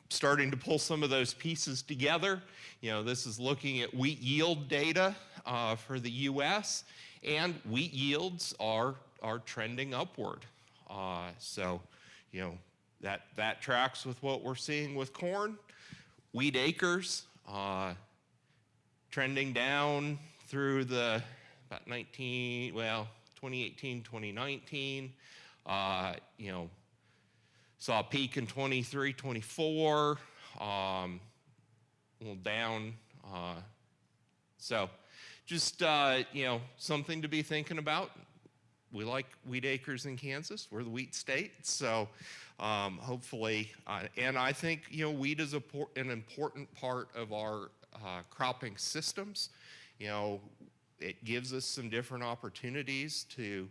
starting to pull some of those pieces together. This is looking at wheat yield data for the U.S., and wheat yields are trending upward. So that tracks with what we're seeing with corn. Wheat acres trending down through about 2018, 2019. Saw a peak in 23, 24, a little down. So just, something to be thinking about. We like wheat acres in Kansas. We're the wheat state. So hopefully, and I think, wheat is an important part of our cropping systems. It gives us some different opportunities to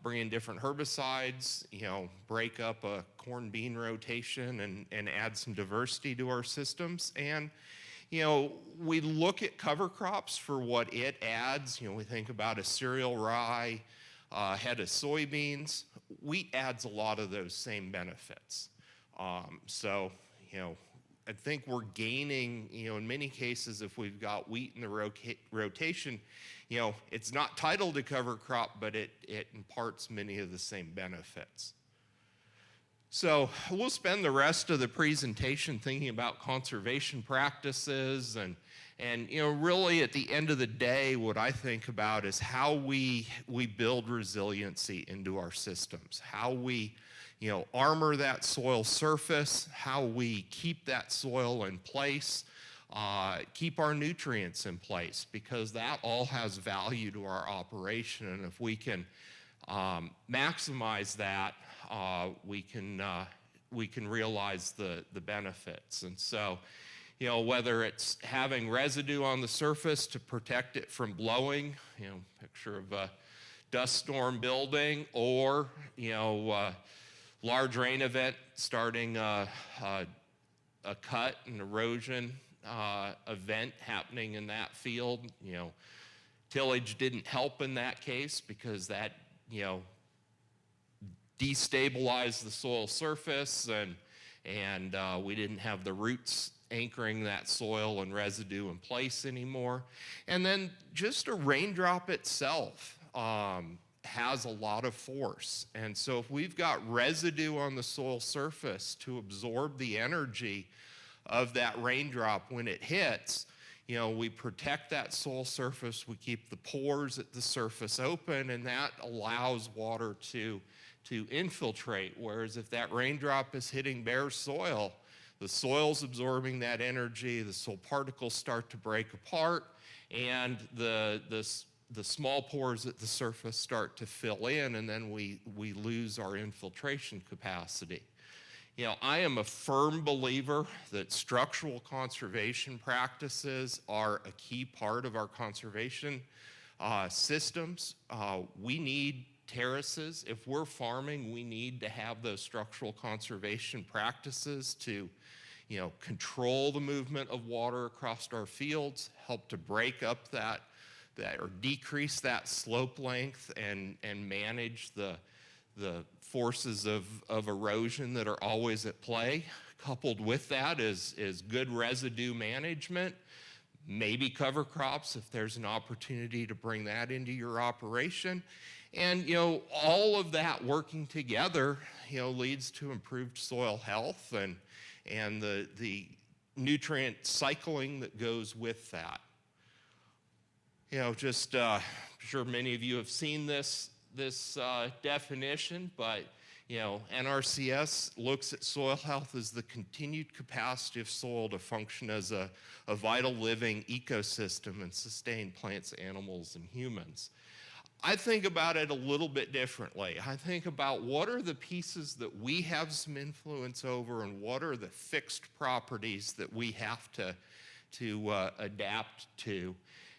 bring in different herbicides, break up a corn bean rotation and add some diversity to our systems. And, we look at cover crops for what it adds. We think about a cereal rye, head of soybeans. Wheat adds a lot of those same benefits. So, I think we're gaining, in many cases, if we've got wheat in the rotation, it's not titled a cover crop, but it imparts many of the same benefits. So we'll spend the rest of the presentation thinking about conservation practices and really at the end of the day, what I think about is how we build resiliency into our systems, how we armor that soil surface, how we keep that soil in place, keep our nutrients in place, because that all has value to our operation. And if we can maximize that, we can realize the benefits. And so, whether it's having residue on the surface to protect it from blowing, picture of a dust storm building, or, large rain event starting a cut and erosion event happening in that field. Tillage didn't help in that case because that, destabilized the soil surface and we didn't have the roots anchoring that soil and residue in place anymore. And then just a raindrop itself has a lot of force. And so if we've got residue on the soil surface to absorb the energy of that raindrop when it hits, we protect that soil surface, we keep the pores at the surface open, and that allows water to infiltrate. Whereas if that raindrop is hitting bare soil, the soil's absorbing that energy, the soil particles start to break apart, and the small pores at the surface start to fill in, and then we lose our infiltration capacity. I am a firm believer that structural conservation practices are a key part of our conservation systems. We need terraces. If we're farming, we need to have those structural conservation practices to, control the movement of water across our fields, help to break up that or decrease that slope length and manage the forces of erosion that are always at play. Coupled with that is good residue management, maybe cover crops if there's an opportunity to bring that into your operation. And, all of that working together, leads to improved soil health and the nutrient cycling that goes with that. I'm sure many of you have seen this definition, but, NRCS looks at soil health as the continued capacity of soil to function as a vital living ecosystem and sustain plants, animals, and humans. I think about it a little bit differently. I think about what are the pieces that we have some influence over and what are the fixed properties that we have to adapt to.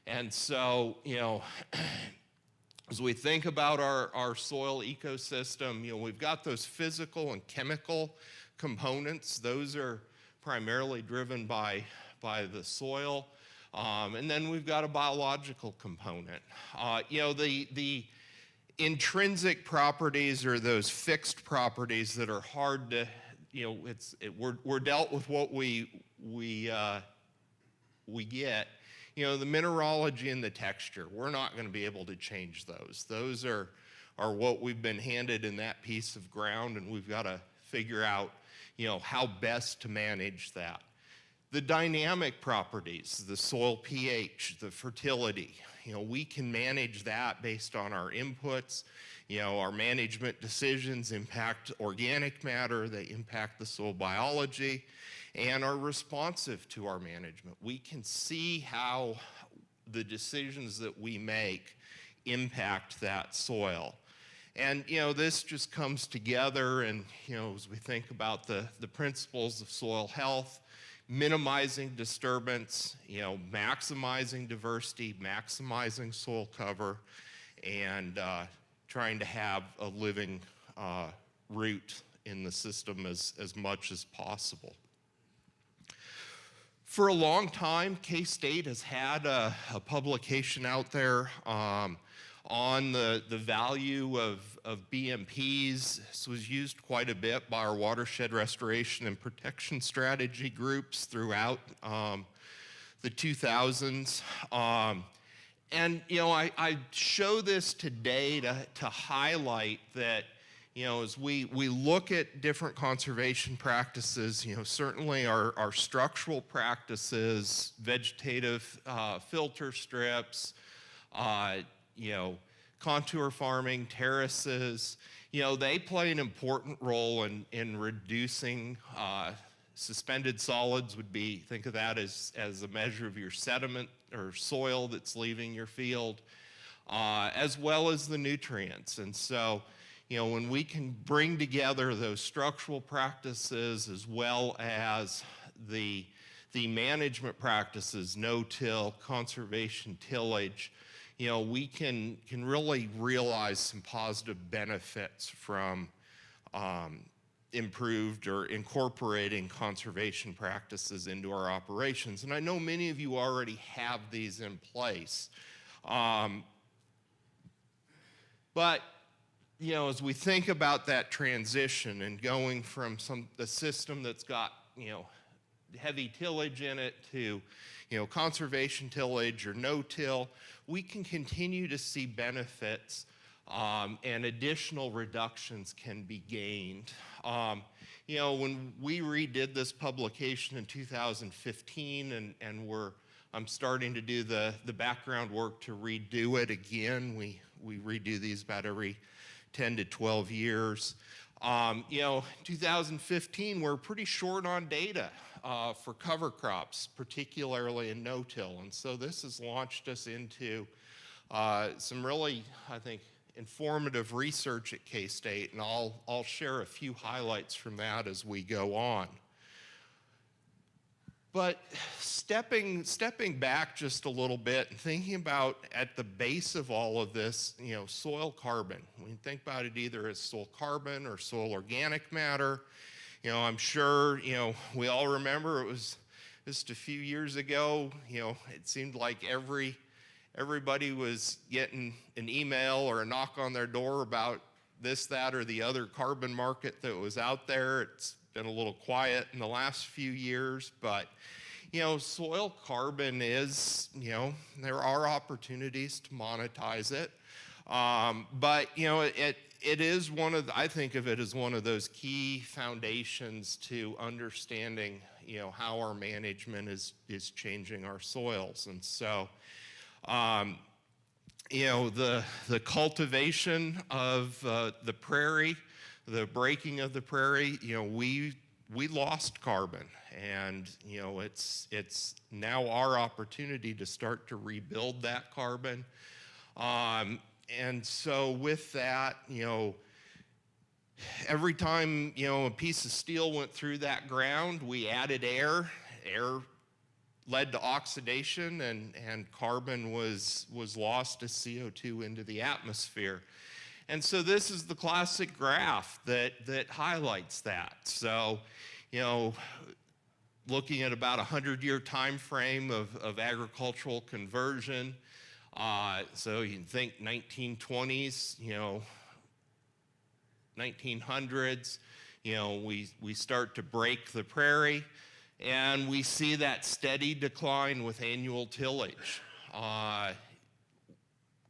And so, as we think about our soil ecosystem, we've got those physical and chemical components. Those are primarily driven by the soil. And then we've got a biological component. The intrinsic properties are those fixed properties that are hard we're dealt with what we get. The mineralogy and the texture, we're not going to be able to change those. Those are what we've been handed in that piece of ground, and we've got to figure out, how best to manage that. The dynamic properties, the soil pH, the fertility, we can manage that based on our inputs. Our management decisions impact organic matter, they impact the soil biology, and are responsive to our management. We can see how the decisions that we make impact that soil. And, this just comes together, and, as we think about the principles of soil health, minimizing disturbance, maximizing diversity, maximizing soil cover, and trying to have a living root in the system as much as possible. For a long time, K-State has had a publication out there on the value of BMPs. This was used quite a bit by our watershed restoration and protection strategy groups throughout the 2000s. And I show this today to highlight that, as we look at different conservation practices, certainly our structural practices, vegetative filter strips, contour farming, terraces, they play an important role in reducing suspended solids. Think of that as a measure of your sediment or soil that's leaving your field, as well as the nutrients. And so, when we can bring together those structural practices as well as the management practices, no-till, conservation tillage, we can really realize some positive benefits from improved or incorporating conservation practices into our operations. And I know many of you already have these in place. But, as we think about that transition and going from a system that's got, heavy tillage in it to, conservation tillage or no-till, we can continue to see benefits and additional reductions can be gained. When we redid this publication in 2015 and I'm starting to do the background work to redo it again, we redo these about every 10 to 12 years. 2015, we're pretty short on data for cover crops, particularly in no-till. And so this has launched us into some really, I think, informative research at K-State, and I'll share a few highlights from that as we go on. But stepping back just a little bit and thinking about at the base of all of this, soil carbon. We think about it either as soil carbon or soil organic matter. I'm sure, we all remember it was just a few years ago, it seemed like everybody was getting an email or a knock on their door about this, that, or the other carbon market that was out there. It's been a little quiet in the last few years, but soil carbon is, there are opportunities to monetize it. But it is I think of it as one of those key foundations to understanding, how our management is changing our soils. And so, the cultivation of the prairie, the breaking of the prairie, we lost carbon, and it's now our opportunity to start to rebuild that carbon. And so with that, every time a piece of steel went through that ground, we added air. Air led to oxidation, and carbon was lost as CO2 into the atmosphere. And so this is the classic graph that highlights that. So, looking at about 100-year time frame of agricultural conversion. So you can think 1920s, 1900s, we start to break the prairie, and we see that steady decline with annual tillage. Kind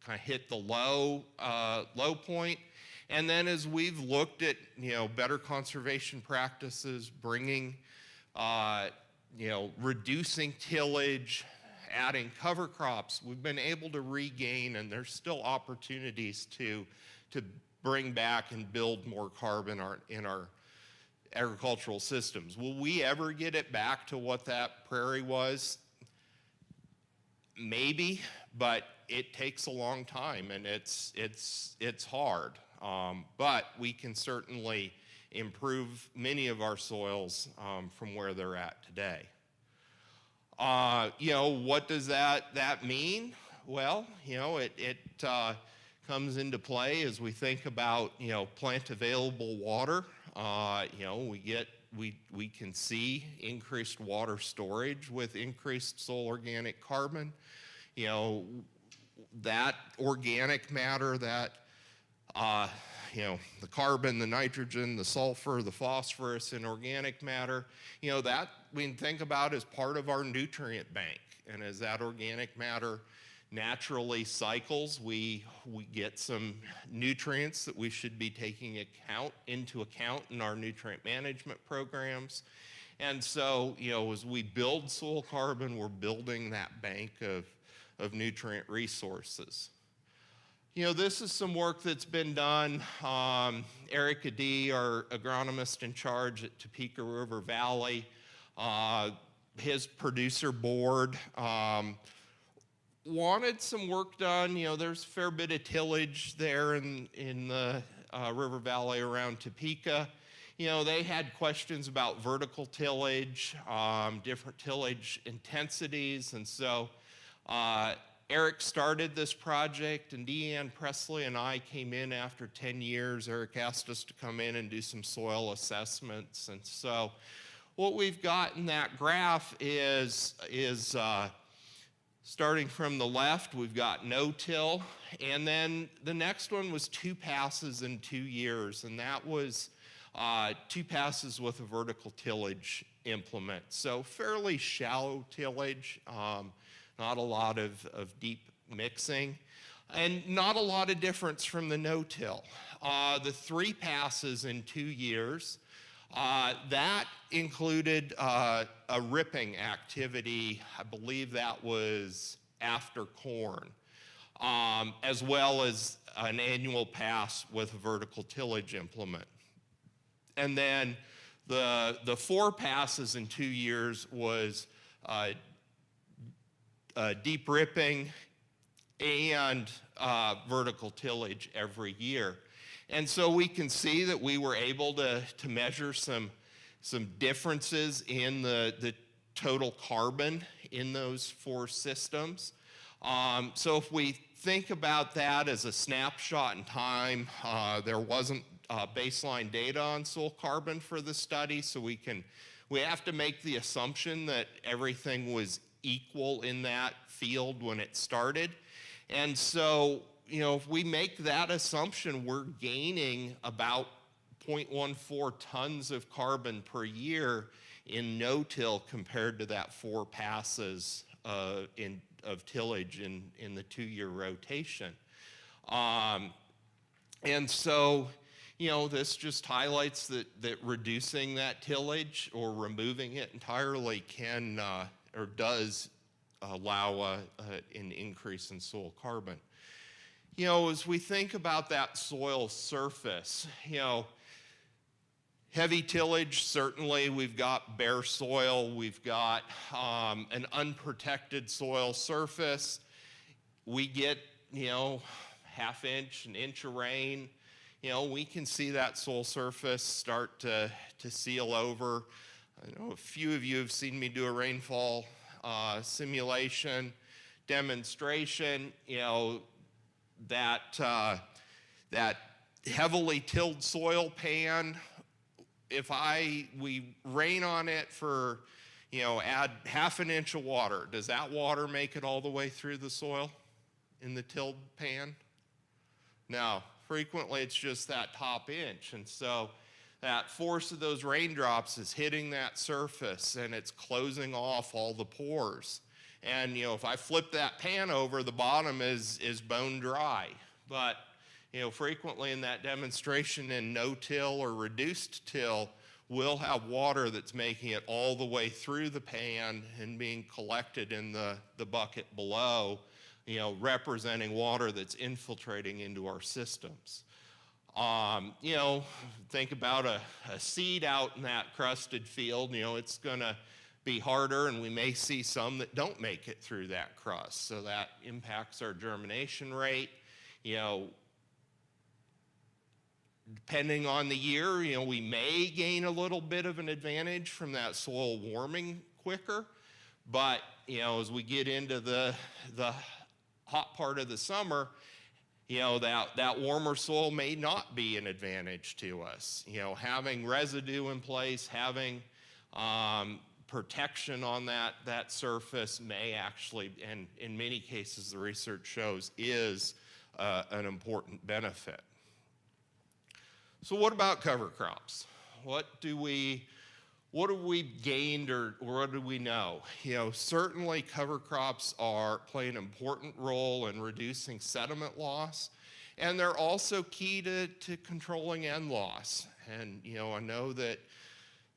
of hit the low point. And then as we've looked at, better conservation practices, bringing, reducing tillage, adding cover crops, we've been able to regain, and there's still opportunities to bring back and build more carbon in our agricultural systems. Will we ever get it back to what that prairie was? Maybe, but it takes a long time, and it's hard. But we can certainly improve many of our soils from where they're at today. What does that mean? Well, it comes into play as we think about, plant available water. We can see increased water storage with increased soil organic carbon. That organic matter, that the carbon, the nitrogen, the sulfur, the phosphorus in organic matter, that we can think about as part of our nutrient bank. And as that organic matter naturally cycles, we get some nutrients that we should be taking into account in our nutrient management programs. And so, as we build soil carbon, we're building that bank of nutrient resources. This is some work that's been done. Eric Adee, our agronomist in charge at Topeka River Valley, his producer board, wanted some work done. There's a fair bit of tillage there in the river valley around Topeka. They had questions about vertical tillage, different tillage intensities, and so Eric started this project, and Deanne Presley and I came in after 10 years. Eric asked us to come in and do some soil assessments, and so what we've got in that graph is starting from the left, we've got no-till, and then the next one was 2 passes in 2 years, and that was 2 passes with a vertical tillage implement. So fairly shallow tillage, not a lot of deep mixing, and not a lot of difference from the no-till. The 3 passes in 2 years, that included a ripping activity. I believe that was after corn, as well as an annual pass with a vertical tillage implement. And then the 4 passes in 2 years was deep ripping and vertical tillage every year. And so we can see that we were able to measure some differences in the total carbon in those 4 systems. So if we think about that as a snapshot in time, there wasn't baseline data on soil carbon for the study, so we have to make the assumption that everything was equal in that field when it started. And so, if we make that assumption, we're gaining about 0.14 tons of carbon per year in no-till compared to that 4 passes of tillage in the 2-year rotation. And so, this just highlights that reducing that tillage or removing it entirely can or does allow an increase in soil carbon. As we think about that soil surface, heavy tillage, certainly we've got bare soil, we've got an unprotected soil surface. We get, ½ inch, an inch of rain, we can see that soil surface start to seal over. I know a few of you have seen me do a rainfall simulation demonstration. That heavily tilled soil pan, if we rain on it for, add ½ an inch of water, does that water make it all the way through the soil in the tilled pan? No, frequently it's just that top inch. And so that force of those raindrops is hitting that surface and it's closing off all the pores. And if I flip that pan over, the bottom is bone dry. But frequently in that demonstration in no-till or reduced till, we'll have water that's making it all the way through the pan and being collected in the bucket below, representing water that's infiltrating into our systems. Think about a seed out in that crusted field. It's going to be harder, and we may see some that don't make it through that crust. So that impacts our germination rate. Depending on the year, we may gain a little bit of an advantage from that soil warming quicker. But, as we get into the hot part of the summer, that warmer soil may not be an advantage to us. Having residue in place, having protection on that surface may actually, and in many cases the research shows, is an important benefit. So what about cover crops? What have we gained, or what do we know? Certainly cover crops play an important role in reducing sediment loss, and they're also key to controlling end loss. And I know that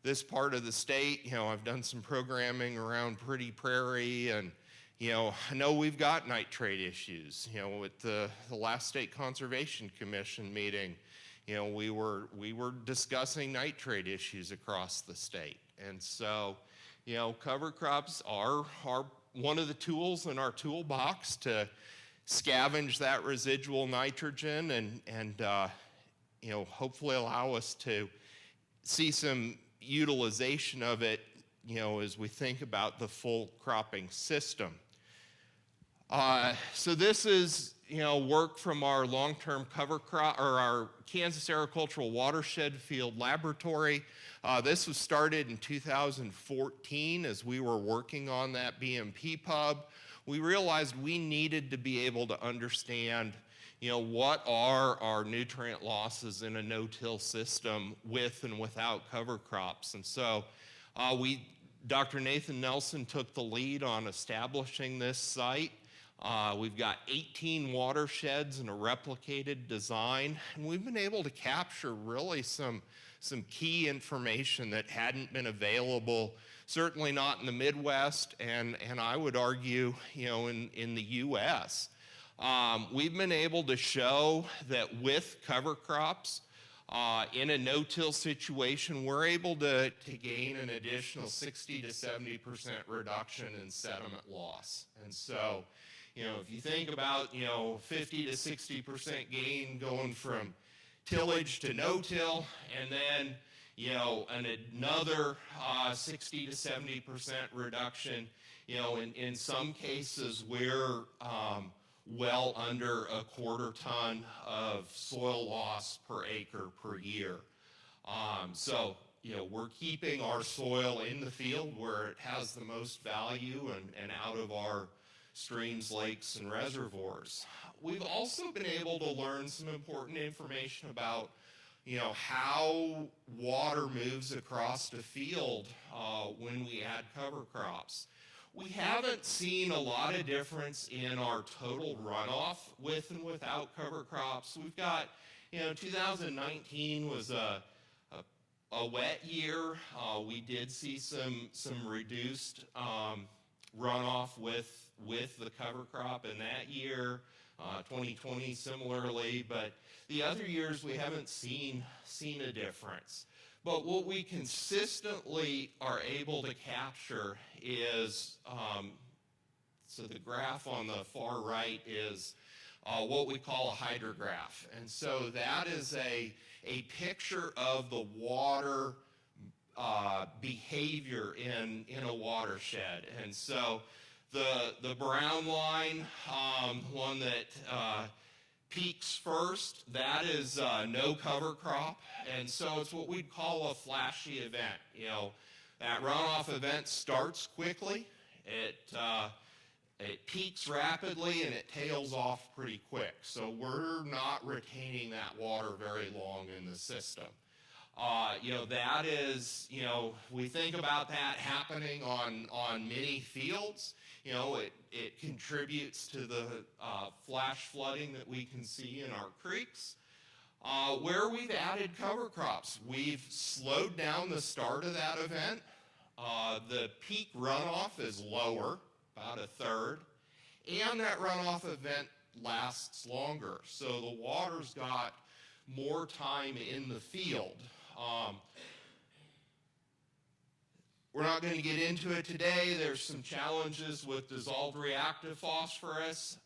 this part of the state, I've done some programming around Pretty Prairie, and I know we've got nitrate issues. With the last State Conservation Commission meeting, we were discussing nitrate issues across the state. And so, cover crops are one of the tools in our toolbox to scavenge that residual nitrogen and hopefully allow us to see some utilization of it, as we think about the full cropping system. So this is work from our long-term cover crop, or our Kansas Agricultural Watershed Field Laboratory. This was started in 2014 as we were working on that BMP pub. We realized we needed to be able to understand, what are our nutrient losses in a no-till system with and without cover crops. And so Dr. Nathan Nelson took the lead on establishing this site. We've got 18 watersheds in a replicated design, and we've been able to capture really some key information that hadn't been available, certainly not in the Midwest, and I would argue, in the U.S. We've been able to show that with cover crops, in a no-till situation, we're able to gain an additional 60 to 70% reduction in sediment loss. And so, if you think about, 50 to 60% gain going from tillage to no-till, and then, another 60 to 70% reduction, in some cases we're well under a quarter ton of soil loss per acre per year. So, we're keeping our soil in the field where it has the most value and out of our streams, lakes, and reservoirs. We've also been able to learn some important information about, how water moves across the field when we add cover crops. We haven't seen a lot of difference in our total runoff with and without cover crops. We've got, 2019 was a wet year. We did see some reduced runoff with the cover crop in that year. 2020 similarly, but the other years we haven't seen a difference. But what we consistently are able to capture is, so the graph on the far right is what we call a hydrograph. And so that is a picture of the water behavior in a watershed. And so the brown line, one that peaks first, that is no cover crop, and so it's what we'd call a flashy event. That runoff event starts quickly, it peaks rapidly, and it tails off pretty quick. So we're not retaining that water very long in the system. That is, we think about that happening on many fields. It contributes to the flash flooding that we can see in our creeks. Where we've added cover crops, we've slowed down the start of that event. The peak runoff is lower, about a third, and that runoff event lasts longer. So the water's got more time in the field. We're not going to get into it today. There's some challenges with dissolved reactive phosphorus,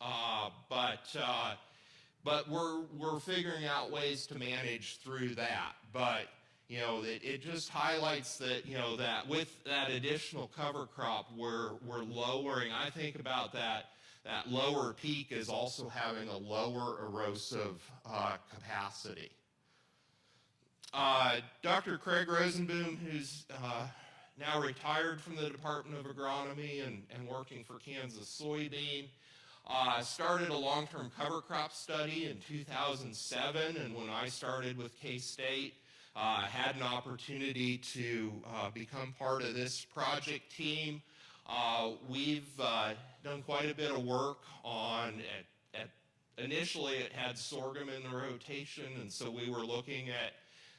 but we're figuring out ways to manage through that. But it just highlights that that with that additional cover crop, we're lowering. I think about that lower peak as also having a lower erosive capacity. Dr. Craig Rosenboom, who's now retired from the Department of Agronomy and working for Kansas Soybean, started a long-term cover crop study in 2007, and when I started with K-State, had an opportunity to become part of this project team. We've done quite a bit of work on, initially it had sorghum in the rotation, and so we were looking at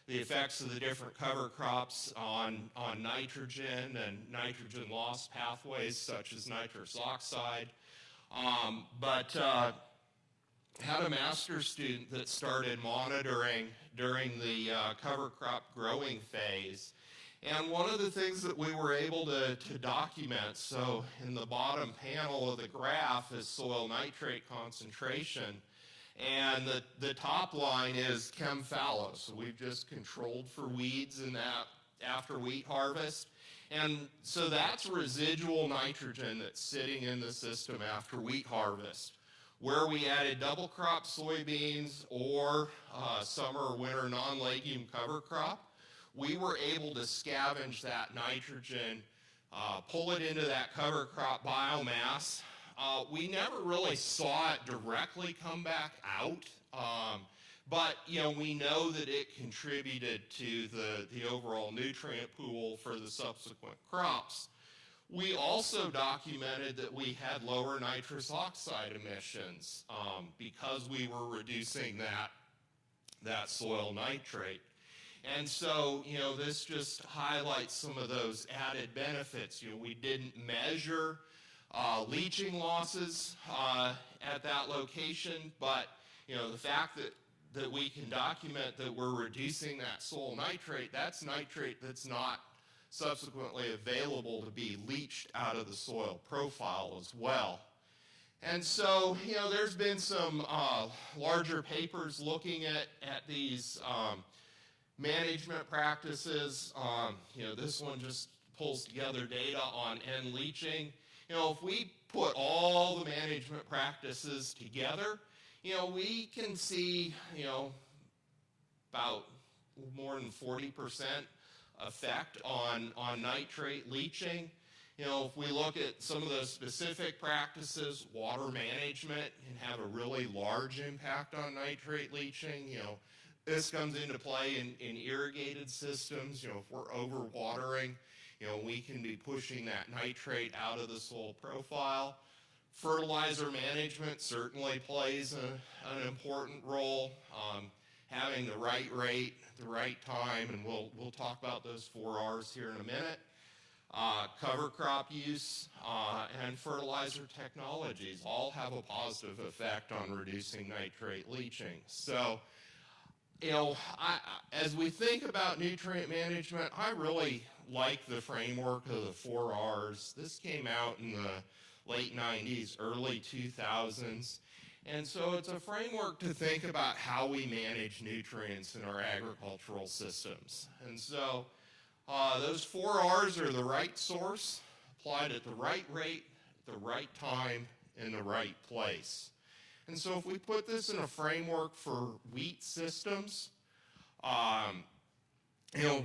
the effects of the different cover crops on nitrogen and nitrogen loss pathways such as nitrous oxide. But had a master's student that started monitoring during the cover crop growing phase. And one of the things that we were able to document, so in the bottom panel of the graph is soil nitrate concentration, and the top line is chem fallow. So we've just controlled for weeds in that after wheat harvest. And so that's residual nitrogen that's sitting in the system after wheat harvest. Where we added double crop soybeans or summer or winter non-legume cover crop, we were able to scavenge that nitrogen, pull it into that cover crop biomass. We never really saw it directly come back out, but we know that it contributed to the overall nutrient pool for the subsequent crops. We also documented that we had lower nitrous oxide emissions because we were reducing that soil nitrate. And so, this just highlights some of those added benefits. We didn't measure leaching losses at that location, but the fact that we can document that we're reducing that soil nitrate, that's nitrate that's not subsequently available to be leached out of the soil profile as well. And so, there's been some larger papers looking at these management practices. This one just pulls together data on N leaching. If we put all the management practices together, we can see, about more than 40% effect on nitrate leaching. If we look at some of those specific practices, water management can have a really large impact on nitrate leaching. This comes into play in irrigated systems. If we're overwatering, we can be pushing that nitrate out of the soil profile. Fertilizer management certainly plays an important role. Having the right rate, the right time, and we'll talk about those 4 R's here in a minute. Cover crop use and fertilizer technologies all have a positive effect on reducing nitrate leaching. So, as we think about nutrient management, I really like the framework of the 4 R's. This came out in the late 90s, early 2000s. And so it's a framework to think about how we manage nutrients in our agricultural systems. And so those 4 R's are the right source, applied at the right rate, at the right time, in the right place. And so if we put this in a framework for wheat systems,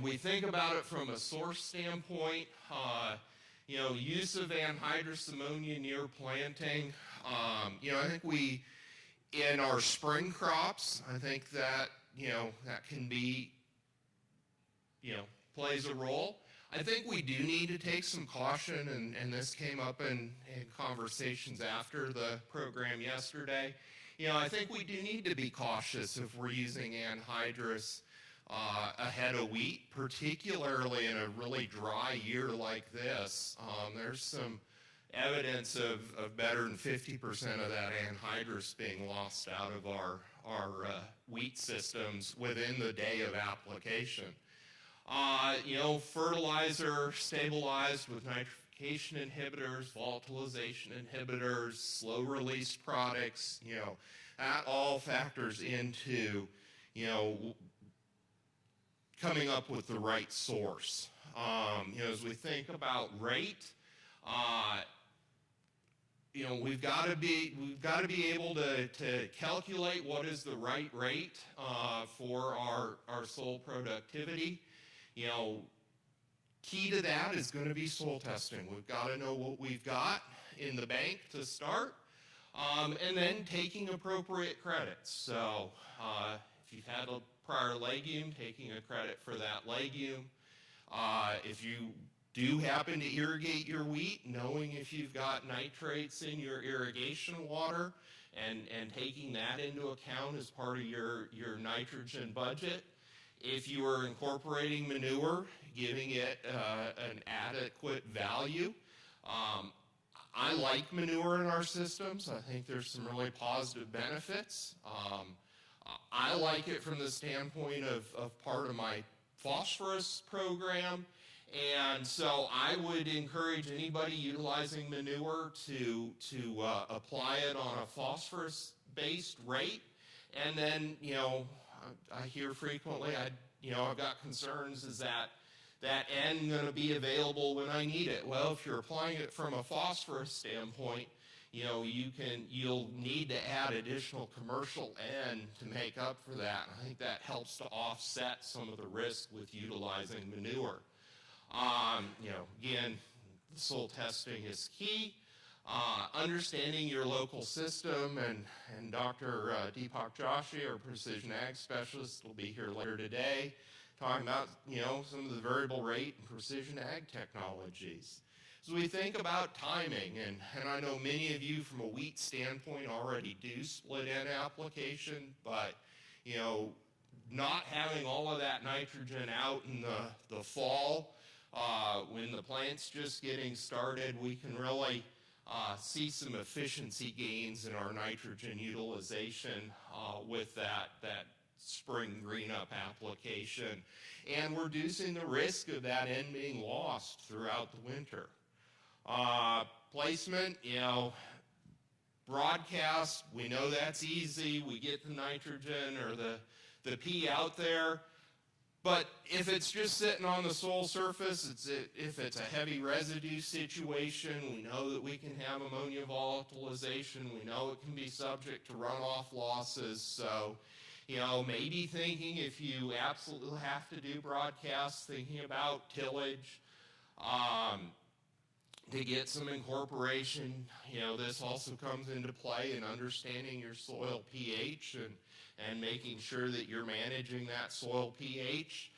we think about it from a source standpoint, use of anhydrous ammonia near planting. I think in our spring crops, I think that, that can be plays a role. I think we do need to take some caution, and this came up in conversations after the program yesterday. I think we do need to be cautious if we're using anhydrous ahead of wheat, particularly in a really dry year like this. There's some evidence of better than 50% of that anhydrous being lost out of our wheat systems within the day of application. Fertilizer stabilized with nitrification inhibitors, volatilization inhibitors, slow release products, that all factors into, coming up with the right source. As we think about rate, we've got to be able to calculate what is the right rate for our soil productivity. Key to that is going to be soil testing. We've got to know what we've got in the bank to start, and then taking appropriate credits. So if you've had a prior legume, taking a credit for that legume. If you do happen to irrigate your wheat, knowing if you've got nitrates in your irrigation water and taking that into account as part of your nitrogen budget. If you are incorporating manure, giving it an adequate value. I like manure in our systems. I think there's some really positive benefits. I like it from the standpoint of part of my phosphorus program. And so I would encourage anybody utilizing manure to apply it on a phosphorus-based rate. And then, I hear frequently, I've got concerns, is that N going to be available when I need it? Well, if you're applying it from a phosphorus standpoint, you'll need to add additional commercial N to make up for that. I think that helps to offset some of the risk with utilizing manure. Again, the soil testing is key. Understanding your local system, and Dr. Deepak Joshi, our precision ag specialist, will be here later today talking about, some of the variable rate and precision ag technologies. So we think about timing, and I know many of you from a wheat standpoint already do split N application, but, not having all of that nitrogen out in the fall, when the plant's just getting started, we can really see some efficiency gains in our nitrogen utilization with that spring green up application, and reducing the risk of that N being lost throughout the winter. Placement, broadcast, we know that's easy. We get the nitrogen or the P out there. But if it's just sitting on the soil surface, if it's a heavy residue situation, we know that we can have ammonia volatilization. We know it can be subject to runoff losses. So, maybe thinking if you absolutely have to do broadcasts, thinking about tillage to get some incorporation. This also comes into play in understanding your soil pH and making sure that you're managing that soil pH.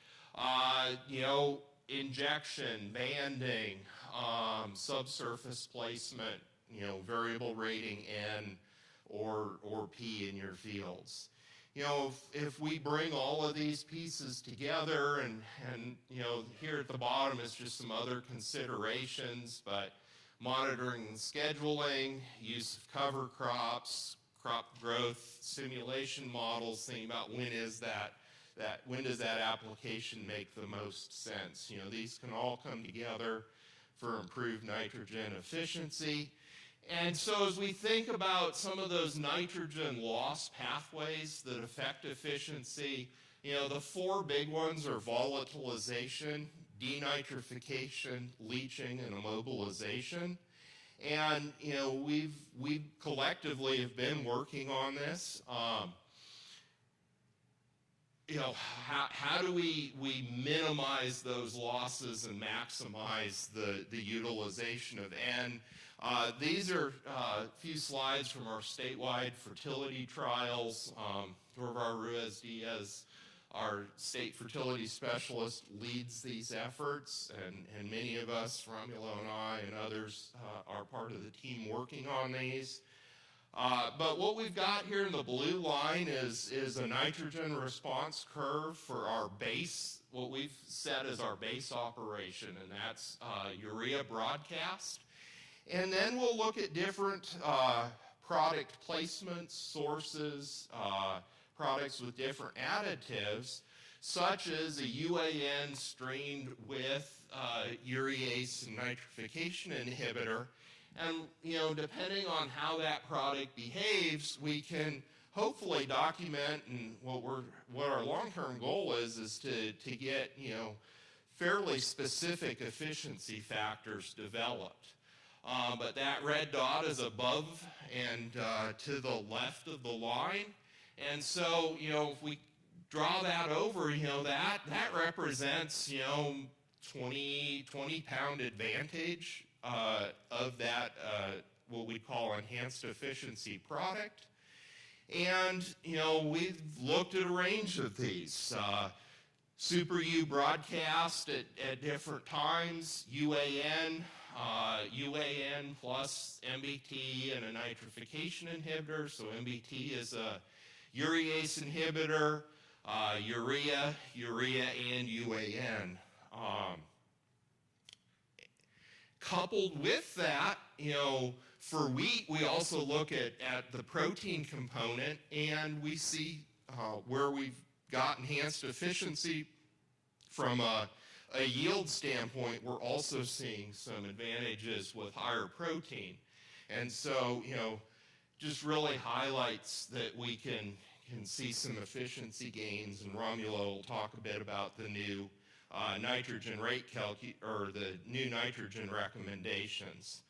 Injection, banding, subsurface placement, variable rating N or P in your fields. If we bring all of these pieces together and here at the bottom is just some other considerations, but monitoring and scheduling, use of cover crops, crop growth simulation models, thinking about when does that application make the most sense. These can all come together for improved nitrogen efficiency. And so as we think about some of those nitrogen loss pathways that affect efficiency, the four big ones are volatilization, denitrification, leaching, and immobilization. And, we collectively have been working on this. How do we minimize those losses and maximize the utilization of N? These are a few slides from our statewide fertility trials. Ruiz Diaz our state fertility specialist leads these efforts, and many of us, Romulo and I and others, are part of the team working on these. But what we've got here in the blue line is a nitrogen response curve for our base, what we've set as our base operation, and that's urea broadcast. And then we'll look at different product placements, sources, products with different additives, such as a UAN strained with urease and nitrification inhibitor. And, depending on how that product behaves, we can hopefully document, and what our long-term goal is to get, fairly specific efficiency factors developed. But that red dot is above and to the left of the line. And so, if we draw that over, that represents, 20-pound advantage of that, what we call enhanced efficiency product. And, we've looked at a range of these. Super U broadcast at different times, UAN plus MBT and a nitrification inhibitor. So MBT is a urease inhibitor, urea, and UAN. Coupled with that, for wheat, we also look at the protein component, and we see where we've got enhanced efficiency from a yield standpoint. We're also seeing some advantages with higher protein. And so, just really highlights that we can see some efficiency gains, and Romulo will talk a bit about the new nitrogen rate or the new nitrogen recommendations.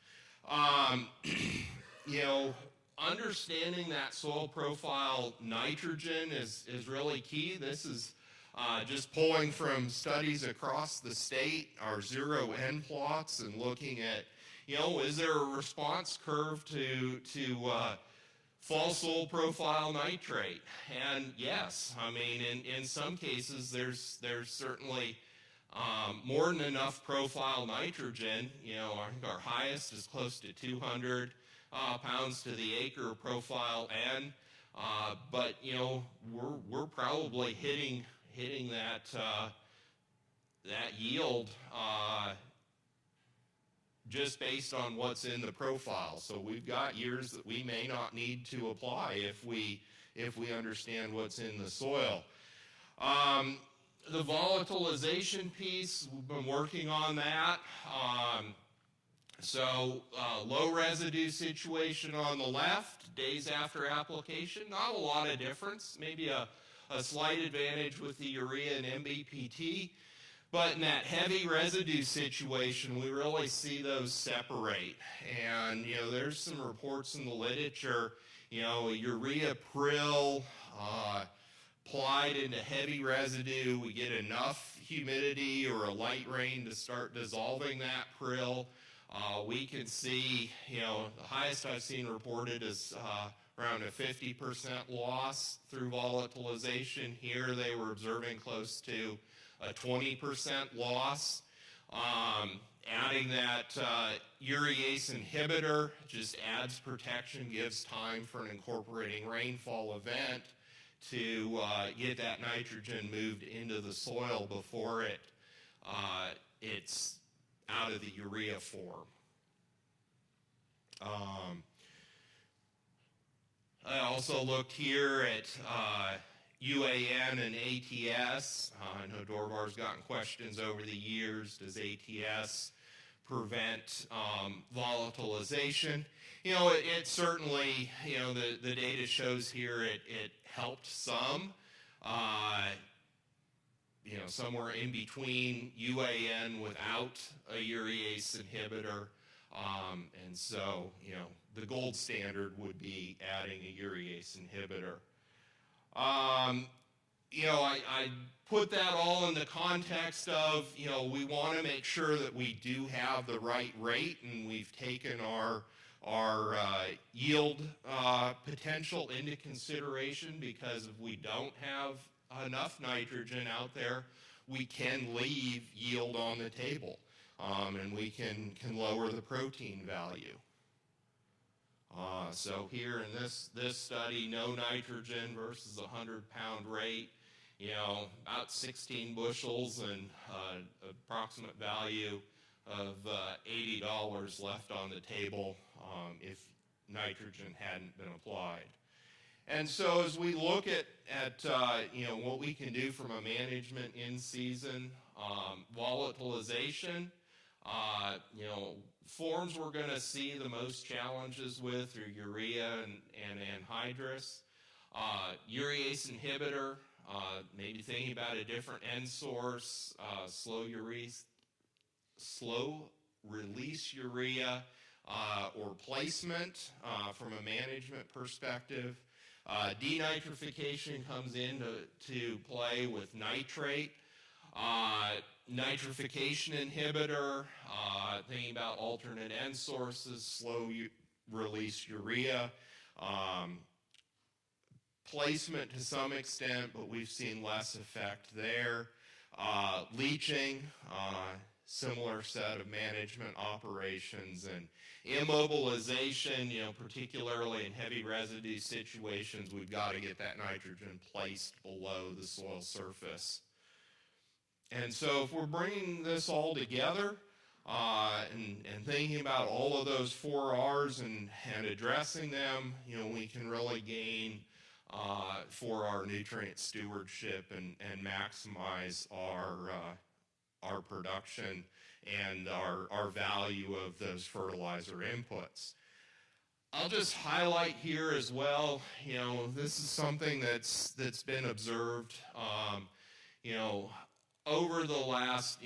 Understanding that soil profile nitrogen is really key. This is just pulling from studies across the state, our 0N plots, and looking at, is there a response curve to fall soil profile nitrate? And yes, I mean, in some cases, there's certainly more than enough profile nitrogen. I think our highest is close to 200 pounds to the acre profile N, but we're probably hitting that yield just based on what's in the profile. So we've got years that we may not need to apply if we understand what's in the soil. The volatilization piece, we've been working on that. So low residue situation on the left, days after application, not a lot of difference, maybe a slight advantage with the urea and MBPT. But in that heavy residue situation, we really see those separate. And, there's some reports in the literature, urea prill applied into heavy residue, we get enough humidity or a light rain to start dissolving that prill. We can see, the highest I've seen reported is around a 50% loss through volatilization. Here they were observing close to a 20% loss. Adding that urease inhibitor just adds protection, gives time for an incorporating rainfall event to get that nitrogen moved into the soil before it's out of the urea form. I also looked here at UAN and ATS. I know Dorvar's gotten questions over the years. Does ATS prevent volatilization? It certainly, the data shows here it helped some. Somewhere in between UAN without a urease inhibitor. And so, the gold standard would be adding a urease inhibitor. I put that all in the context of, we want to make sure that we do have the right rate, and we've taken our yield potential into consideration, because if we don't have enough nitrogen out there, we can leave yield on the table, and we can lower the protein value. So here in this study, no nitrogen versus 100-pound rate, about 16 bushels and approximate value of $80 left on the table if nitrogen hadn't been applied. And so as we look at what we can do from a management in season, volatilization, forms we're going to see the most challenges with are urea and anhydrous. Urease inhibitor, maybe thinking about a different end source, slow release urea, or placement from a management perspective. Denitrification comes into play with nitrate. Nitrification inhibitor, thinking about alternate end sources, slow release urea. Placement to some extent, but we've seen less effect there. Leaching, similar set of management operations, and immobilization, particularly in heavy residue situations, we've got to get that nitrogen placed below the soil surface. And so if we're bringing this all together and thinking about all of those 4 R's and addressing them, we can really gain for our nutrient stewardship and maximize our production and our value of those fertilizer inputs. I'll just highlight here as well, this is something that's been observed, over the last,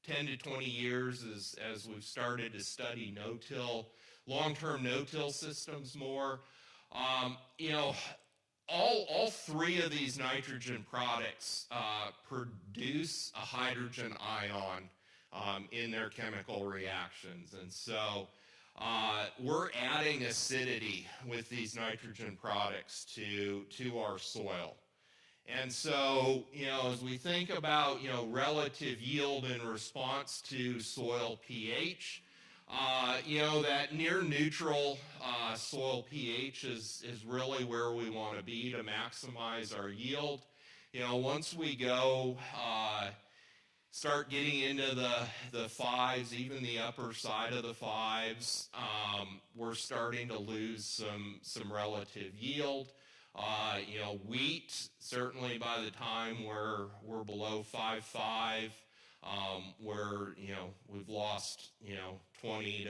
10 to 20 years as we've started to study no-till, long-term no-till systems more. All 3 of these nitrogen products produce a hydrogen ion in their chemical reactions. And so we're adding acidity with these nitrogen products to our soil. And so, as we think about, relative yield in response to soil pH, that near neutral soil pH is really where we want to be to maximize our yield. Once we go start getting into the 5s, even the upper side of the 5s, we're starting to lose some relative yield. Wheat, certainly by the time we're below 5.5, we've lost 20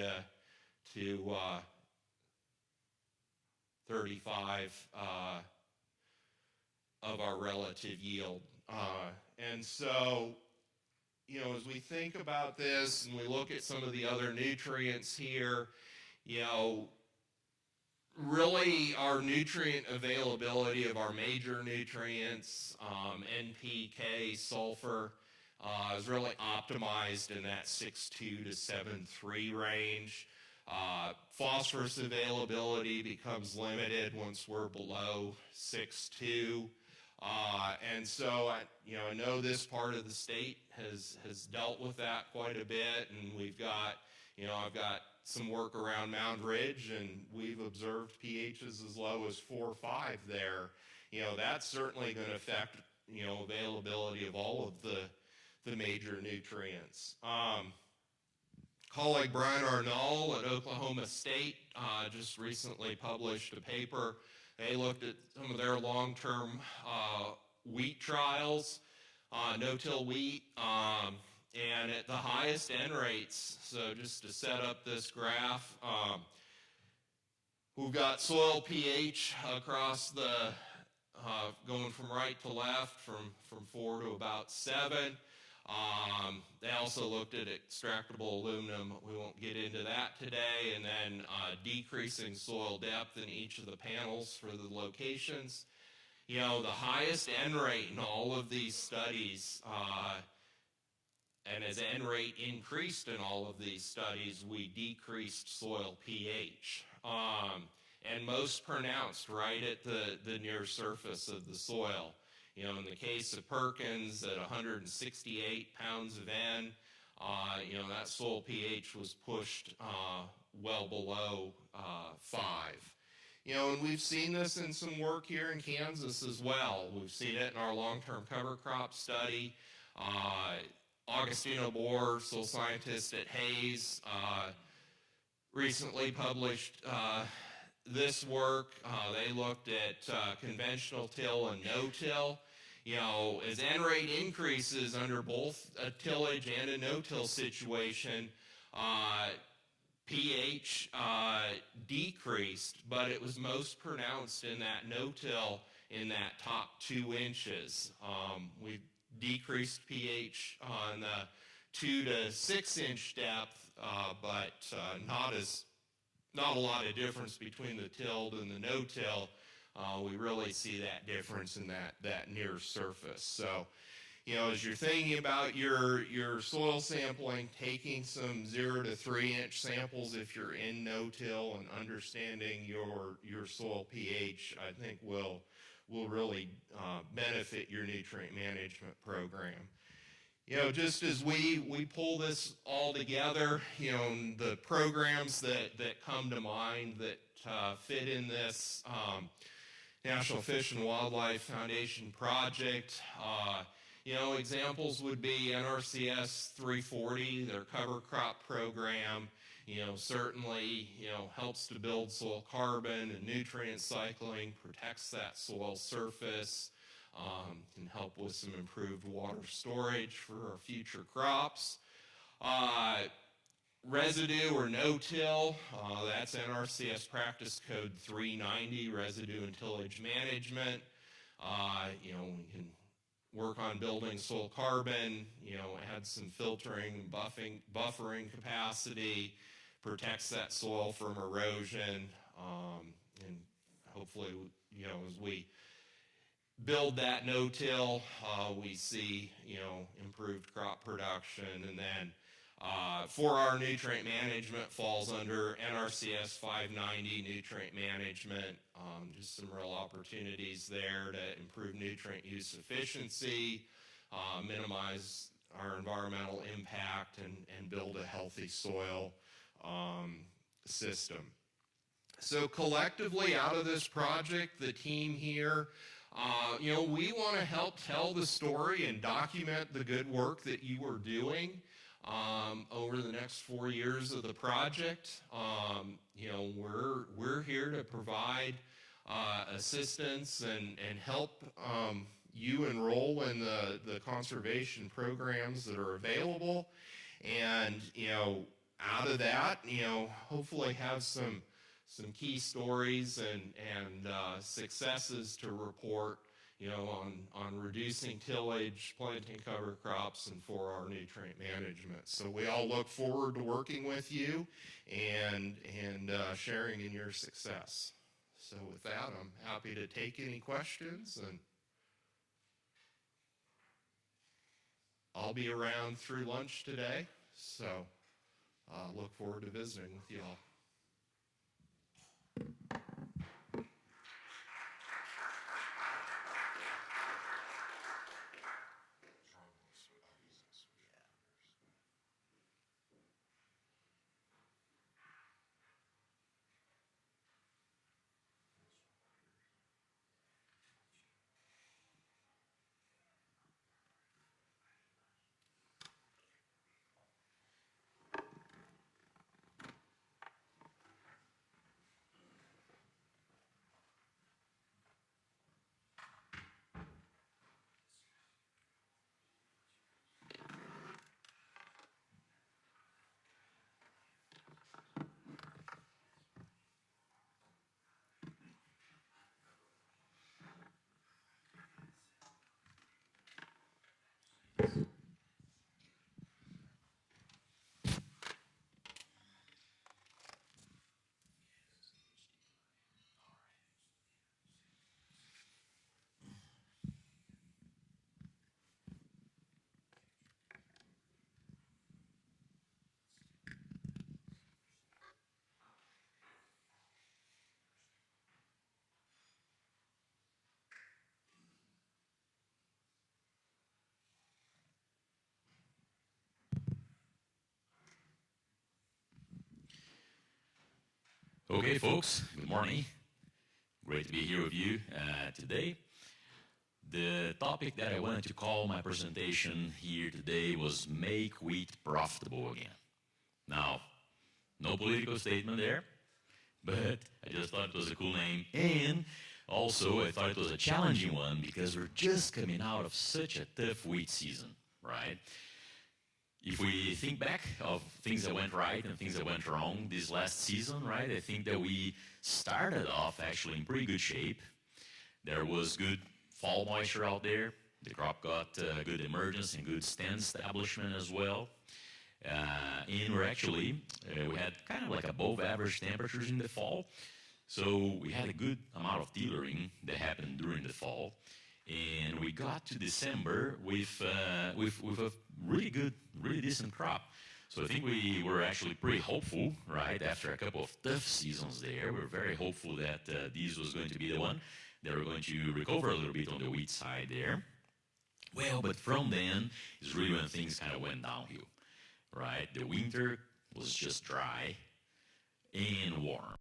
to 35 of our relative yield. And so, as we think about this and we look at some of the other nutrients here, really our nutrient availability of our major nutrients, NPK, sulfur, is really optimized in that 6.2 to 7.3 range. Phosphorus availability becomes limited once we're below 6.2. And so I know this part of the state has dealt with that quite a bit, and we've got, I've got some work around Mound Ridge, and we've observed pHs as low as 4 or 5 there. That's certainly going to affect, availability of all of the major nutrients. Colleague Brian Arnold at Oklahoma State just recently published a paper. They looked at some of their long-term wheat trials, no-till wheat, and at the highest N rates. So just to set up this graph, we've got soil pH across the, going from right to left, from 4 to about 7. They also looked at extractable aluminum. We won't get into that today. And then decreasing soil depth in each of the panels for the locations. The highest N rate in all of these studies, and as N rate increased in all of these studies, we decreased soil pH. and most pronounced right at the near surface of the soil. In the case of Perkins, at 168 pounds of N, that soil pH was pushed well below 5. And we've seen this in some work here in Kansas as well. We've seen it in our long-term cover crop study. Augustino Bohr, soil scientist at Harries, recently published this work. They looked at conventional till and no-till. As N rate increases under both a tillage and a no-till situation, pH decreased, but it was most pronounced in that no-till in that top 2 inches. We decreased pH on the 2 to 6 inch depth, but not a lot of difference between the tilled and the no-till. We really see that difference in that near surface. So, as you're thinking about your soil sampling, taking some 0 to 3 inch samples if you're in no-till and understanding your soil pH, I think will really benefit your nutrient management program. Just as we pull this all together, the programs that come to mind that fit in this National Fish and Wildlife Foundation project, examples would be NRCS 340, their cover crop program, certainly, helps to build soil carbon and nutrient cycling, protects that soil surface, can help with some improved water storage for our future crops. Residue or no-till, that's NRCS Practice Code 390, residue and tillage management. We can work on building soil carbon, add some filtering, buffering capacity, protects that soil from erosion, and hopefully, as we build that no-till, we see, improved crop production. And then for our nutrient management falls under NRCS 590 nutrient management, just some real opportunities there to improve nutrient use efficiency, minimize our environmental impact, and build a healthy soil system. So collectively out of this project, the team here, we want to help tell the story and document the good work that you are doing over the next 4 years of the project. We're here to provide assistance and help you enroll in the conservation programs that are available. And, out of that, hopefully have some key stories and successes to report, on reducing tillage, planting cover crops, and for our nutrient management. So we all look forward to working with you and sharing in your success. So with that, I'm happy to take any questions, and I'll be around through lunch today. So look forward to visiting with you all. Okay, folks, good morning. Great to be here with you today. The topic that I wanted to call my presentation here today was Make Wheat Profitable Again. Now, no political statement there, but I just thought it was a cool name. And also, I thought it was a challenging one because we're just coming out of such a tough wheat season, right? If we think back of things that went right and things that went wrong this last season, right, I think that we started off actually in pretty good shape. There was good fall moisture out there. The crop got good emergence and good stand establishment as well. And we had kind of like above average temperatures in the fall. So we had a good amount of tillering that happened during the fall. And we got to December with a really good, really decent crop. So I think we were actually pretty hopeful, right? After a couple of tough seasons there, we were very hopeful that this was going to be the one that we're going to recover a little bit on the wheat side there. Well, but from then is really when things kind of went downhill, right? The winter was just dry and warm.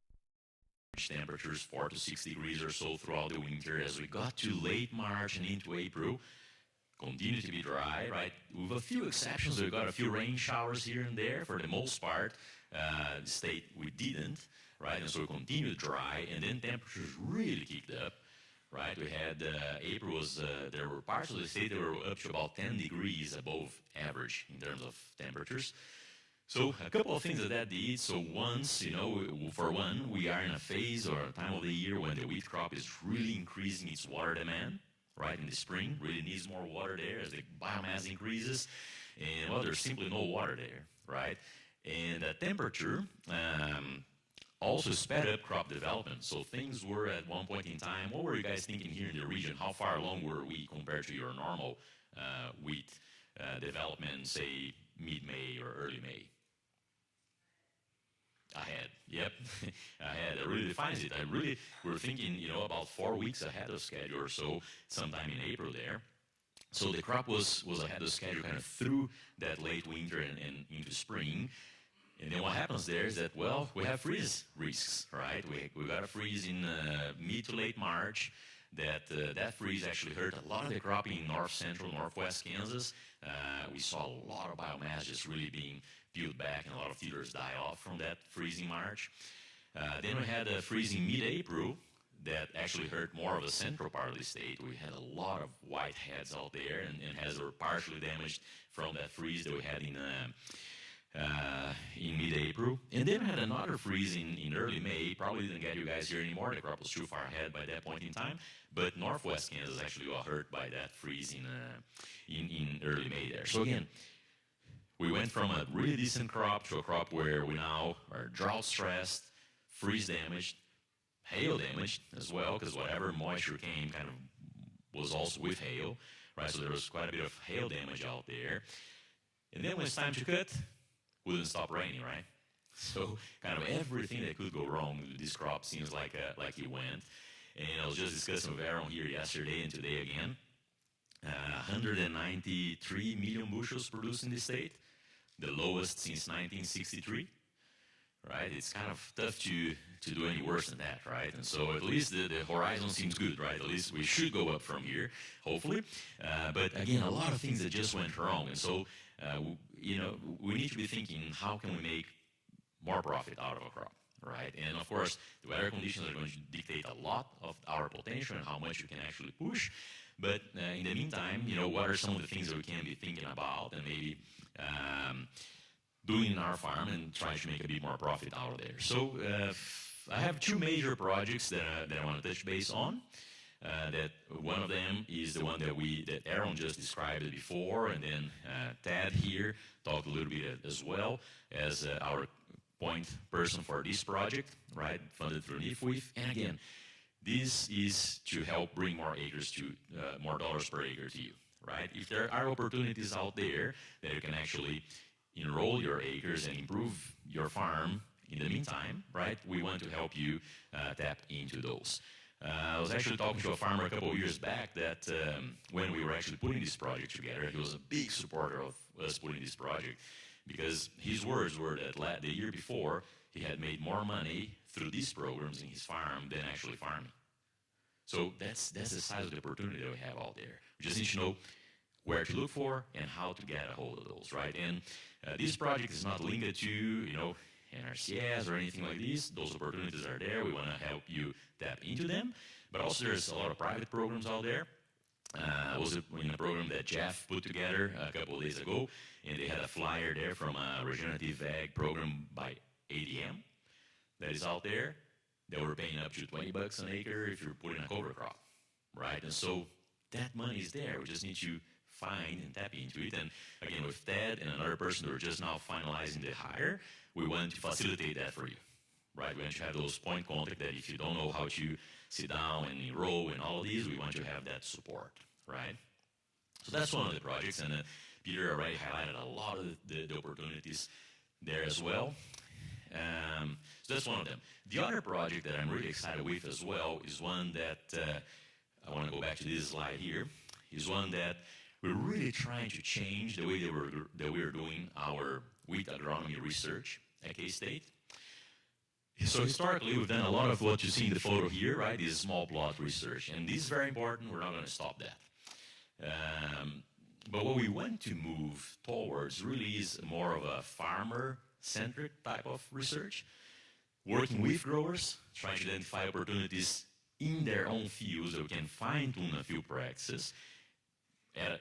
Temperatures 4 to 6 degrees or so throughout the winter. As we got to late March and into April, continued to be dry, right? With a few exceptions, we got a few rain showers here and there. For the most part, the state we didn't, right? And so we continued dry, and then temperatures really kicked up, right? We had April was there were parts of the state that were up to about 10 degrees above average in terms of temperatures. So a couple of things that did. So once, for one, we are in a phase or a time of the year when the wheat crop is really increasing its water demand, right? In the spring, really needs more water there as the biomass increases. And, well, there's simply no water there, right? And the temperature also sped up crop development. So things were at one point in time, what were you guys thinking here in the region? How far along were we compared to your normal wheat development, say, mid-May or early May? Ahead, yep, ahead. It really defines it. We're thinking, about 4 weeks ahead of schedule or so, sometime in April there. So the crop was ahead of schedule kind of through that late winter and into spring. And then what happens there is that, well, we have freeze risks, right? We got a freeze in mid to late March. That freeze actually hurt a lot of the crop in north central, northwest Kansas. We saw a lot of biomass just really being peeled back, and a lot of feeders die off from that freezing March. Then we had a freezing mid-April that actually hurt more of the central part of the state. We had a lot of white heads out there, and heads were partially damaged from that freeze that we had in mid-April. And then we had another freeze in early May. Probably didn't get you guys here anymore. The crop was too far ahead by that point in time. But northwest Kansas actually got hurt by that freeze in early May there. So again, we went from a really decent crop to a crop where we now are drought-stressed, freeze-damaged, hail-damaged as well, because whatever moisture came kind of was also with hail, right? So there was quite a bit of hail damage out there. And then when it's time to cut, wouldn't stop raining, right? So kind of everything that could go wrong with this crop seems like it went. And I was just discussing with Aaron here yesterday and today again. 193 million bushels produced in the state, the lowest since 1963, right? It's kind of tough to do any worse than that, right? And so at least the horizon seems good, right? At least we should go up from here, hopefully. But again, a lot of things that just went wrong. And so, we need to be thinking, how can we make more profit out of a crop, right? And of course, the weather conditions are going to dictate a lot of our potential and how much you can actually push. But in the meantime, what are some of the things that we can be thinking about and maybe doing in our farm and trying to make a bit more profit out of there? So I have two major projects that I want to touch base on. That one of them is the one that Aaron just described before, and then Tad here talked a little bit as well as our point person for this project, right, funded through NFWF. And again, this is to help bring more acres to more dollars per acre to you, right? If there are opportunities out there that you can actually enroll your acres and improve your farm in the meantime, right, we want to help you tap into those. I was actually talking to a farmer a couple of years back that when we were actually putting this project together, he was a big supporter of us putting this project because his words were that the year before, he had made more money through these programs in his farm than actually farming. So that's the size of the opportunity that we have out there. We just need to know where to look for and how to get a hold of those, right? And this project is not linked to, NRCS or anything like this. Those opportunities are there. We want to help you tap into them. But also there's a lot of private programs out there. I was in a program that Jeff put together a couple of days ago, and they had a flyer there from a regenerative ag program by ADM that is out there. They were paying up to $20 an acre if you're putting a cover crop, right? And so that money is there. We just need to find and tap into it. And again, with Ted and another person who are just now finalizing the hire, we want to facilitate that for you, right? We want to have those point contact that if you don't know how to sit down and enroll in all of these, we want to have that support, right? So that's one of the projects, and Peter already highlighted a lot of the opportunities there as well. So that's one of them. The other project that I'm really excited with as well is one that, I want to go back to this slide here, is one that we're really trying to change the way that we're doing our wheat agronomy research at K-State. So historically, we've done a lot of what you see in the photo here, right? This small plot research, and this is very important. We're not going to stop that. But what we want to move towards really is more of a farmer-centric type of research, working with growers, trying to identify opportunities in their own fields that we can fine-tune a few practices at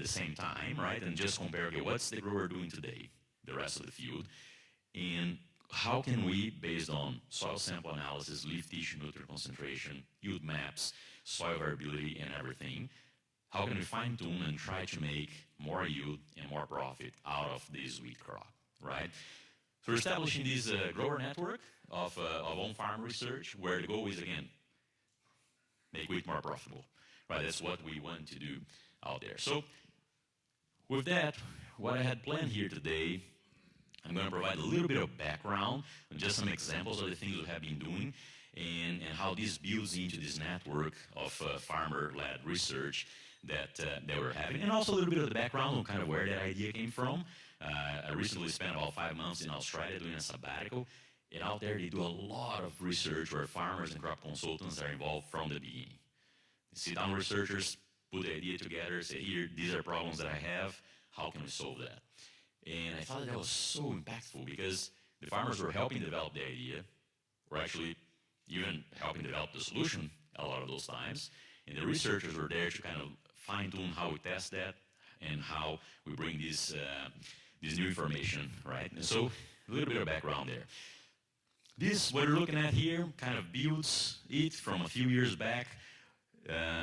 the same time, right? And just compare, okay, what's the grower doing today, the rest of the field, and how can we, based on soil sample analysis, leaf tissue nutrient concentration, yield maps, soil variability, and everything, how can we fine-tune and try to make more yield and more profit out of this wheat crop, right? So we're establishing this grower network of on-farm research, where the goal is, again, make wheat more profitable, right? That's what we want to do out there. So with that, what I had planned here today, I'm going to provide a little bit of background and just some examples of the things we have been doing and how this builds into this network of farmer-led research that we're having, and also a little bit of the background on kind of where that idea came from. I recently spent about 5 months in Australia doing a sabbatical, and out there they do a lot of research where farmers and crop consultants are involved from the beginning. Sit down researchers, put the idea together, say, here, these are problems that I have, how can we solve that? And I thought that was so impactful because the farmers were helping develop the idea, were actually even helping develop the solution a lot of those times, and the researchers were there to kind of fine-tune how we test that and how we bring this new information, right? And so a little bit of background there. This, what we're looking at here, kind of builds it from a few years back.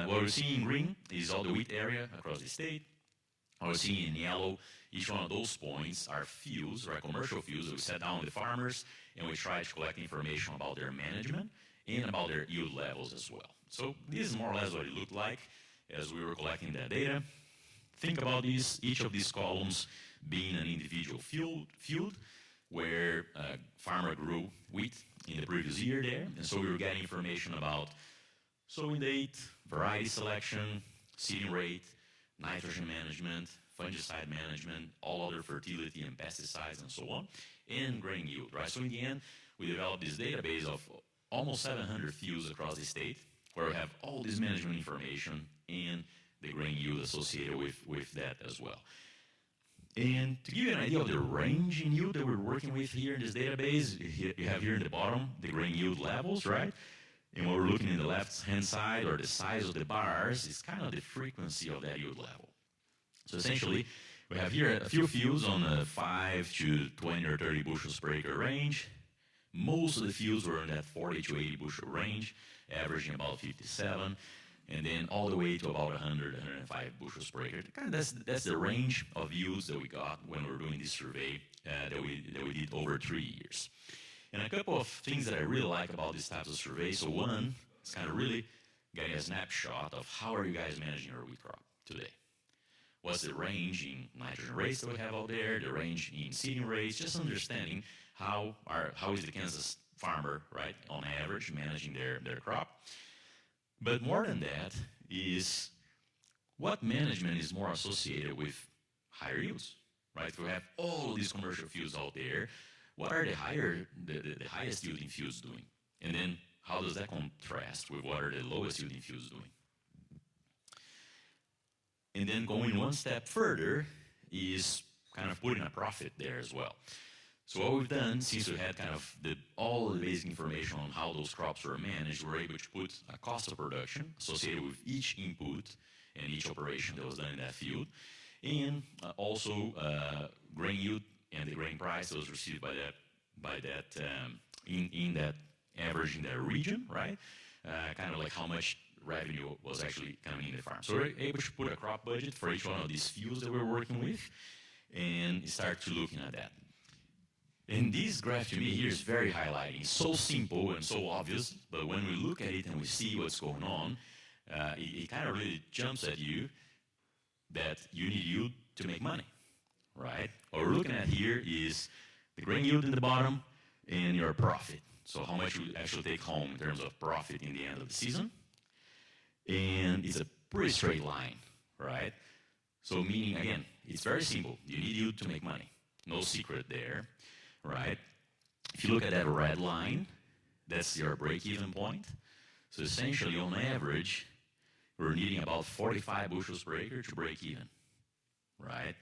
What we're seeing in green is all the wheat area across the state. What we're seeing in yellow, each one of those points are fields, right, commercial fields that we sat down with the farmers and we tried to collect information about their management and about their yield levels as well. So this is more or less what it looked like as we were collecting that data. Think about this, each of these columns being an individual field where a farmer grew wheat in the previous year there. And so we were getting information about sowing date, variety selection, seeding rate, nitrogen management, fungicide management, all other fertility and pesticides and so on, and grain yield, right? So in the end, we developed this database of almost 700 fields across the state where we have all this management information and the grain yield associated with that as well. And to give you an idea of the range in yield that we're working with here in this database, you have here in the bottom the grain yield levels, right? And what we're looking in the left-hand side, or the size of the bars, is kind of the frequency of that yield level. So essentially, we have here a few fields on the 5 to 20 or 30 bushels per acre range. Most of the fields were in that 40 to 80 bushel range, averaging about 57, and then all the way to about 100, 105 bushels per acre. Kind of that's the range of yields that we got when we were doing this survey that we did over 3 years. And a couple of things that I really like about this type of survey. So one, it's kind of really getting a snapshot of how are you guys managing your wheat crop today. What's the range in nitrogen rates that we have out there, the range in seeding rates, just understanding how is the Kansas farmer, right, on average, managing their crop. But more than that is what management is more associated with higher yields, right? If we have all these commercial fields out there, what are the highest yielding fields doing? And then how does that contrast with what are the lowest yielding fields doing? And then going one step further is kind of putting a profit there as well. So what we've done, since we had kind of all the basic information on how those crops were managed, we're able to put a cost of production associated with each input and each operation that was done in that field, and also grain yield and the grain price that was received by that in that average in that region, right? Kind of like how much revenue was actually coming in the farm. So we're able to put a crop budget for each one of these fields that we're working with and start to looking at that. And this graph to me here is very highlighting. It's so simple and so obvious, but when we look at it and we see what's going on, it kind of really jumps at you that you need yield to make money, right? What we're looking at here is the grain yield in the bottom and your profit. So how much you actually take home in terms of profit in the end of the season. And it's a pretty straight line, right? So meaning, again, it's very simple. You need yield to make money. No secret there, right? If you look at that red line, that's your break-even point. So essentially, on average, we're needing about 45 bushels per acre to break even, right?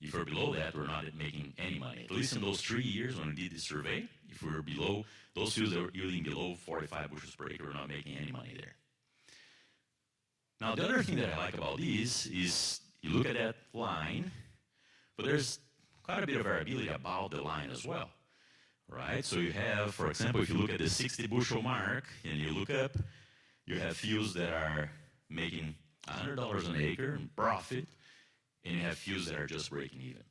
If we're below that, we're not making any money. At least in those 3 years when we did this survey, if we're below, those fields that were yielding below 45 bushels per acre, we're not making any money there. Now, the other thing that I like about these is you look at that line, but there's quite a bit of variability about the line as well, right? So you have, for example, if you look at the 60 bushel mark and you look up, you have fields that are making $100 an acre in profit, and you have fields that are just breaking even.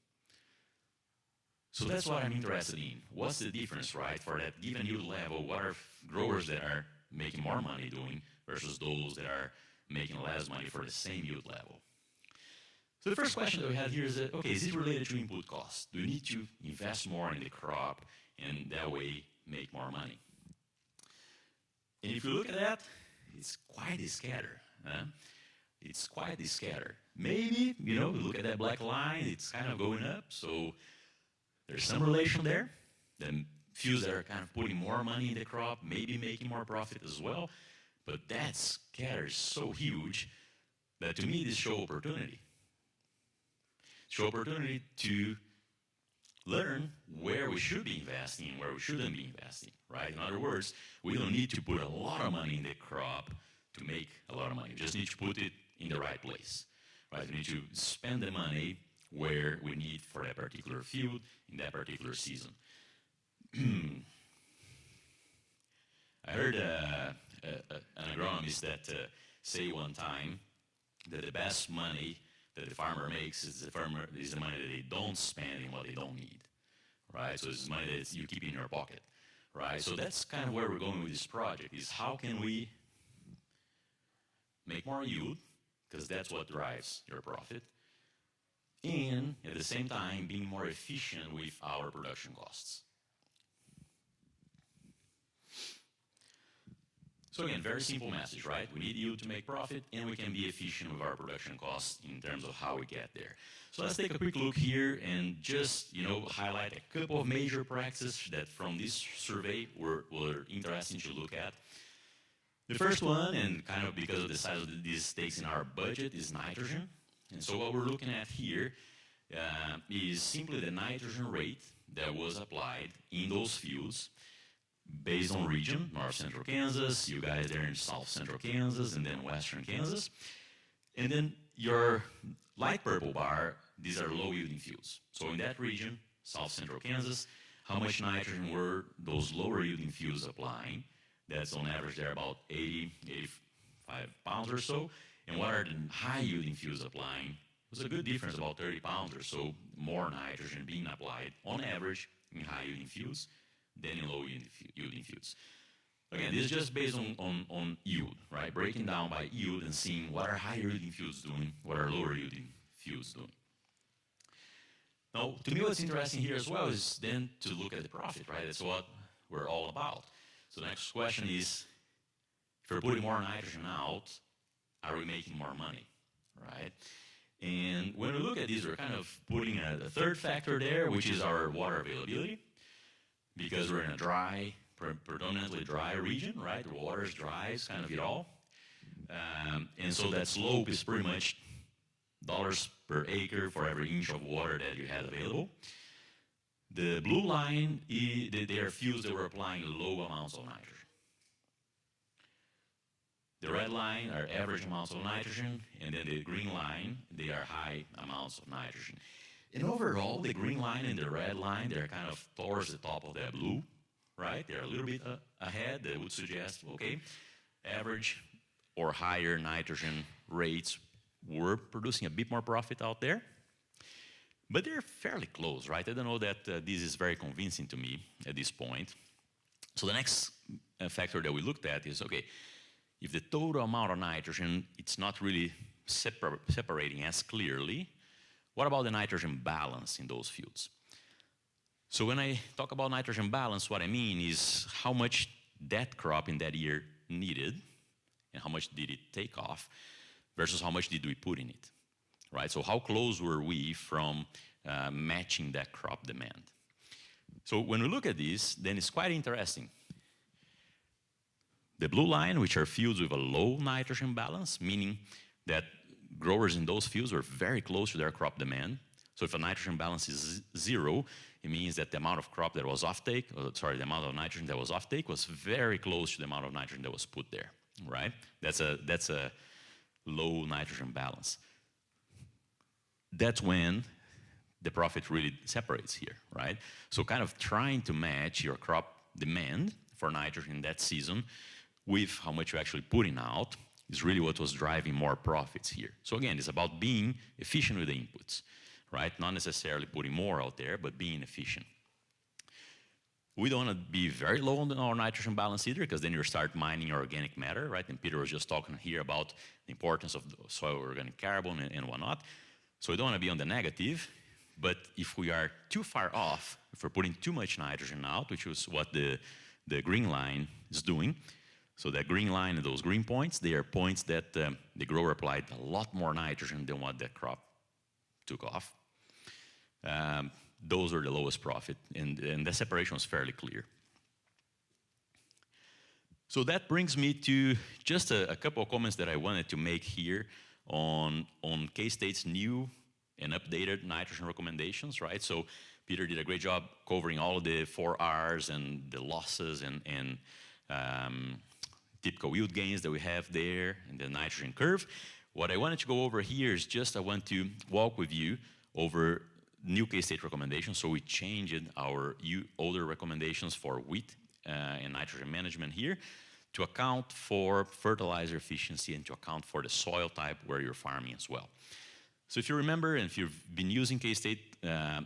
So that's what I'm interested in. What's the difference, right, for that given yield level? What are growers that are making more money doing versus those that are making less money for the same yield level? So the first question that we have here is, okay, is it related to input costs? Do you need to invest more in the crop and that way make more money? And if you look at that, it's quite a scatter. It's quite a scatter. Maybe, you look at that black line, it's kind of going up, so there's some relation there. Then fields that are kind of putting more money in the crop, maybe making more profit as well. But that scatter is so huge that to me this shows opportunity. Show opportunity to learn where we should be investing and where we shouldn't be investing, right? In other words, we don't need to put a lot of money in the crop to make a lot of money. We just need to put it in the right place, right? We need to spend the money where we need for that particular field in that particular season. I heard an agronomist that say one time that the best money that the farmer makes is the money that they don't spend in what they don't need, right? So it's money that you keep in your pocket, right? So that's kind of where we're going with this project, is how can we make more yield, because that's what drives your profit, and at the same time being more efficient with our production costs. So again, very simple message, right? We need yield to make profit, and we can be efficient with our production costs in terms of how we get there. So let's take a quick look here and just, highlight a couple of major practices that from this survey were interesting to look at. The first one, and kind of because of the size of these stakes in our budget, is nitrogen. And so what we're looking at here is simply the nitrogen rate that was applied in those fields based on region, north central Kansas, you guys there in south central Kansas, and then western Kansas. And then your light purple bar, these are low yielding fields. So in that region, south central Kansas, how much nitrogen were those lower yielding fields applying? That's on average there about 80, 85 pounds or so. And what are the high yielding fields applying? It was a good difference, about 30 pounds or so more nitrogen being applied on average in high yielding fields than in low yielding fields. Again, this is just based on yield, right? Breaking down by yield and seeing what are higher yielding fields doing, what are lower yielding fields doing. Now, to me what's interesting here as well is then to look at the profit, right? That's what we're all about. So the next question is, if we're putting more nitrogen out, are we making more money, right? And when we look at these, we're kind of putting a third factor there, which is our water availability, because we're in a dry, predominantly dry region, right? The water is dry, it's kind of it all. And so that slope is pretty much dollars per acre for every inch of water that you had available. The blue line, they are fields that were applying low amounts of nitrogen. The red line are average amounts of nitrogen, and then the green line, they are high amounts of nitrogen. And overall, the green line and the red line, they're kind of towards the top of that blue, right? They're a little bit ahead. That would suggest, okay, average or higher nitrogen rates were producing a bit more profit out there. But they're fairly close, right? I don't know that this is very convincing to me at this point. So the next factor that we looked at is, okay, if the total amount of nitrogen, it's not really separating as clearly, what about the nitrogen balance in those fields? So when I talk about nitrogen balance, what I mean is how much that crop in that year needed and how much did it take off versus how much did we put in it, right? So how close were we from matching that crop demand? So when we look at this, then it's quite interesting. The blue line, which are fields with a low nitrogen balance, meaning that growers in those fields were very close to their crop demand. So if a nitrogen balance is 0, it means that the amount of crop that was offtake, the amount of nitrogen that was offtake was very close to the amount of nitrogen that was put there, right? That's a low nitrogen balance. That's when the profit really separates here, right? So kind of trying to match your crop demand for nitrogen that season with how much you're actually putting out is really what was driving more profits here. So again, it's about being efficient with the inputs, right? Not necessarily putting more out there, but being efficient. We don't want to be very low on our nitrogen balance either, because then you start mining organic matter, right? And Peter was just talking here about the importance of soil organic carbon and whatnot. So we don't want to be on the negative, but if we are too far off, if we're putting too much nitrogen out, which is what the green line is doing, so that green line and those green points, they are points that the grower applied a lot more nitrogen than what that crop took off. Those are the lowest profit, and the separation was fairly clear. So that brings me to just a couple of comments that I wanted to make here on K-State's new and updated nitrogen recommendations, right? So Peter did a great job covering all of the 4 R's and the losses and typical yield gains that we have there in the nitrogen curve. What I wanted to go over here is just I want to walk with you over new K-State recommendations. So we changed our older recommendations for wheat and nitrogen management here to account for fertilizer efficiency and to account for the soil type where you're farming as well. So if you remember, and if you've been using K-State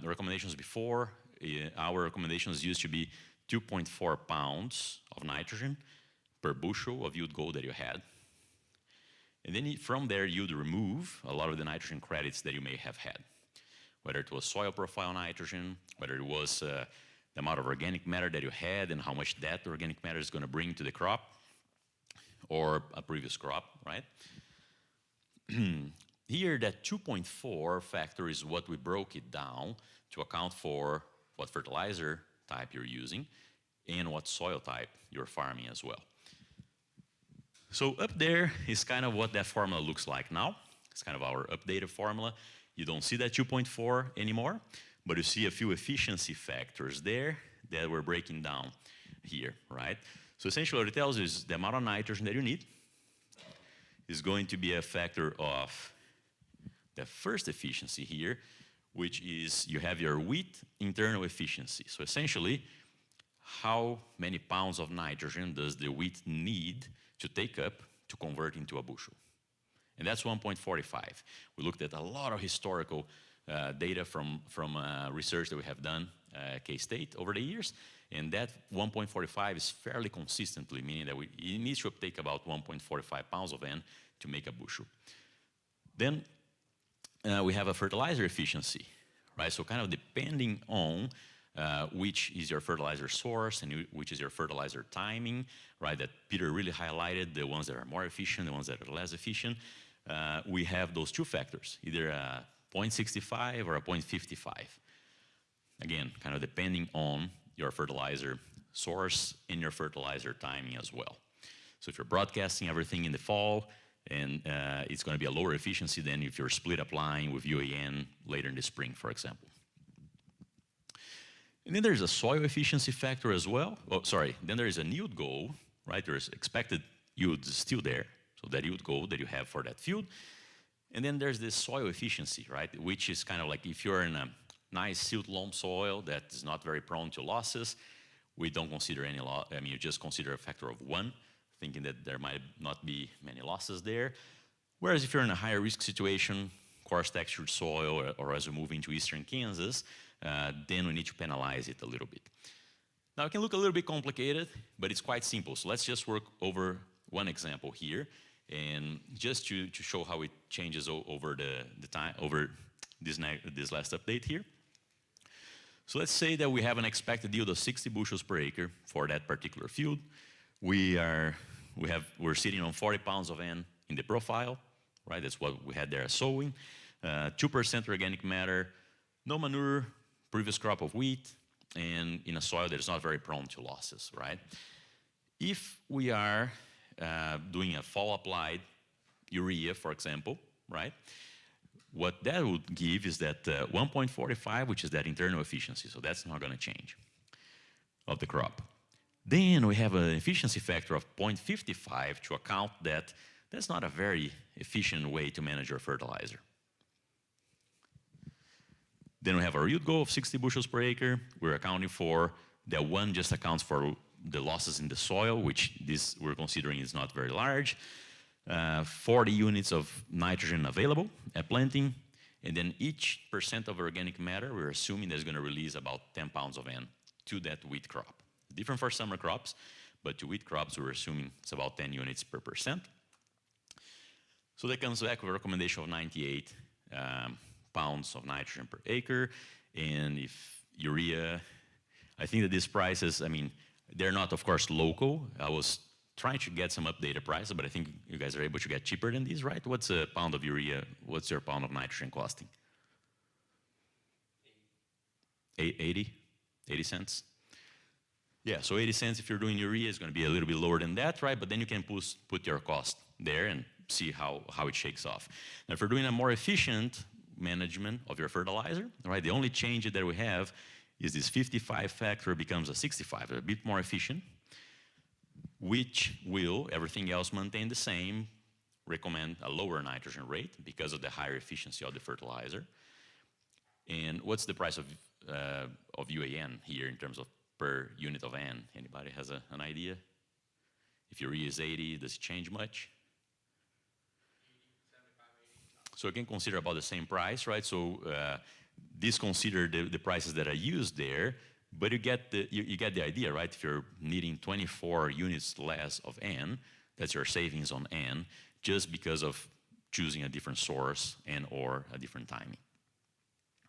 recommendations before, our recommendations used to be 2.4 pounds of nitrogen per bushel of yield goal that you had. And then from there, you'd remove a lot of the nitrogen credits that you may have had, whether it was soil profile nitrogen, whether it was the amount of organic matter that you had and how much that organic matter is going to bring to the crop or a previous crop, right? Here, that 2.4 factor is what we broke it down to account for what fertilizer type you're using and what soil type you're farming as well. So up there is kind of what that formula looks like now. It's kind of our updated formula. You don't see that 2.4 anymore, but you see a few efficiency factors there that we're breaking down here, right? So essentially what it tells you is the amount of nitrogen that you need is going to be a factor of the first efficiency here, which is you have your wheat internal efficiency. So essentially, how many pounds of nitrogen does the wheat need to take up to convert into a bushel? And that's 1.45. We looked at a lot of historical data from research that we have done at K-State over the years, and that 1.45 is fairly consistently, meaning that it needs to uptake about 1.45 pounds of N to make a bushel. Then we have a fertilizer efficiency, right? So kind of depending on which is your fertilizer source and which is your fertilizer timing, right? That Peter really highlighted, the ones that are more efficient, the ones that are less efficient. we have those two factors, either a 0.65 or a 0.55. Again, kind of depending on your fertilizer source and your fertilizer timing as well. So if you're broadcasting everything in the fall, and it's going to be a lower efficiency than if you're split applying with UAN later in the spring, for example. And then there's a soil efficiency factor as well. Oh, sorry. Then there is a yield goal, right? There's expected yield still there, so that yield goal that you have for that field. And then there's this soil efficiency, right? Which is kind of like if you're in a nice silt loam soil that is not very prone to losses, we don't consider any loss. I mean, you just consider a factor of 1, thinking that there might not be many losses there. Whereas if you're in a higher risk situation, coarse textured soil, or as we move into eastern Kansas, then we need to penalize it a little bit. Now, it can look a little bit complicated, but it's quite simple. So let's just work over one example here, and just to show how it changes over the time, over this last update here. So let's say that we have an expected yield of 60 bushels per acre for that particular field. We're sitting on 40 pounds of N in the profile, right? That's what we had there as sowing. 2% organic matter, no manure, previous crop of wheat, and in a soil that is not very prone to losses, right? If we are doing a fall applied urea, for example, right? What that would give is that 1.45, which is that internal efficiency, so that's not going to change, of the crop. Then we have an efficiency factor of 0.55 to account that that's not a very efficient way to manage your fertilizer. Then we have our yield goal of 60 bushels per acre. We're accounting for that one just accounts for the losses in the soil, which this we're considering is not very large. 40 units of nitrogen available at planting, and then each % of organic matter, we're assuming that's going to release about 10 pounds of N to that wheat crop. Different for summer crops, but to wheat crops, we're assuming it's about 10 units per %. So that comes back with a recommendation of 98 pounds of nitrogen per acre. And if urea, I think that these prices, I mean, they're not, of course, local. I was trying to get some updated prices, but I think you guys are able to get cheaper than these, right? What's a pound of urea? What's your pound of nitrogen costing? 80 cents? Yeah, so 80 cents if you're doing urea is going to be a little bit lower than that, right? But then you can put your cost there and see how it shakes off. Now, if you're doing a more efficient management of your fertilizer, right? The only change that we have is this 55 factor becomes a 65, a bit more efficient, which will, everything else maintain the same, recommend a lower nitrogen rate because of the higher efficiency of the fertilizer. And what's the price of UAN here in terms of per unit of N? Anybody has an idea? If urea is 80, does it change much? 75, 80. So you can consider about the same price, right? So disconsider the prices that I used there, but you get the idea, right? If you're needing 24 units less of N, that's your savings on N, just because of choosing a different source and or a different timing.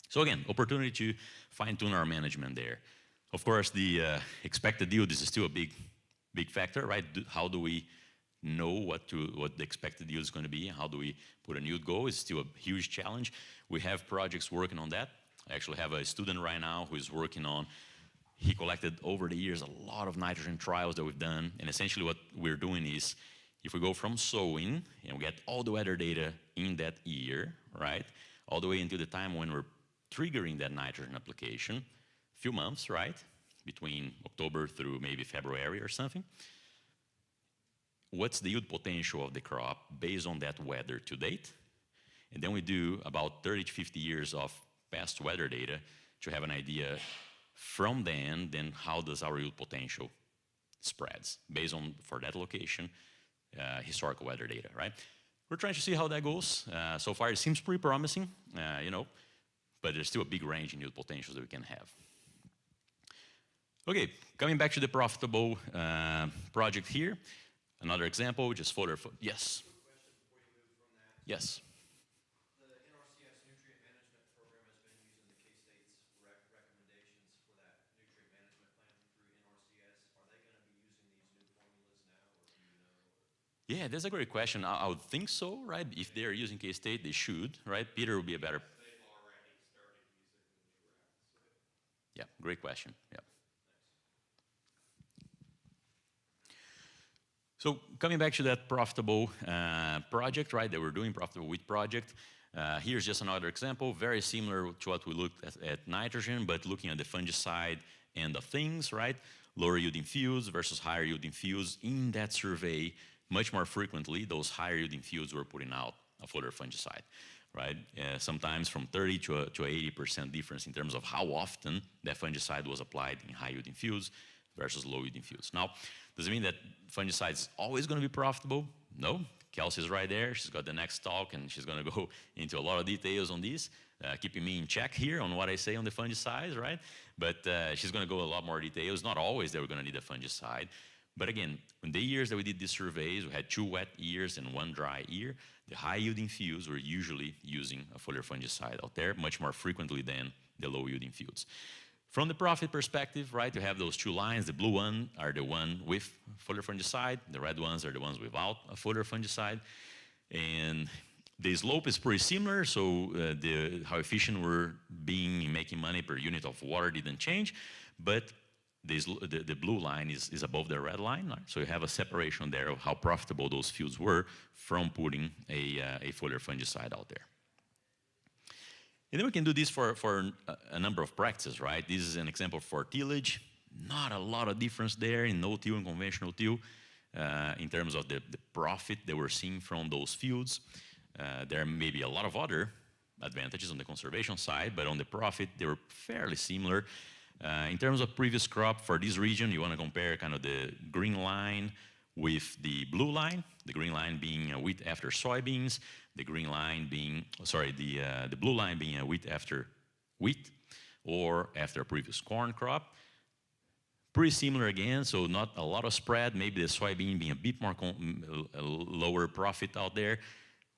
So again, opportunity to fine-tune our management there. Of course, the expected yield is still a big factor, right? How do we know what the expected yield is going to be? How do we put a yield goal? It's still a huge challenge. We have projects working on that. I actually have a student right now who is working on, he collected over the years a lot of nitrogen trials that we've done. And essentially what we're doing is, if we go from sowing and we get all the weather data in that year, right? All the way into the time when we're triggering that nitrogen application, few months, right? Between October through maybe February or something. What's the yield potential of the crop based on that weather to date? And then we do about 30 to 50 years of past weather data to have an idea from then how does our yield potential spreads based on, for that location, historical weather data, right? We're trying to see how that goes. So far it seems pretty promising, but there's still a big range in yield potentials that we can have. Okay, coming back to the profitable project here. Another example, just further, yes? Quick question before you move from that. Yes. The NRCS nutrient management program has been using the K-State's recommendations for that nutrient management plan through NRCS. Are they going to be using these new formulas now, or do you know? Yeah, that's a great question. I would think so, right? If they're using K-State, they should, right? Peter would be a better. They've already started using the New Rx. Yeah, great question. Yeah. So coming back to that profitable project, right, that we're doing, profitable wheat project, here's just another example, very similar to what we looked at nitrogen, but looking at the fungicide end of things, right? Lower yielding fields versus higher yielding fields. In that survey, much more frequently, those higher yielding fields were putting out a foliar fungicide, right? Sometimes from 30 to 80% difference in terms of how often that fungicide was applied in high yielding fields versus low yielding fields. Now, does it mean that fungicide is always going to be profitable? No. Kelsey's right there. She's got the next talk, and she's going to go into a lot of details on this, keeping me in check here on what I say on the fungicides, right? But she's going to go a lot more details. Not always that we're going to need a fungicide. But again, in the years that we did these surveys, we had 2 wet years and 1 dry year. The high-yielding fields were usually using a foliar fungicide out there, much more frequently than the low-yielding fields. From the profit perspective, right, you have those 2 lines. The blue one are the one with foliar fungicide. The red ones are the ones without a foliar fungicide. And the slope is pretty similar, so how efficient we're being in making money per unit of water didn't change. But the blue line is above the red line, right? So you have a separation there of how profitable those fields were from putting a foliar fungicide out there. And then we can do this for a number of practices, right? This is an example for tillage. Not a lot of difference there in no-till and conventional till in terms of the profit that we're seeing from those fields. There may be a lot of other advantages on the conservation side, but on the profit, they were fairly similar. In terms of previous crop for this region, you want to compare kind of the green line with the blue line, the green line being wheat after soybeans, the green line being, the blue line being a wheat after wheat or after a previous corn crop. Pretty similar again, so not a lot of spread, maybe the soybean being a bit more lower profit out there.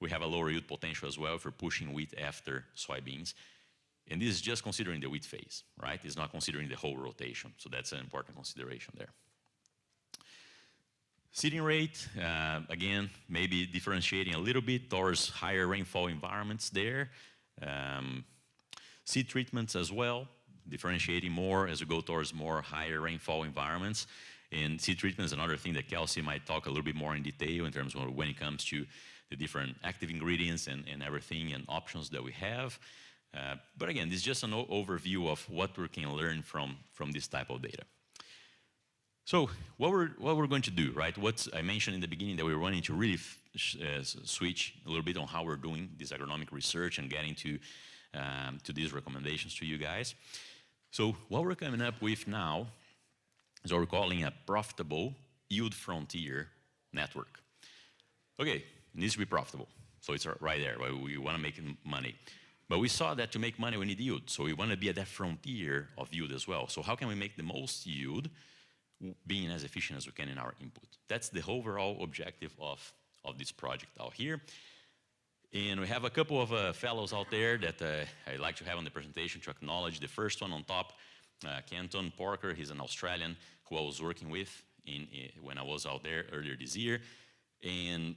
We have a lower yield potential as well for pushing wheat after soybeans. And this is just considering the wheat phase, right? It's not considering the whole rotation, so that's an important consideration there. Seeding rate, again, maybe differentiating a little bit towards higher rainfall environments there. Seed treatments as well, differentiating more as we go towards more higher rainfall environments. And seed treatment is another thing that Kelsey might talk a little bit more in detail in terms of when it comes to the different active ingredients and everything and options that we have. But again, this is just an overview of what we can learn from this type of data. So what we're going to do, right? What I mentioned in the beginning that we were wanting to really switch a little bit on how we're doing this agronomic research and getting to these recommendations to you guys. So what we're coming up with now is what we're calling a profitable yield frontier network. Okay, it needs to be profitable. So it's right there, right? We want to make money. But we saw that to make money, we need yield. So we want to be at that frontier of yield as well. So how can we make the most yield being as efficient as we can in our input? That's the overall objective of this project out here. And we have a couple of fellows out there that I'd like to have on the presentation to acknowledge. The first one on top, Kenton Parker, he's an Australian who I was working with when I was out there earlier this year. And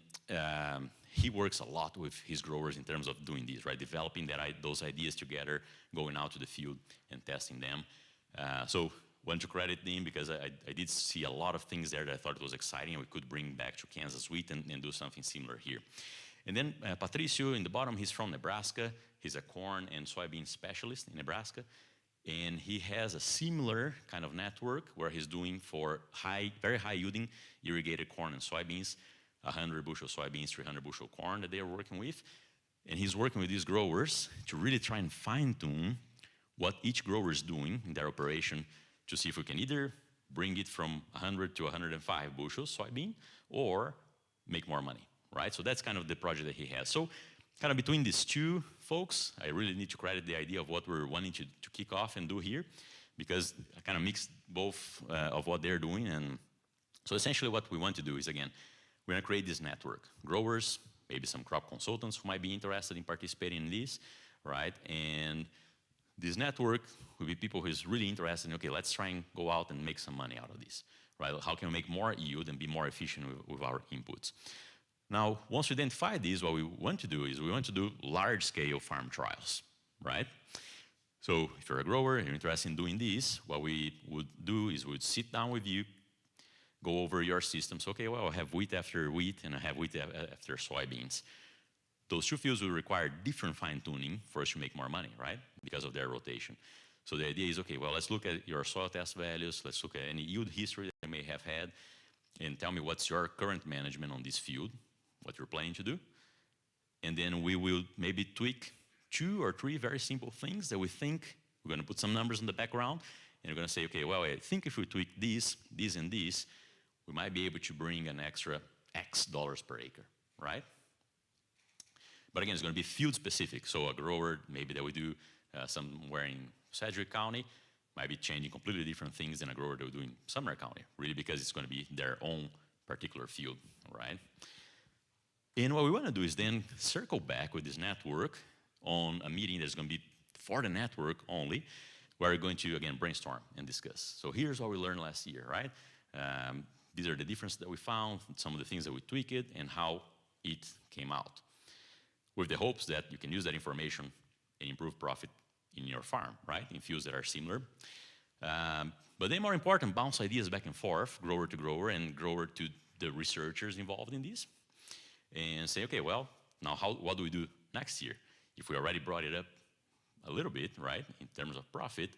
he works a lot with his growers in terms of doing this, right? Developing those ideas together, going out to the field and testing them. So want to credit him because I did see a lot of things there that I thought was exciting and we could bring back to Kansas wheat and do something similar here. And then Patricio in the bottom, he's from Nebraska. He's a corn and soybean specialist in Nebraska. And he has a similar kind of network where he's doing for very high yielding irrigated corn and soybeans, 100 bushel soybeans, 300 bushel corn that they are working with. And he's working with these growers to really try and fine tune what each grower is doing in their operation to see if we can either bring it from 100 to 105 bushels soybean or make more money, right? So that's kind of the project that he has. So kind of between these two folks, I really need to credit the idea of what we're wanting to kick off and do here because I kind of mixed both of what they're doing. And so essentially what we want to do is, again, we're going to create this network. Growers, maybe some crop consultants who might be interested in participating in this, right? And this network will be people who's really interested in, okay, let's try and go out and make some money out of this, right? How can we make more yield and be more efficient with our inputs? Now, once we identify these, what we want to do is we want to do large-scale farm trials, right? So if you're a grower and you're interested in doing this, what we would do is we would sit down with you, go over your systems. Okay, well, I have wheat after wheat, and I have wheat after soybeans. Those two fields will require different fine-tuning for us to make more money, right? Because of their rotation. So the idea is, okay, well, let's look at your soil test values. Let's look at any yield history that you may have had, and tell me what's your current management on this field, what you're planning to do. And then we will maybe tweak 2 or 3 very simple things that we think we're going to put some numbers in the background, and we're going to say, okay, well, I think if we tweak this, and this, we might be able to bring an extra X dollars per acre, right? But again, it's going to be field specific. So a grower, maybe that we do somewhere in Sedgwick County, might be changing completely different things than a grower that we do in Sumner County, really because it's going to be their own particular field, right? And what we want to do is then circle back with this network on a meeting that's going to be for the network only, where we're going to, again, brainstorm and discuss. So here's what we learned last year, right? These are the differences that we found, some of the things that we tweaked, and how it came out, with the hopes that you can use that information and improve profit in your farm, right, in fields that are similar. But then more important, bounce ideas back and forth, grower to grower and grower to the researchers involved in this, and say, okay, well, now what do we do next year? If we already brought it up a little bit, right, in terms of profit,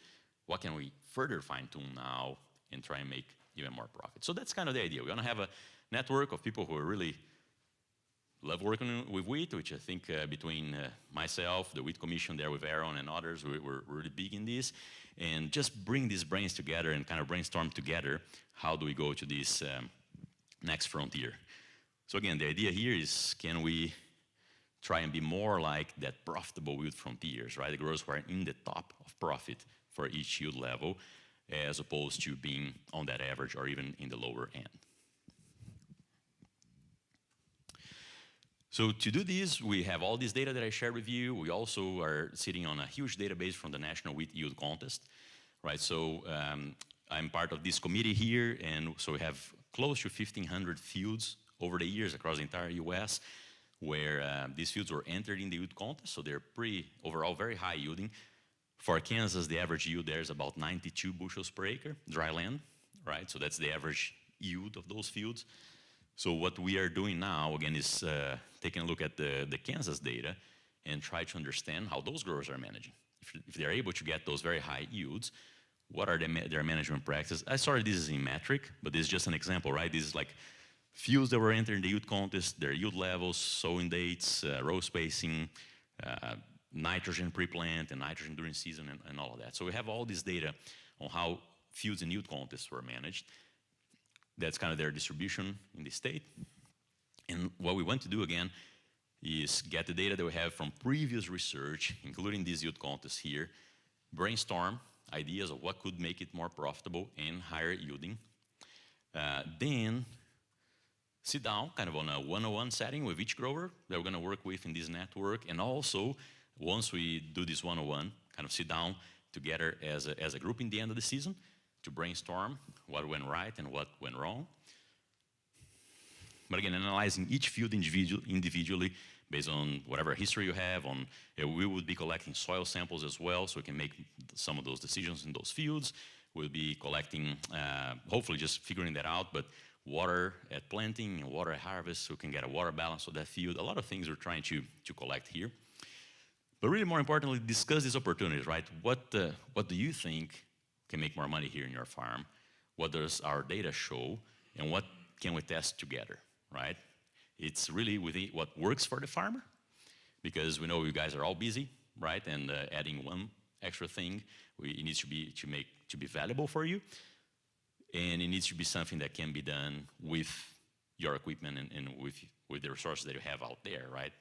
what can we further fine-tune now and try and make even more profit? So that's kind of the idea. We want to have a network of people who are really love working with wheat, which I think between myself, the Wheat Commission there with Aaron and others, we're really big in this, and just bring these brains together and kind of brainstorm together, how do we go to this next frontier? So again, the idea here is, can we try and be more like that profitable wheat frontiers, right? The growers who are in the top of profit for each yield level, as opposed to being on that average or even in the lower end. So to do this, we have all this data that I shared with you. We also are sitting on a huge database from the National Wheat Yield Contest, right? So I'm part of this committee here, and so we have close to 1,500 fields over the years across the entire U.S. where these fields were entered in the yield contest, so they're pretty, overall, very high yielding. For Kansas, the average yield there is about 92 bushels per acre, dry land, right? So that's the average yield of those fields. So what we are doing now, again, is taking a look at the Kansas data and try to understand how those growers are managing. If they're able to get those very high yields, what are their management practices? I started this as in metric, but this is just an example, right? This is like fields that were entering the yield contest, their yield levels, sowing dates, row spacing, nitrogen pre-plant and nitrogen during season and all of that. So we have all this data on how fields in yield contests were managed. That's kind of their distribution in the state. And what we want to do, again, is get the data that we have from previous research, including these yield contests here, brainstorm ideas of what could make it more profitable and higher yielding. Then sit down kind of on a one-on-one setting with each grower that we're going to work with in this network. And also, once we do this one-on-one, kind of sit down together as a group in the end of the season to brainstorm what went right and what went wrong. But again, analyzing each field individually based on whatever history you have. We would be collecting soil samples as well, so we can make some of those decisions in those fields. We'll be collecting, hopefully just figuring that out, but water at planting and water at harvest, so we can get a water balance of that field. A lot of things we're trying to collect here. But really more importantly, discuss these opportunities, right? What do you think can make more money here in your farm? What does our data show? And what can we test together, right? It's really what works for the farmer, because we know you guys are all busy, right? And adding one extra thing, it needs to be valuable for you. And it needs to be something that can be done with your equipment and with the resources that you have out there, right?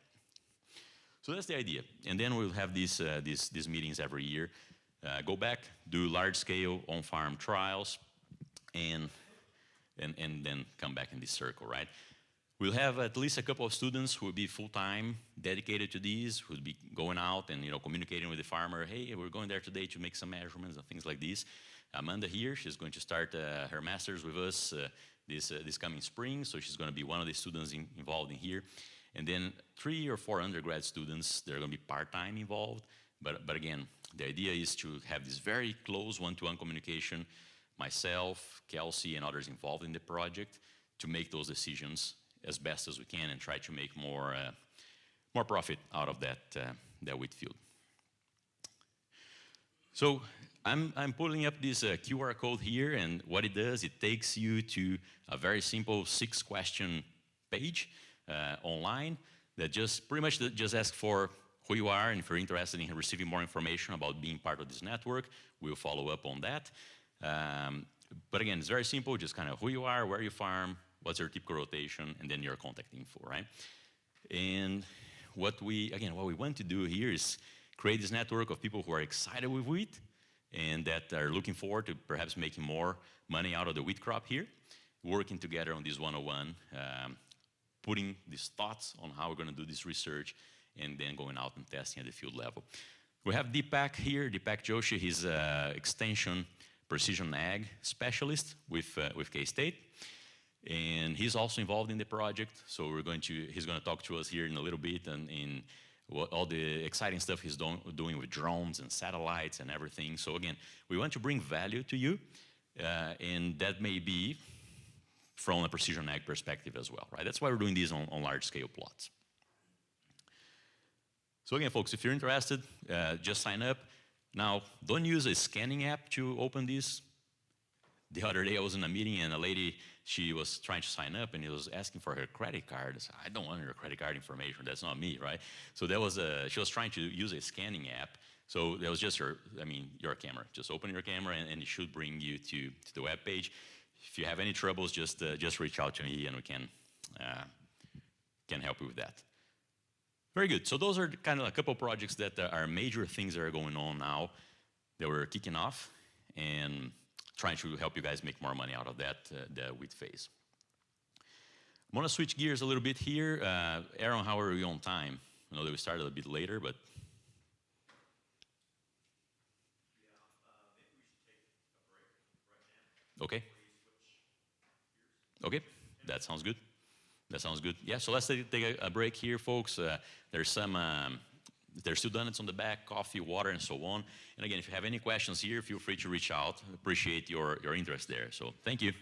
So that's the idea. And then we'll have these meetings every year. Go back, do large-scale on-farm trials, and then come back in this circle, right? We'll have at least a couple of students who will be full-time dedicated to these, who'll be going out and communicating with the farmer. Hey, we're going there today to make some measurements and things like this. Amanda here, she's going to start her master's with us this coming spring, so she's going to be one of the students involved in here. And then 3 or 4 undergrad students, they're going to be part-time involved. But again, the idea is to have this very close one-to-one communication, myself, Kelsey, and others involved in the project, to make those decisions as best as we can and try to make more profit out of that wheat field. So I'm pulling up this QR code here, and what it does, it takes you to a very simple 6-question page online that just pretty much just asks for who you are, and if you're interested in receiving more information about being part of this network, we'll follow up on that. But again, it's very simple, just kind of who you are, where you farm, what's your typical rotation, and then your contact info, right? And what we want to do here is create this network of people who are excited with wheat and that are looking forward to perhaps making more money out of the wheat crop here, working together on this 101, putting these thoughts on how we're going to do this research, and then going out and testing at the field level. We have Deepak here, Deepak Joshi. He's extension precision ag specialist with K-State. And he's also involved in the project, so he's going to talk to us here in a little bit and in all the exciting stuff he's doing with drones and satellites and everything. So again, we want to bring value to you, and that may be from a precision ag perspective as well, right? That's why we're doing these on large-scale plots. So again, folks, if you're interested, just sign up. Now, don't use a scanning app to open this. The other day I was in a meeting and a lady, she was trying to sign up and he was asking for her credit card. I said, I don't want your credit card information, that's not me, right? So she was trying to use a scanning app. So that was just your camera. Just open your camera and it should bring you to the web page. If you have any troubles, just reach out to me and we can help you with that. Very good. So those are kind of a couple projects that are major things that are going on now that we're kicking off and trying to help you guys make more money out of that wheat phase. I'm going to switch gears a little bit here. Aaron, how are we on time? I know that we started a bit later, but... Maybe we should take a break right now. Okay. Okay, that sounds good. That sounds good. Yeah, so let's take a break here, folks. There's still donuts on the back, coffee, water, and so on. And again, if you have any questions here, feel free to reach out. Appreciate your interest there. So thank you.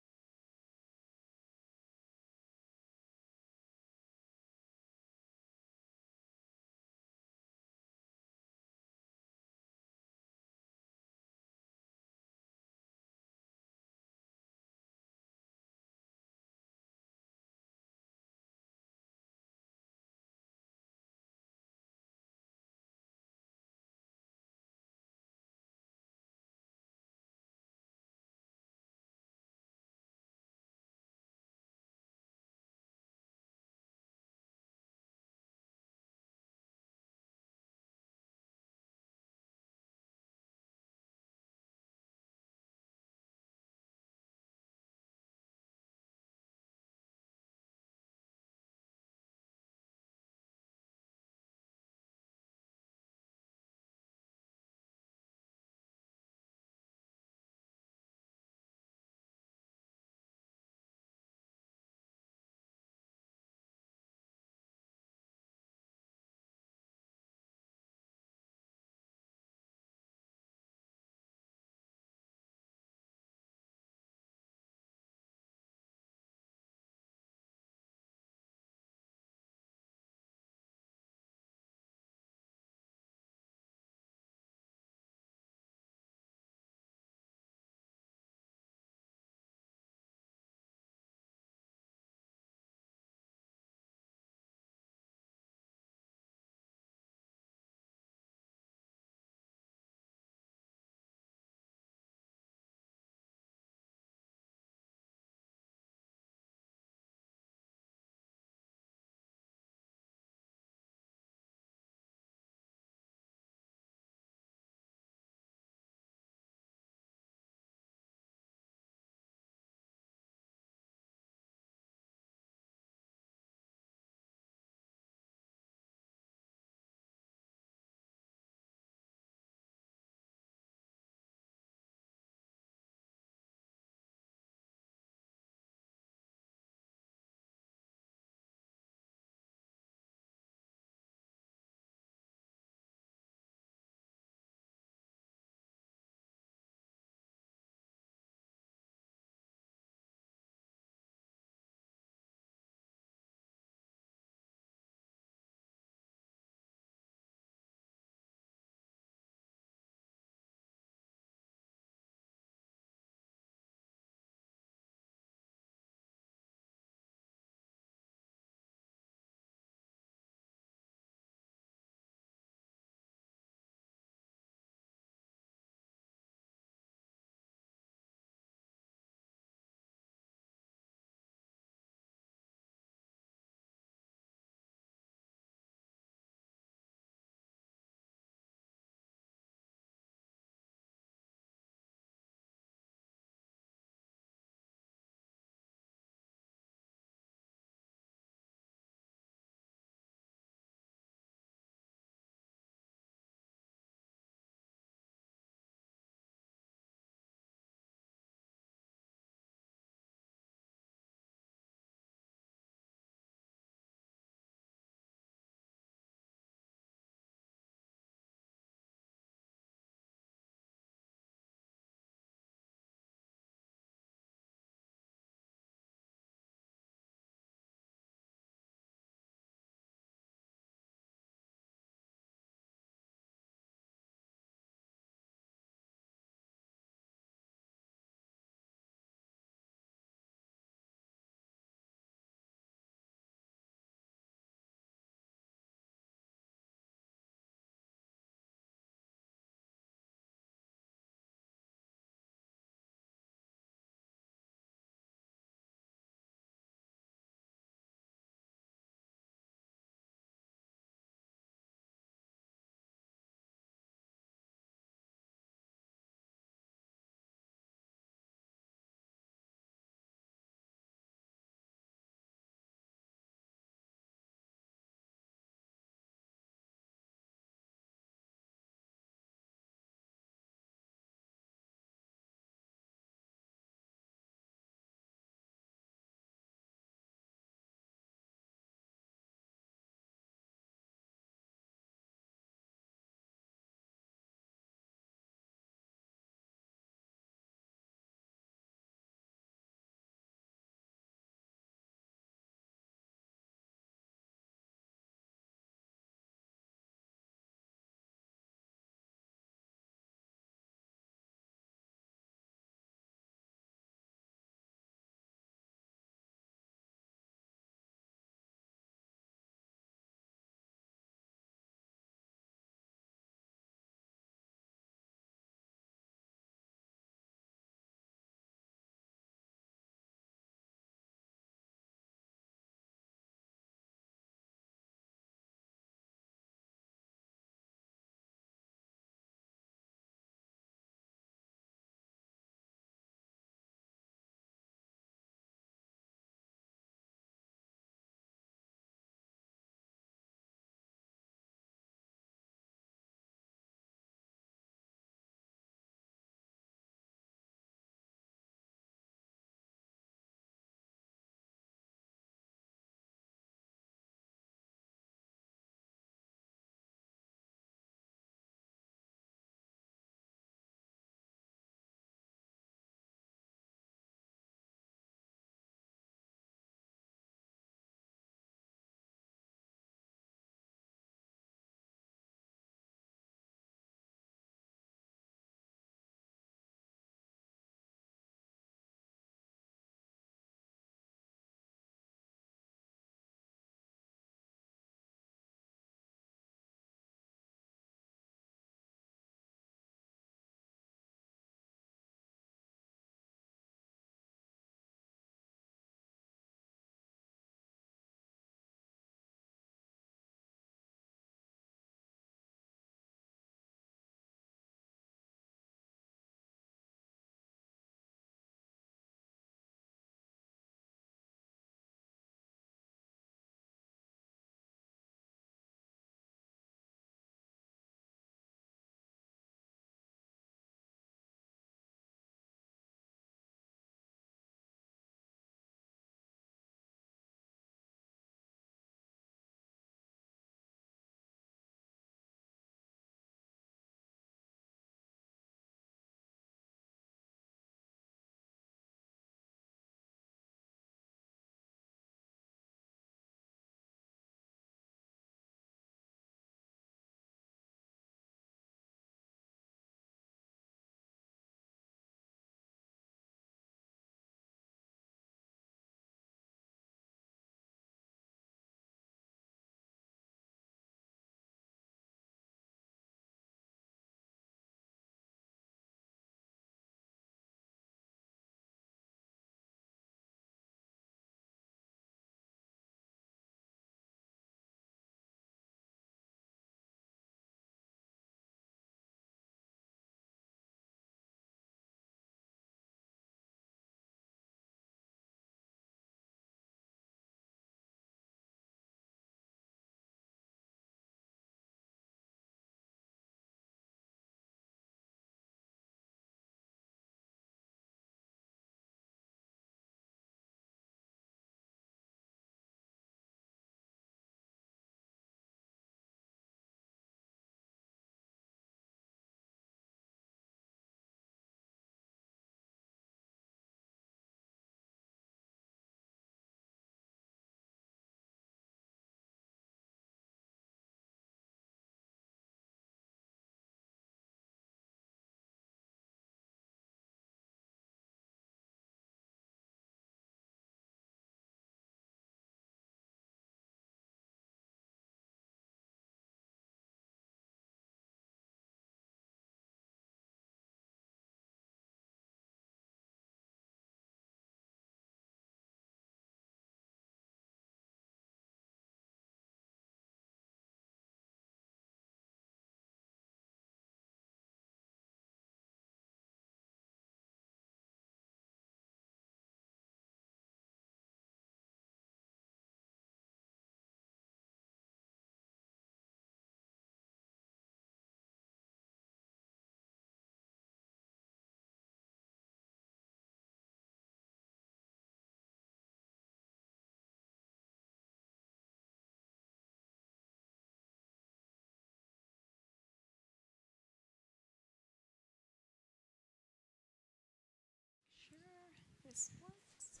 this works.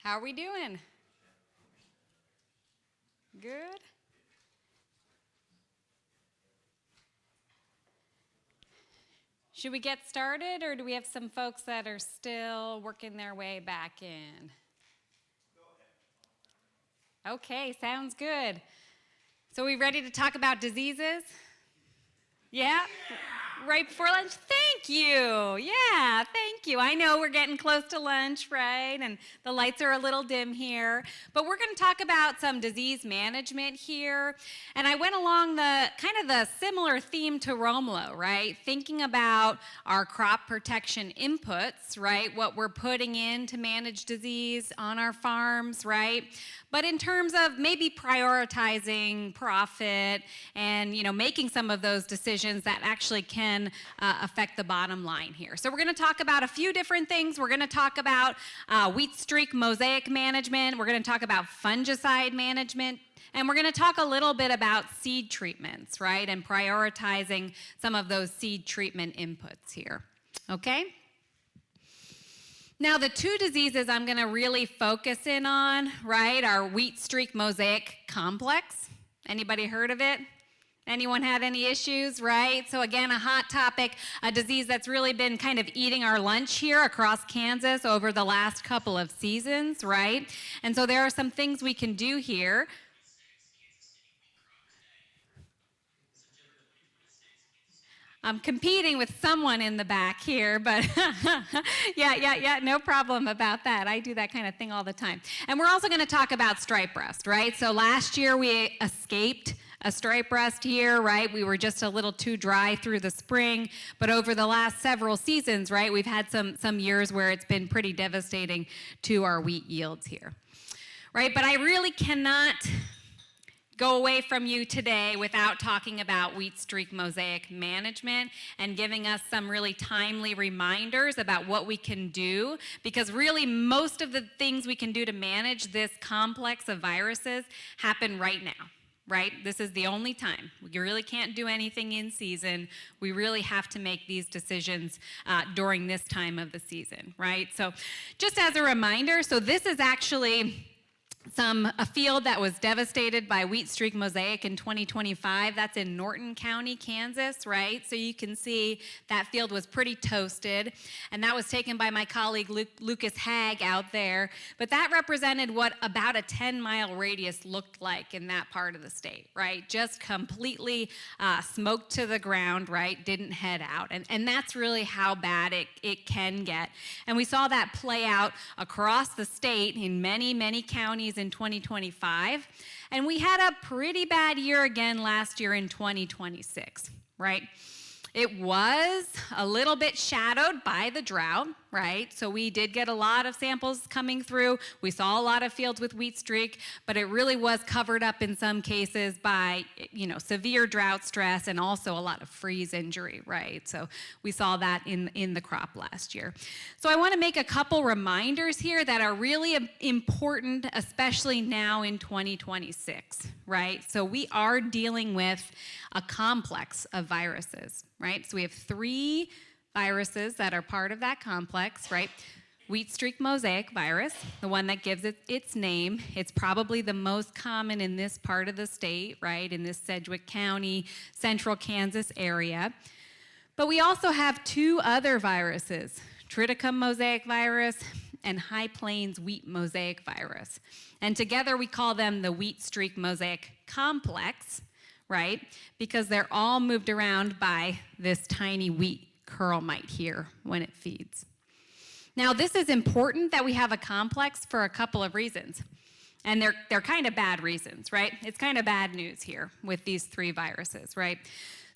How are we doing? Good? Should we get started, or do we have some folks that are still working their way back in? Okay, sounds good. So we ready to talk about diseases? Yeah? Right before lunch? Thank you. Yeah, thank you. I know we're getting close to lunch, right? And the lights are a little dim here. But we're going to talk about some disease management here. And I went along the kind of the similar theme to Romulo, right? Thinking about our crop protection inputs, right? What we're putting in to manage disease on our farms, right? But in terms of maybe prioritizing profit and, making some of those decisions that actually can affect the bottom line here. So we're going to talk about a few different things. We're going to talk about wheat streak mosaic management. We're going to talk about fungicide management. And we're going to talk a little bit about seed treatments, right? And prioritizing some of those seed treatment inputs here. Okay? Now, the two diseases I'm going to really focus in on, right, are wheat streak mosaic complex. Anybody heard of it? Anyone had any issues, right? So again, a hot topic, a disease that's really been kind of eating our lunch here across Kansas over the last couple of seasons, right? And so there are some things we can do here. I'm competing with someone in the back here, but yeah, no problem about that. I do that kind of thing all the time. And we're also going to talk about stripe rust, right? So last year we escaped a stripe rust here, right? We were just a little too dry through the spring, but over the last several seasons, right, we've had some years where it's been pretty devastating to our wheat yields here, right? But I really cannot go away from you today without talking about wheat streak mosaic management and giving us some really timely reminders about what we can do, because really most of the things we can do to manage this complex of viruses happen right now. Right? This is the only time. We really can't do anything in season. We really have to make these decisions during this time of the season, right? So just as a reminder, so this is actually a field that was devastated by wheat streak mosaic in 2025. That's in Norton County, Kansas, right? So you can see that field was pretty toasted, and that was taken by my colleague Lucas Hagg out there. But that represented what about a 10-mile radius looked like in that part of the state, right? Just completely smoked to the ground, right? Didn't head out. And that's really how bad it can get. And we saw that play out across the state in many, many counties in 2025, and we had a pretty bad year again last year in 2026, right? It was a little bit shadowed by the drought, right? So we did get a lot of samples coming through. We saw a lot of fields with wheat streak, but it really was covered up in some cases by, severe drought stress and also a lot of freeze injury, right? So we saw that in the crop last year. So I want to make a couple reminders here that are really important, especially now in 2026, right? So we are dealing with a complex of viruses, right? So we have 3 viruses that are part of that complex, right? Wheat streak mosaic virus, the one that gives it its name. It's probably the most common in this part of the state, right? In this Sedgwick County, central Kansas area. But we also have 2 other viruses, Triticum mosaic virus and High Plains wheat mosaic virus. And together we call them the wheat streak mosaic complex, right? Because they're all moved around by this tiny wheat curl mite here when it feeds. Now, this is important that we have a complex for a couple of reasons. And they're kind of bad reasons, right? It's kind of bad news here with these 3 viruses, right?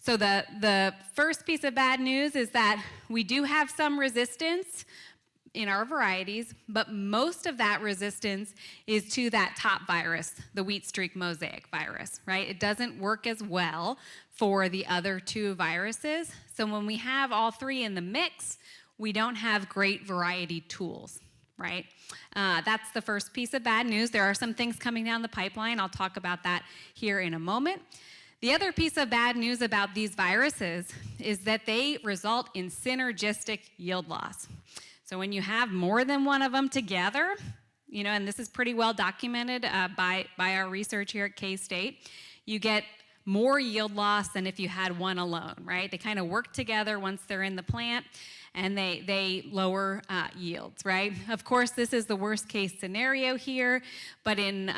So the first piece of bad news is that we do have some resistance in our varieties, but most of that resistance is to that top virus, the wheat streak mosaic virus, right? It doesn't work as well for the other 2 viruses. So when we have all 3 in the mix, we don't have great variety tools, right? That's the first piece of bad news. There are some things coming down the pipeline. I'll talk about that here in a moment. The other piece of bad news about these viruses is that they result in synergistic yield loss. So when you have more than one of them together, and this is pretty well documented by our research here at K-State, you get more yield loss than if you had one alone, right? They kind of work together once they're in the plant, and they lower yields, right? Of course, this is the worst case scenario here, but in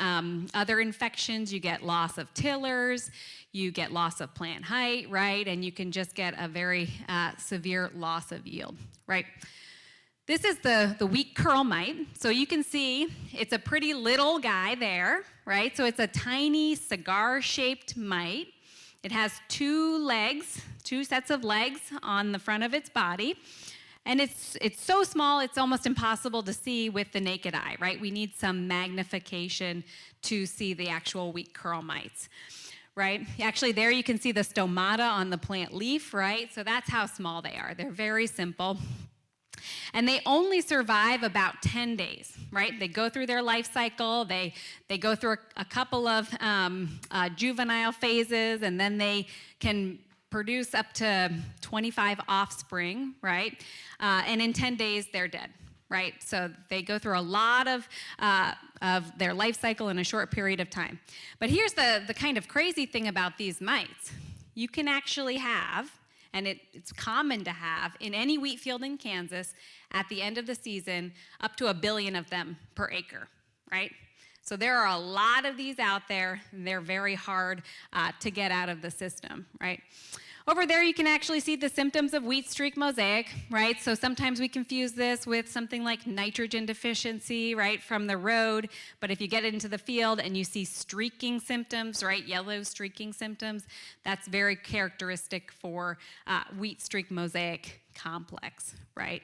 other infections, you get loss of tillers, you get loss of plant height, right? And you can just get a very severe loss of yield, right? This is the wheat curl mite. So you can see it's a pretty little guy there, right? So it's a tiny cigar-shaped mite. It has two sets of legs on the front of its body. And it's so small, it's almost impossible to see with the naked eye, right? We need some magnification to see the actual wheat curl mites, right? Actually, there you can see the stomata on the plant leaf, right? So that's how small they are. They're very simple. And they only survive about 10 days, right? They go through their life cycle, they go through a couple of juvenile phases, and then they can produce up to 25 offspring, right? And in 10 days, they're dead, right? So they go through a lot of their life cycle in a short period of time. But here's the kind of crazy thing about these mites. You can actually have, and it's common to have, in any wheat field in Kansas, at the end of the season, up to 1 billion of them per acre, right? So there are a lot of these out there, and they're very hard to get out of the system, right? Over there, you can actually see the symptoms of wheat streak mosaic, right? So sometimes we confuse this with something like nitrogen deficiency, right, from the road. But if you get into the field and you see streaking symptoms, right, yellow streaking symptoms, that's very characteristic for wheat streak mosaic complex, right?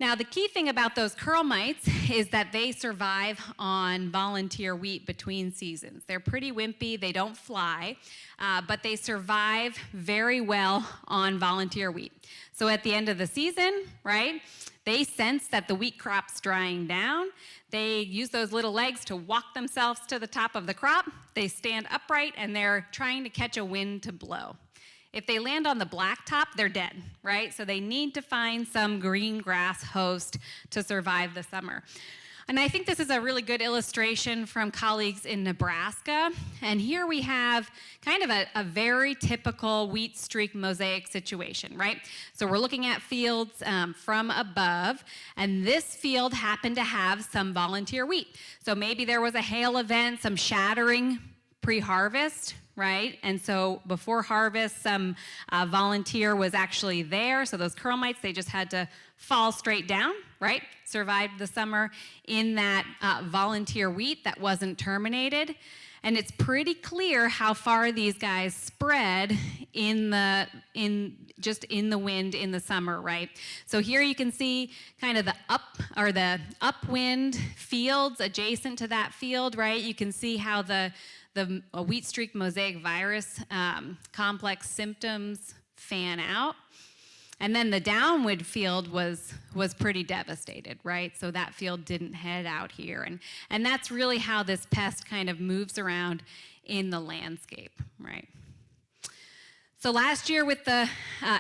Now, the key thing about those curl mites is that they survive on volunteer wheat between seasons. They're pretty wimpy, they don't fly, but they survive very well on volunteer wheat. So at the end of the season, right, they sense that the wheat crop's drying down. They use those little legs to walk themselves to the top of the crop. They stand upright, and they're trying to catch a wind to blow. If they land on the blacktop, they're dead, right? So they need to find some green grass host to survive the summer. And I think this is a really good illustration from colleagues in Nebraska. And here we have kind of a very typical wheat streak mosaic situation, right? So we're looking at fields from above, and this field happened to have some volunteer wheat. So maybe there was a hail event, some shattering pre-harvest, right? And so before harvest, some volunteer was actually there. So those curl mites, they just had to fall straight down, right? Survived the summer in that volunteer wheat that wasn't terminated. And it's pretty clear how far these guys spread in the wind in the summer, right? So here you can see kind of the upwind fields adjacent to that field, right? You can see how the wheat streak mosaic virus complex symptoms fan out. And then the downwind field was pretty devastated, right? So that field didn't head out here. And that's really how this pest kind of moves around in the landscape, right? So last year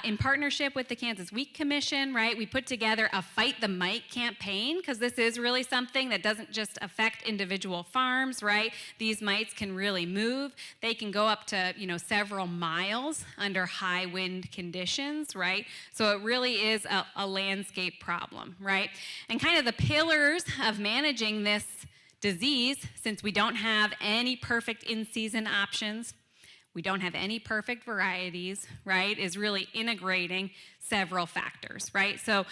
in partnership with the Kansas Wheat Commission, right, we put together a Fight the Mite campaign, because this is really something that doesn't just affect individual farms, right? These mites can really move. They can go up to, several miles under high wind conditions, right? So it really is a landscape problem, right? And kind of the pillars of managing this disease, since we don't have any perfect in-season options, we don't have any perfect varieties, right, is really integrating several factors, right? So,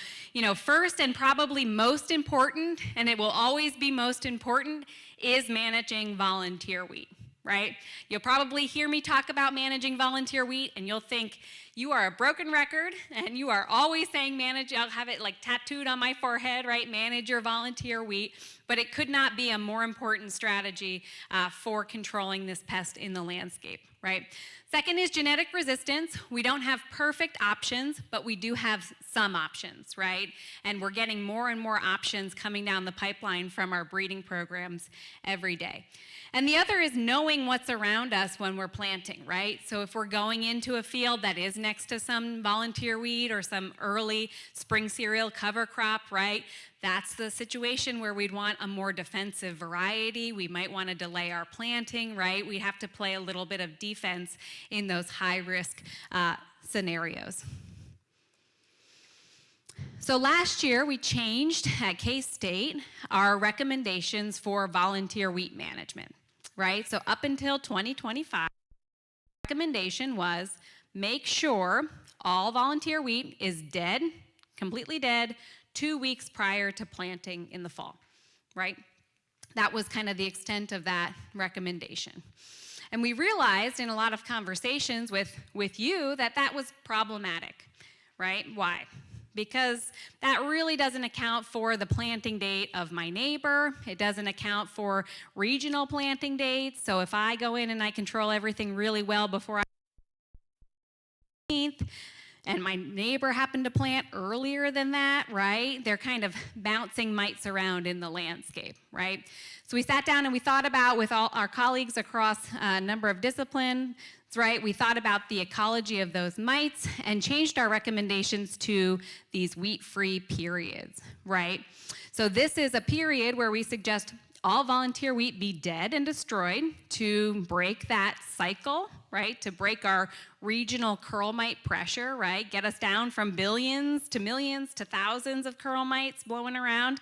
first and probably most important, and it will always be most important, is managing volunteer wheat, right? You'll probably hear me talk about managing volunteer wheat, and you'll think, You are a broken record, and you are always saying manage. I'll have it like tattooed on my forehead, right? Manage your volunteer wheat. But it could not be a more important strategy for controlling this pest in the landscape, right? Second is genetic resistance. We don't have perfect options, but we do have some options, right? And we're getting more and more options coming down the pipeline from our breeding programs every day. And the other is knowing what's around us when we're planting, right? So if we're going into a field that is next to some volunteer wheat or some early spring cereal cover crop, right? That's the situation where we'd want a more defensive variety. We might want to delay our planting, right? We have to play a little bit of defense in those high-risk scenarios. So last year, we changed at K-State our recommendations for volunteer wheat management, right? So up until 2025, the recommendation was make sure all volunteer wheat is dead, completely dead, 2 weeks prior to planting in the fall, right? That was kind of the extent of that recommendation. And we realized in a lot of conversations with you that that was problematic, right? Why? Because that really doesn't account for the planting date of my neighbor. It doesn't account for regional planting dates. So if I go in and I control everything really well before and my neighbor happened to plant earlier than that, right? They're kind of bouncing mites around in the landscape, right? So we sat down and we thought about, with all our colleagues across a number of disciplines, right? We thought about the ecology of those mites and changed our recommendations to these wheat-free periods, right? So this is a period where we suggest all volunteer wheat be dead and destroyed to break that cycle, right? To break our regional curl mite pressure, right? Get us down from billions to millions to thousands of curl mites blowing around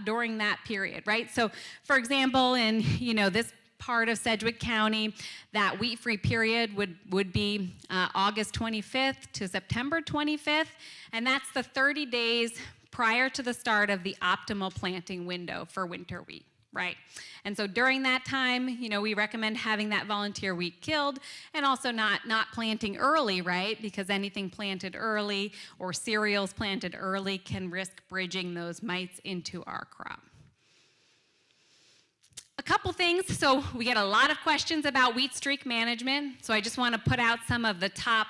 during that period, right? So for example, in this part of Sedgwick County, that wheat-free period would be August 25th to September 25th, and that's the 30 days prior to the start of the optimal planting window for winter wheat, right? And so during that time, we recommend having that volunteer wheat killed and also not planting early, right? Because anything planted early or cereals planted early can risk bridging those mites into our crop. A couple things. So we get a lot of questions about wheat streak management. So I just want to put out some of the top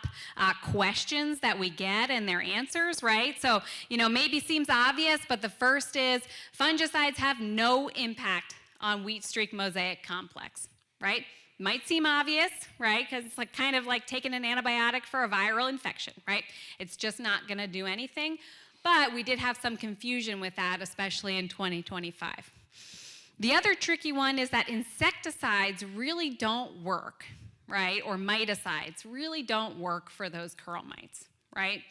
questions that we get and their answers, right? So, maybe seems obvious, but the first is fungicides have no impact on wheat streak mosaic complex, right? Might seem obvious, right? Because it's kind of like taking an antibiotic for a viral infection, right? It's just not going to do anything. But we did have some confusion with that, especially in 2025. The other tricky one is that insecticides really don't work, right? Or miticides really don't work for those curl mites, right?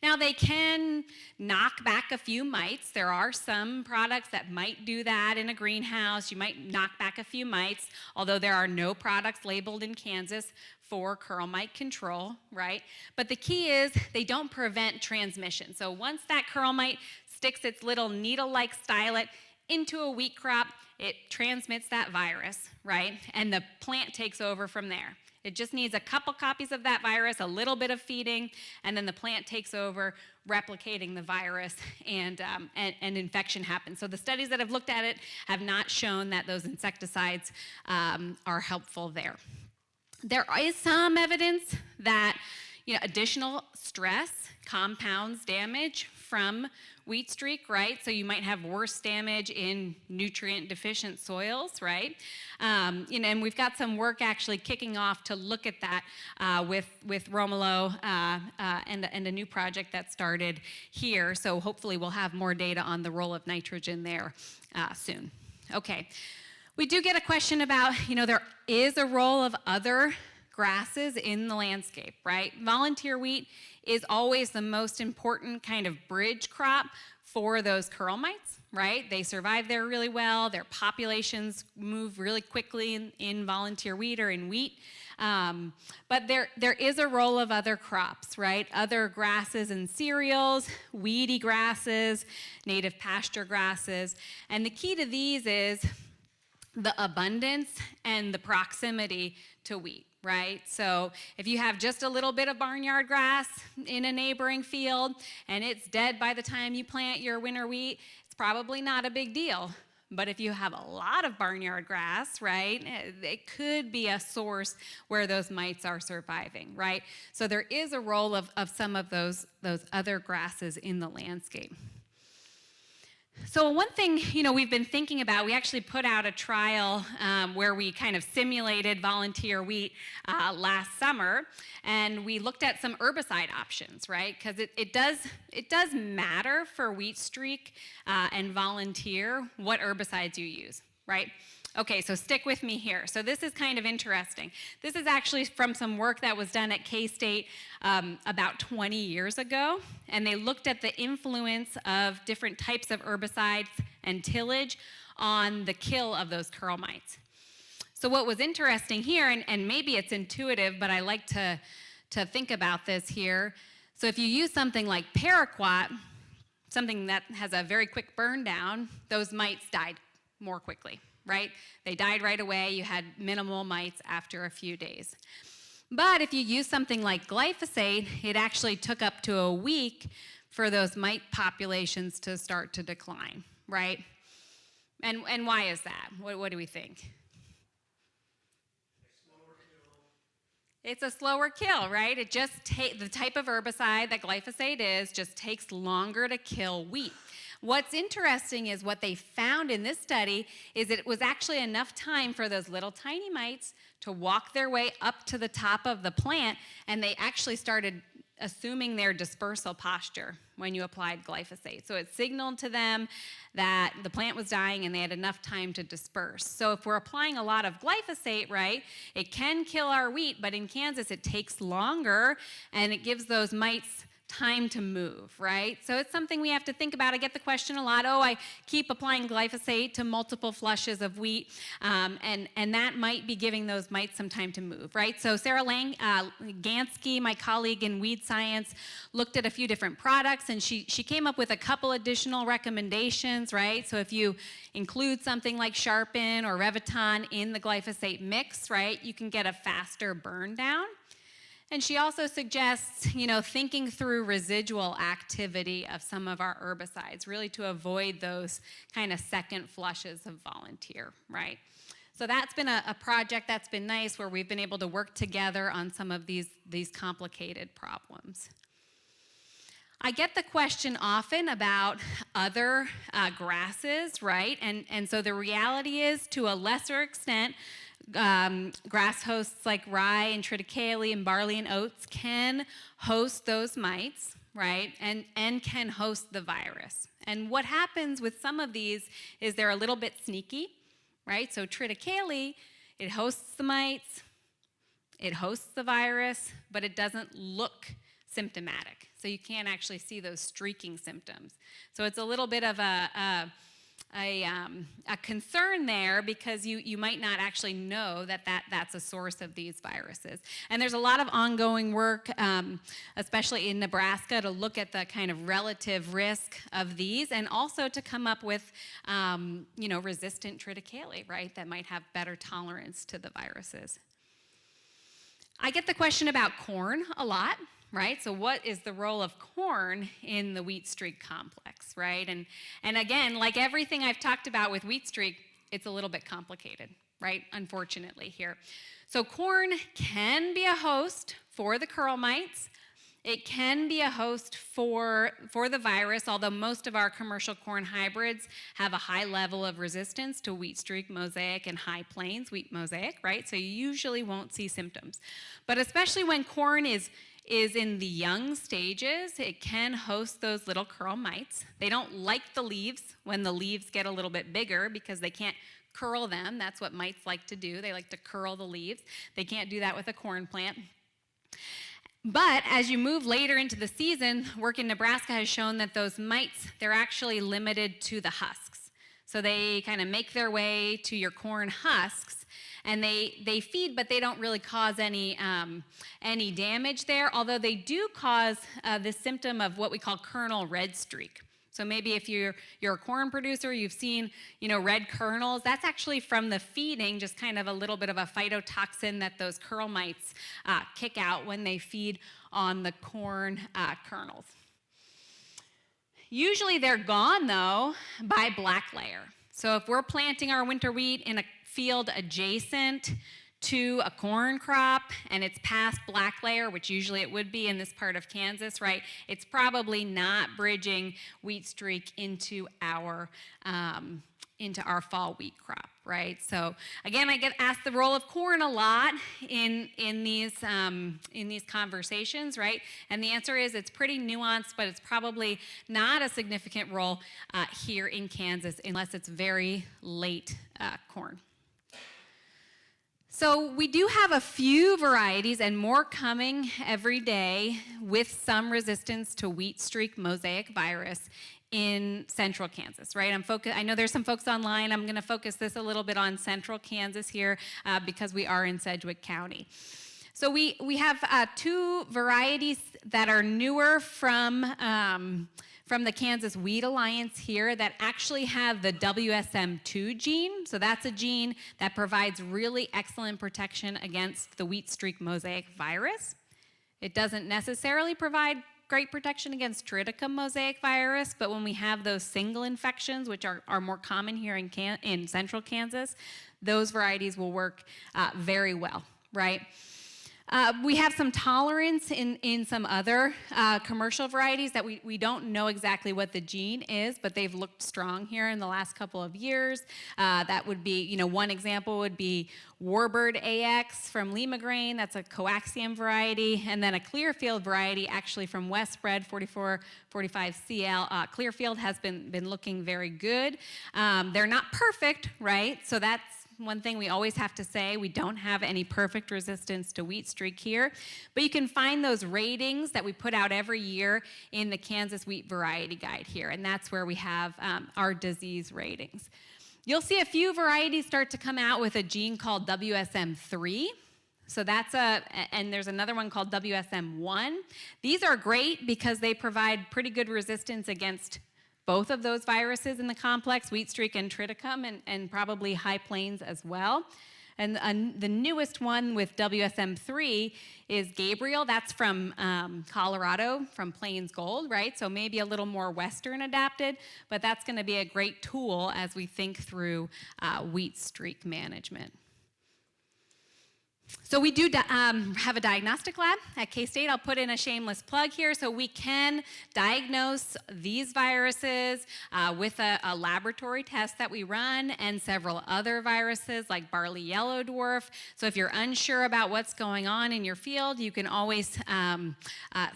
Now they can knock back a few mites. There are some products that might do that in a greenhouse. You might knock back a few mites, although there are no products labeled in Kansas for curl mite control, right? But the key is they don't prevent transmission. So once that curl mite sticks its little needle-like stylet into a wheat crop, it transmits that virus, right? And the plant takes over from there. It just needs a couple copies of that virus, a little bit of feeding, and then the plant takes over, replicating the virus, and infection happens. So the studies that have looked at it have not shown that those insecticides are helpful there. There is some evidence that additional stress compounds damage from wheat streak, right? So you might have worse damage in nutrient deficient soils, right? And we've got some work actually kicking off to look at that with Romulo and a new project that started here. So hopefully we'll have more data on the role of nitrogen there soon. Okay, we do get a question about, there is a role of other grasses in the landscape, right? Volunteer wheat is always the most important kind of bridge crop for those curl mites, right? They survive there really well. Their populations move really quickly in volunteer wheat or in wheat. But there is a role of other crops, right? Other grasses and cereals, weedy grasses, native pasture grasses. And the key to these is the abundance and the proximity to wheat, right? So if you have just a little bit of barnyard grass in a neighboring field and it's dead by the time you plant your winter wheat, it's probably not a big deal. But if you have a lot of barnyard grass, right, it could be a source where those mites are surviving, right? So there is a role of some of those other grasses in the landscape. So one thing, we've been thinking about, we actually put out a trial where we kind of simulated volunteer wheat last summer, and we looked at some herbicide options, right? Because it does matter for wheat streak and volunteer what herbicides you use, right? Okay, so stick with me here. So this is kind of interesting. This is actually from some work that was done at K-State about 20 years ago, and they looked at the influence of different types of herbicides and tillage on the kill of those curl mites. So what was interesting here, and maybe it's intuitive, but I like to think about this here. So if you use something like paraquat, something that has a very quick burn down, those mites died more quickly, right? They died right away. You had minimal mites after a few days. But if you use something like glyphosate, it actually took up to a week for those mite populations to start to decline, right? And why is that? What do we think? It's a slower kill, right? It just the type of herbicide that glyphosate is just takes longer to kill wheat. What's interesting is what they found in this study is it was actually enough time for those little tiny mites to walk their way up to the top of the plant, and they actually started assuming their dispersal posture when you applied glyphosate. So it signaled to them that the plant was dying and they had enough time to disperse. So if we're applying a lot of glyphosate, right, it can kill our wheat, but in Kansas it takes longer and it gives those mites time to move, right? So it's something we have to think about. I get the question a lot, I keep applying glyphosate to multiple flushes of wheat, and that might be giving those mites some time to move, right? So Sarah Gansky, my colleague in weed science, looked at a few different products, and she came up with a couple additional recommendations, right? So if you include something like Sharpen or Reviton in the glyphosate mix, right, you can get a faster burn down. And she also suggests, thinking through residual activity of some of our herbicides, really to avoid those kind of second flushes of volunteer, right? So that's been a project that's been nice where we've been able to work together on some of these complicated problems. I get the question often about other grasses, right? And so the reality is, to a lesser extent, grass hosts like rye and triticale and barley and oats can host those mites, right, and can host the virus. And what happens with some of these is they're a little bit sneaky, right? So triticale, it hosts the mites, it hosts the virus, but it doesn't look symptomatic. So you can't actually see those streaking symptoms. So it's a little bit of a concern there, because you might not actually know that's a source of these viruses. And there's a lot of ongoing work, especially in Nebraska, to look at the kind of relative risk of these, and also to come up with resistant triticale, right, that might have better tolerance to the viruses. I get the question about corn a lot, right? So what is the role of corn in the wheat streak complex, right? And again, like everything I've talked about with wheat streak, it's a little bit complicated, right? Unfortunately here. So corn can be a host for the curl mites. It can be a host for the virus, although most of our commercial corn hybrids have a high level of resistance to wheat streak mosaic and high plains wheat mosaic, right? So you usually won't see symptoms. But especially when corn is in the young stages, it can host those little curl mites. They don't like the leaves when the leaves get a little bit bigger, because they can't curl them. That's what mites like to do. They like to curl the leaves. They can't do that with a corn plant. But as you move later into the season, work in Nebraska has shown that those mites, they're actually limited to the husks. So they kind of make their way to your corn husks, and they feed, but they don't really cause any damage there, although they do cause the symptom of what we call kernel red streak. So maybe if you're a corn producer, you've seen, red kernels. That's actually from the feeding, just kind of a little bit of a phytotoxin that those curl mites kick out when they feed on the corn kernels. Usually they're gone, though, by black layer. So if we're planting our winter wheat in a field adjacent to a corn crop and it's past black layer, which usually it would be in this part of Kansas, right? It's probably not bridging wheat streak into our fall wheat crop, right? So again, I get asked the role of corn a lot in these conversations, right? And the answer is it's pretty nuanced, but it's probably not a significant role here in Kansas unless it's very late corn. So we do have a few varieties and more coming every day with some resistance to wheat streak mosaic virus in central Kansas, right? I know there's some folks online. I'm going to focus this a little bit on central Kansas here because we are in Sedgwick County. So we have two varieties that are newer from the Kansas Wheat Alliance here that actually have the WSM2 gene. So that's a gene that provides really excellent protection against the wheat streak mosaic virus. It doesn't necessarily provide great protection against triticum mosaic virus, but when we have those single infections, which are more common here in central Kansas, those varieties will work very well, right? We have some tolerance in some other commercial varieties that we don't know exactly what the gene is, but they've looked strong here in the last couple of years. That would be, one example would be Warbird AX from Lima Grain. That's a coaxium variety. And then a Clearfield variety, actually from Westbred 4445CL. Clearfield has been looking very good. They're not perfect, right? So that's one thing we always have to say. We don't have any perfect resistance to wheat streak here, but you can find those ratings that we put out every year in the Kansas Wheat Variety Guide here, and that's where we have our disease ratings. You'll see a few varieties start to come out with a gene called WSM3. So and there's another one called WSM1. These are great because they provide pretty good resistance against both of those viruses in the complex, wheat streak and triticum, and probably high plains as well. And the newest one with WSM3 is Gabriel. That's from Colorado, from Plains Gold, right? So maybe a little more Western adapted, but that's going to be a great tool as we think through wheat streak management. So we do have a diagnostic lab at K-State. I'll put in a shameless plug here. So we can diagnose these viruses with a laboratory test that we run and several other viruses like barley yellow dwarf. So if you're unsure about what's going on in your field, you can always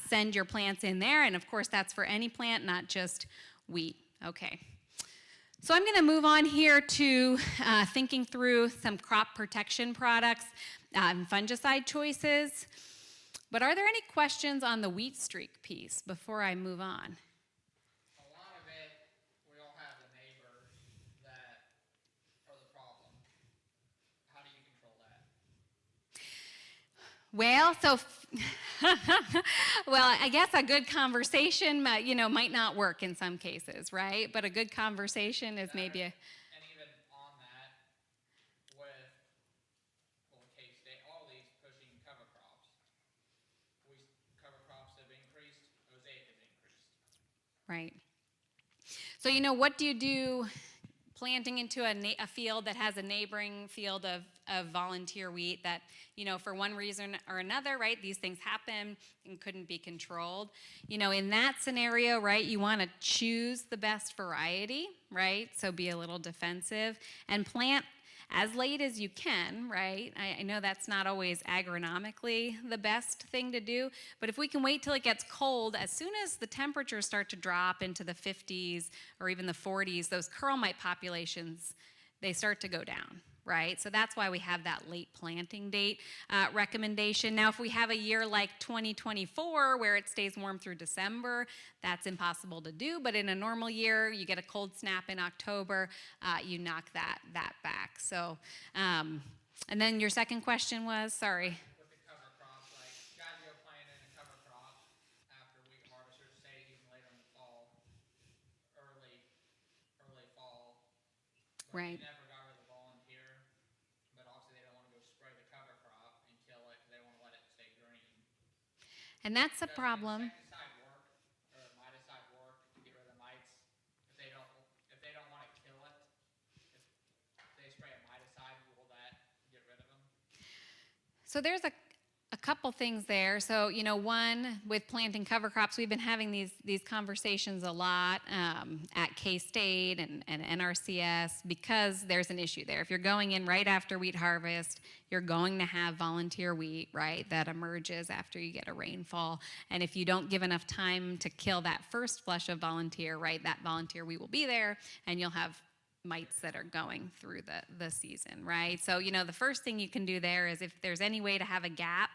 send your plants in there. And of course, that's for any plant, not just wheat. Okay. So I'm going to move on here to thinking through some crop protection products. Fungicide choices. But are there any questions on the wheat streak piece before I move on? A lot of it, we all have a neighbor that are the problem. How do you control that? Well, I guess a good conversation, might not work in some cases, right? But a good conversation is maybe a... Right. So, what do you do planting into a field that has a neighboring field of volunteer wheat that, for one reason or another, right, these things happen and couldn't be controlled? In that scenario, right, you want to choose the best variety, right? So be a little defensive and plant as late as you can, right? I know that's not always agronomically the best thing to do, but if we can wait till it gets cold, as soon as the temperatures start to drop into the 50s or even the 40s, those curl mite populations, they start to go down, right? So that's why we have that late planting date recommendation. Now, if we have a year like 2024 where it stays warm through December, that's impossible to do. But in a normal year, you get a cold snap in October, you knock that back. So, and then your second question was, sorry. With the cover crops, like guys go planting a cover crop after wheat harvest, or say even later in the fall, Right. They never got rid of the volunteer, but obviously they don't want to go spray the cover crop and kill it because they want to let it stay green. And that's a Does problem. insecticide work or miticide work to get rid of the mites if they don't want to kill it? If they spray a miticide, will that get rid of them? So there's a couple things there. So, one, with planting cover crops, we've been having these conversations a lot at K-State and NRCS because there's an issue there. If you're going in right after wheat harvest, you're going to have volunteer wheat, right, that emerges after you get a rainfall. And if you don't give enough time to kill that first flush of volunteer, right, that volunteer wheat will be there and you'll have mites that are going through the season, right? So, the first thing you can do there is if there's any way to have a gap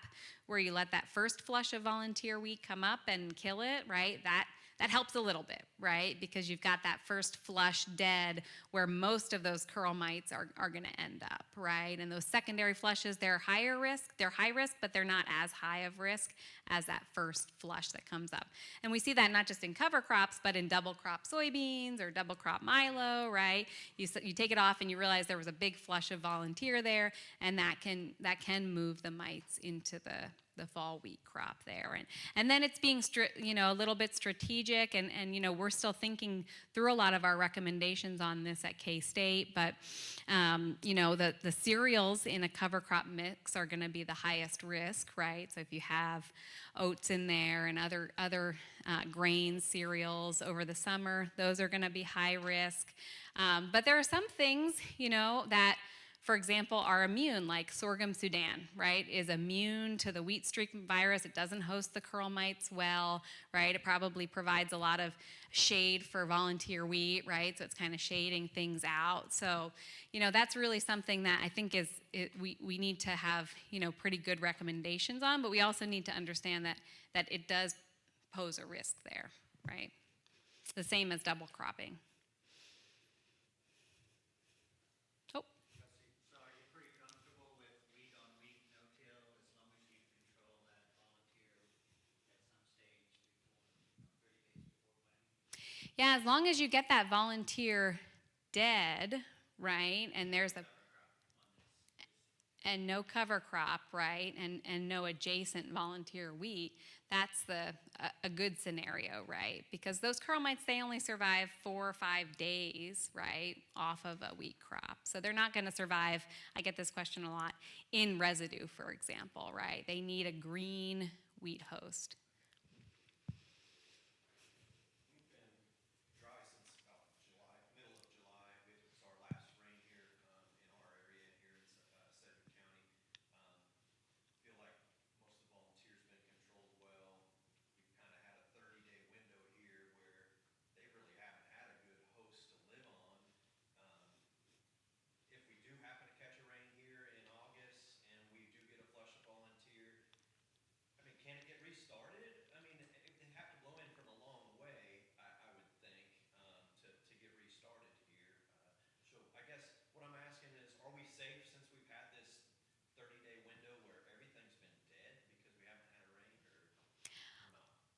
where you let that first flush of volunteer wheat come up and kill it, right? That helps a little bit, right? Because you've got that first flush dead where most of those curl mites are going to end up, right? And those secondary flushes, they're high risk, but they're not as high of risk as that first flush that comes up. And we see that not just in cover crops, but in double crop soybeans or double crop milo, right? You take it off and you realize there was a big flush of volunteer there, and that can move the mites into the fall wheat crop there. And then it's being a little bit strategic, and we're still thinking through a lot of our recommendations on this at K-State, but the cereals in a cover crop mix are going to be the highest risk, right? So if you have oats in there and other grain cereals over the summer, those are going to be high risk. But there are some things, that, for example, are immune, like sorghum Sudan, right, is immune to the wheat streak virus. It doesn't host the curl mites well, right? It probably provides a lot of shade for volunteer wheat, right? So it's kind of shading things out. So, that's really something that I think we need to have, pretty good recommendations on, but we also need to understand that it does pose a risk there, right? The same as double cropping. So are you pretty comfortable with wheat on wheat no-till as long as you control that volunteer at some stage before, 30 days before planting? Yeah, as long as you get that volunteer dead, right, and there's no cover crop, right, and no adjacent volunteer wheat, that's a good scenario, right? Because those curl mites, they only survive 4 or 5 days, right, off of a wheat crop. So they're not going to survive, I get this question a lot, in residue, for example, right? They need a green wheat host. We've been dry since about July, middle of July. It was our last rain here in our area here in Sedgwick County. Feel like most of the volunteers been controlled well. We've kind of had a 30-day window here where they really haven't had a good host to live on. If we do happen to catch a rain here in August and we do get a flush of volunteer, I mean, can it get restarted? I mean, it'd have to blow in from a long way, I would think, to get restarted here. So I guess what I'm asking is, are we safe since we've had this 30-day window where everything's been dead because we haven't had a rain, or not?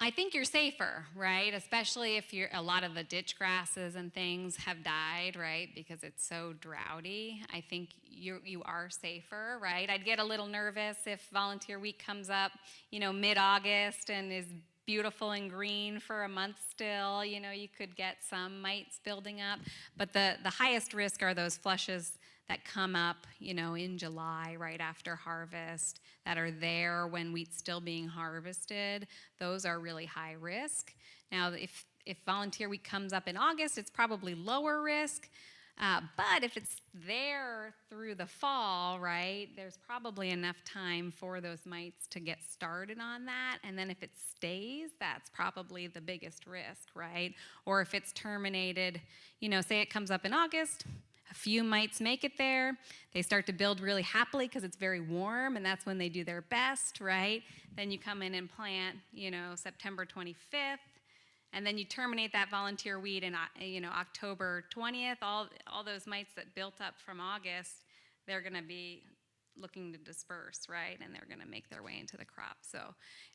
I think you're safer, right? Especially if a lot of the ditch grasses and things have died, right? Because it's so droughty. I think you are safer, right? I'd get a little nervous if volunteer wheat comes up, mid-August and is beautiful and green for a month still. You could get some mites building up. But the highest risk are those flushes that come up, in July, right after harvest, that are there when wheat's still being harvested. Those are really high risk. Now, if volunteer wheat comes up in August, it's probably lower risk. But if it's there through the fall, right, there's probably enough time for those mites to get started on that. And then if it stays, that's probably the biggest risk, right? Or if it's terminated, say it comes up in August, a few mites make it there. They start to build really happily because it's very warm, and that's when they do their best, right? Then you come in and plant, September 25th. And then you terminate that volunteer wheat in, October 20th. All those mites that built up from August, they're going to be looking to disperse, right? And they're going to make their way into the crop. So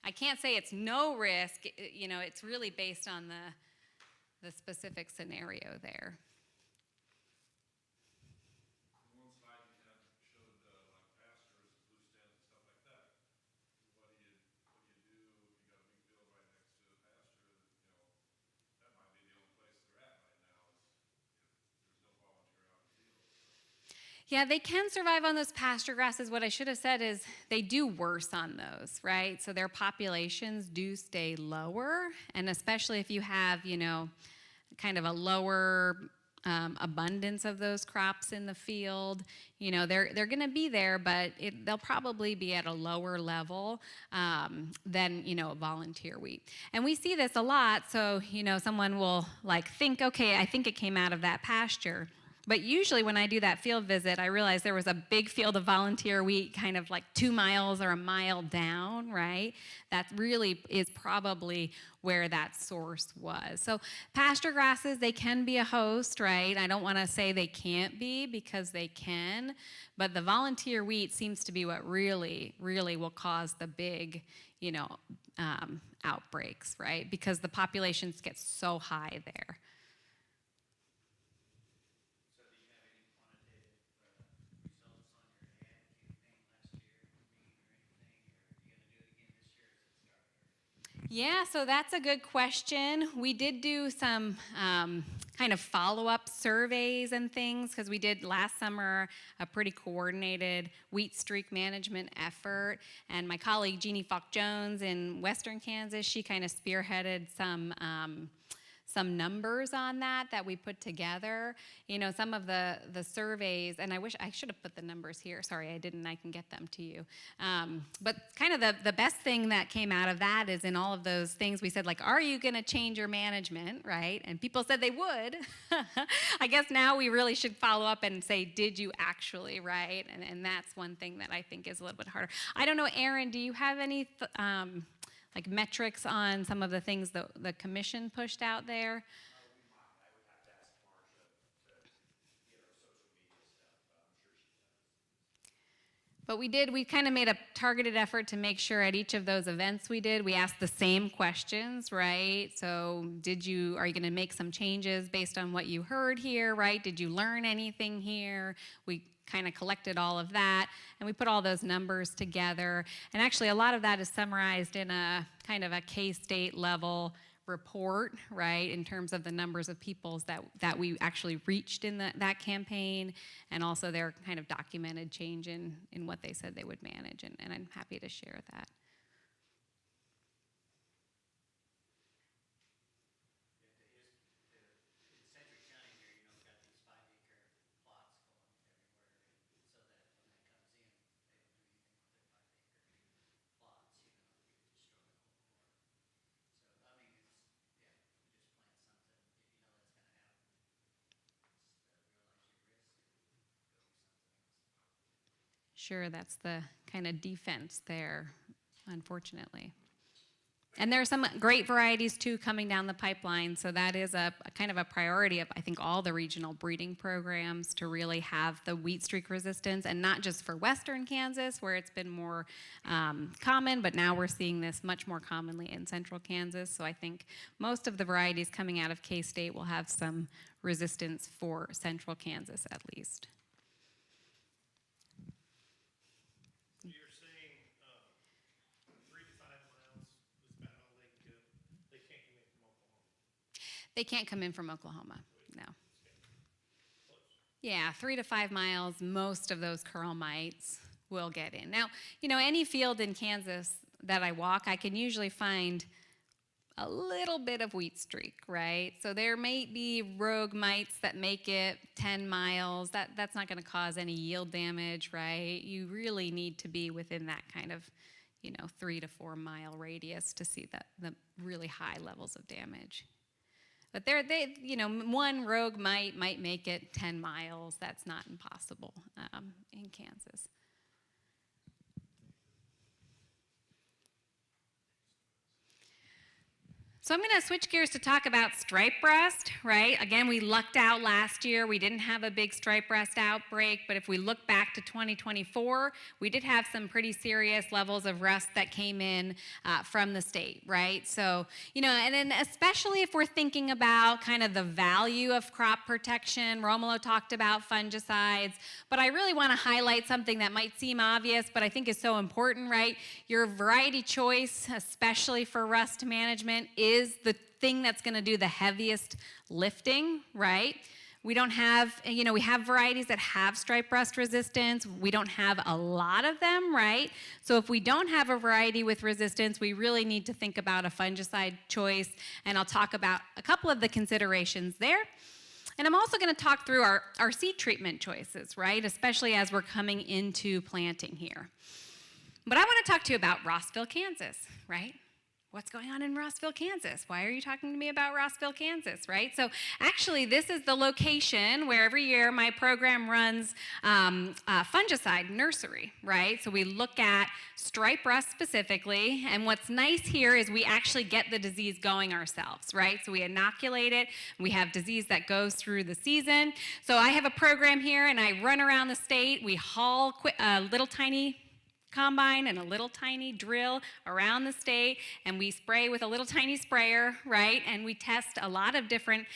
I can't say it's no risk. It's really based on the specific scenario there. Yeah, they can survive on those pasture grasses. What I should have said is they do worse on those, right? So their populations do stay lower, and especially if you have, kind of a lower abundance of those crops in the field, they're going to be there, but they'll probably be at a lower level than, volunteer wheat. And we see this a lot. So, someone will think, okay, I think it came out of that pasture. But usually when I do that field visit, I realize there was a big field of volunteer wheat kind of 2 miles or a mile down, right? That really is probably where that source was. So pasture grasses, they can be a host, right? I don't want to say they can't be, because they can, but the volunteer wheat seems to be what really, really will cause the big, outbreaks, right? Because the populations get so high there. Yeah, so that's a good question. We did do some kind of follow-up surveys and things, because we did last summer a pretty coordinated wheat streak management effort. And my colleague Jeannie Falk-Jones in Western Kansas, she kind of spearheaded some numbers on that we put together. Some of the surveys, and I wish I should have put the numbers here. Sorry, I didn't. I can get them to you. But kind of the best thing that came out of that is, in all of those things we said, are you going to change your management, right? And people said they would. I guess now we really should follow up and say, did you actually, right? And that's one thing that I think is a little bit harder. I don't know, Aaron, do you have any metrics on some of the things the commission pushed out there? We might. I would have to ask Marsha to get our social media stuff, but I'm sure she does. But we kind of made a targeted effort to make sure at each of those events we did, we asked the same questions, right? So are you going to make some changes based on what you heard here, right? Did you learn anything here? We kind of collected all of that, and we put all those numbers together. And actually, a lot of that is summarized in a kind of a K-State level report, right, in terms of the numbers of peoples that we actually reached in that campaign, and also their kind of documented change in what they said they would manage, and I'm happy to share that. Sure, that's the kind of defense there, unfortunately. And there are some great varieties too coming down the pipeline, so that is a kind of a priority of, I think, all the regional breeding programs, to really have the wheat streak resistance, and not just for Western Kansas where it's been more common, but now we're seeing this much more commonly in Central Kansas. So I think most of the varieties coming out of K-State will have some resistance for Central Kansas at least. They can't come in from Oklahoma, no. Yeah, 3 to 5 miles, most of those curl mites will get in. Now, any field in Kansas that I walk, I can usually find a little bit of wheat streak, right? So there may be rogue mites that make it 10 miles. That's not going to cause any yield damage, right? You really need to be within that kind of, 3 to 4 mile radius to see the really high levels of damage. But one rogue might make it 10 miles. That's not impossible in Kansas. So I'm going to switch gears to talk about stripe rust, right? Again, we lucked out last year. We didn't have a big stripe rust outbreak, but if we look back to 2024, we did have some pretty serious levels of rust that came in from the state, right? So, and then especially if we're thinking about kind of the value of crop protection, Romulo talked about fungicides, but I really want to highlight something that might seem obvious, but I think is so important, right? Your variety choice, especially for rust management, is the thing that's going to do the heaviest lifting, right? We don't have, we have varieties that have stripe rust resistance. We don't have a lot of them, right? So if we don't have a variety with resistance, we really need to think about a fungicide choice, and I'll talk about a couple of the considerations there. And I'm also going to talk through our seed treatment choices, right? Especially as we're coming into planting here. But I want to talk to you about Rossville, Kansas, right? What's going on in Rossville, Kansas? Why are you talking to me about Rossville, Kansas, right? So actually, this is the location where every year my program runs fungicide nursery, right? So we look at stripe rust specifically, and what's nice here is we actually get the disease going ourselves, right? So we inoculate it. We have disease that goes through the season. So I have a program here, and I run around the state. We haul little tiny combine and a little tiny drill around the state, and we spray with a little tiny sprayer, right? And we test a lot of different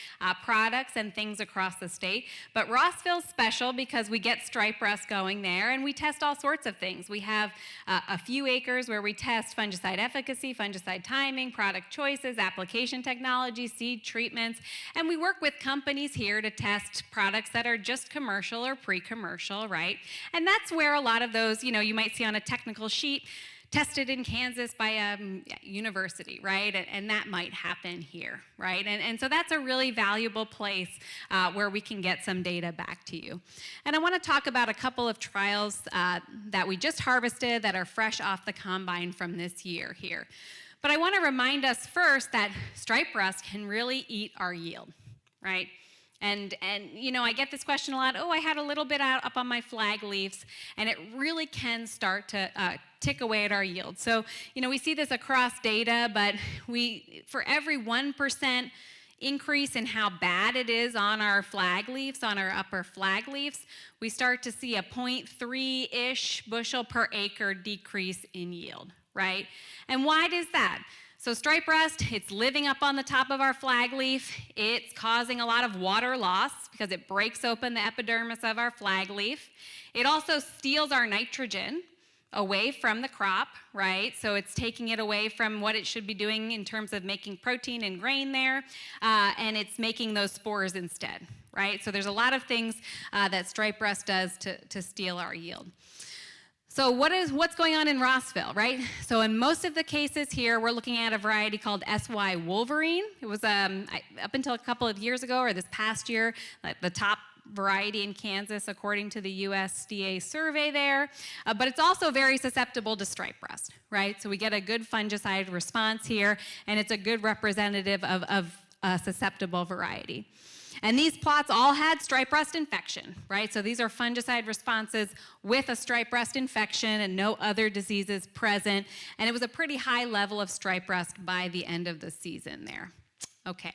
products and things across the state. But Rossville's special because we get stripe rust going there, and we test all sorts of things. We have a few acres where we test fungicide efficacy, fungicide timing, product choices, application technology, seed treatments, and we work with companies here to test products that are just commercial or pre-commercial, right? And that's where a lot of those, you might see on a technical sheet, tested in Kansas by a university, right? And that might happen here, right? And so that's a really valuable place where we can get some data back to you. And I want to talk about a couple of trials that we just harvested that are fresh off the combine from this year here. But I want to remind us first that stripe rust can really eat our yield, right? And I get this question a lot, I had a little bit out up on my flag leaves, and it really can start to tick away at our yield. So, we see this across data, but for every 1% increase in how bad it is on our flag leaves, on our upper flag leaves, we start to see a 0.3-ish bushel per acre decrease in yield, right? And why does that? So stripe rust, it's living up on the top of our flag leaf. It's causing a lot of water loss because it breaks open the epidermis of our flag leaf. It also steals our nitrogen away from the crop, right? So it's taking it away from what it should be doing in terms of making protein and grain there, and it's making those spores instead, right? So there's a lot of things that stripe rust does to steal our yield. So what's going on in Rossville, right? So in most of the cases here, we're looking at a variety called SY Wolverine. It was up until a couple of years ago, or this past year, the top variety in Kansas according to the USDA survey there. But it's also very susceptible to stripe rust, right? So we get a good fungicide response here, and it's a good representative of a susceptible variety. And these plots all had stripe rust infection, right? So these are fungicide responses with a stripe rust infection and no other diseases present. And it was a pretty high level of stripe rust by the end of the season there. Okay.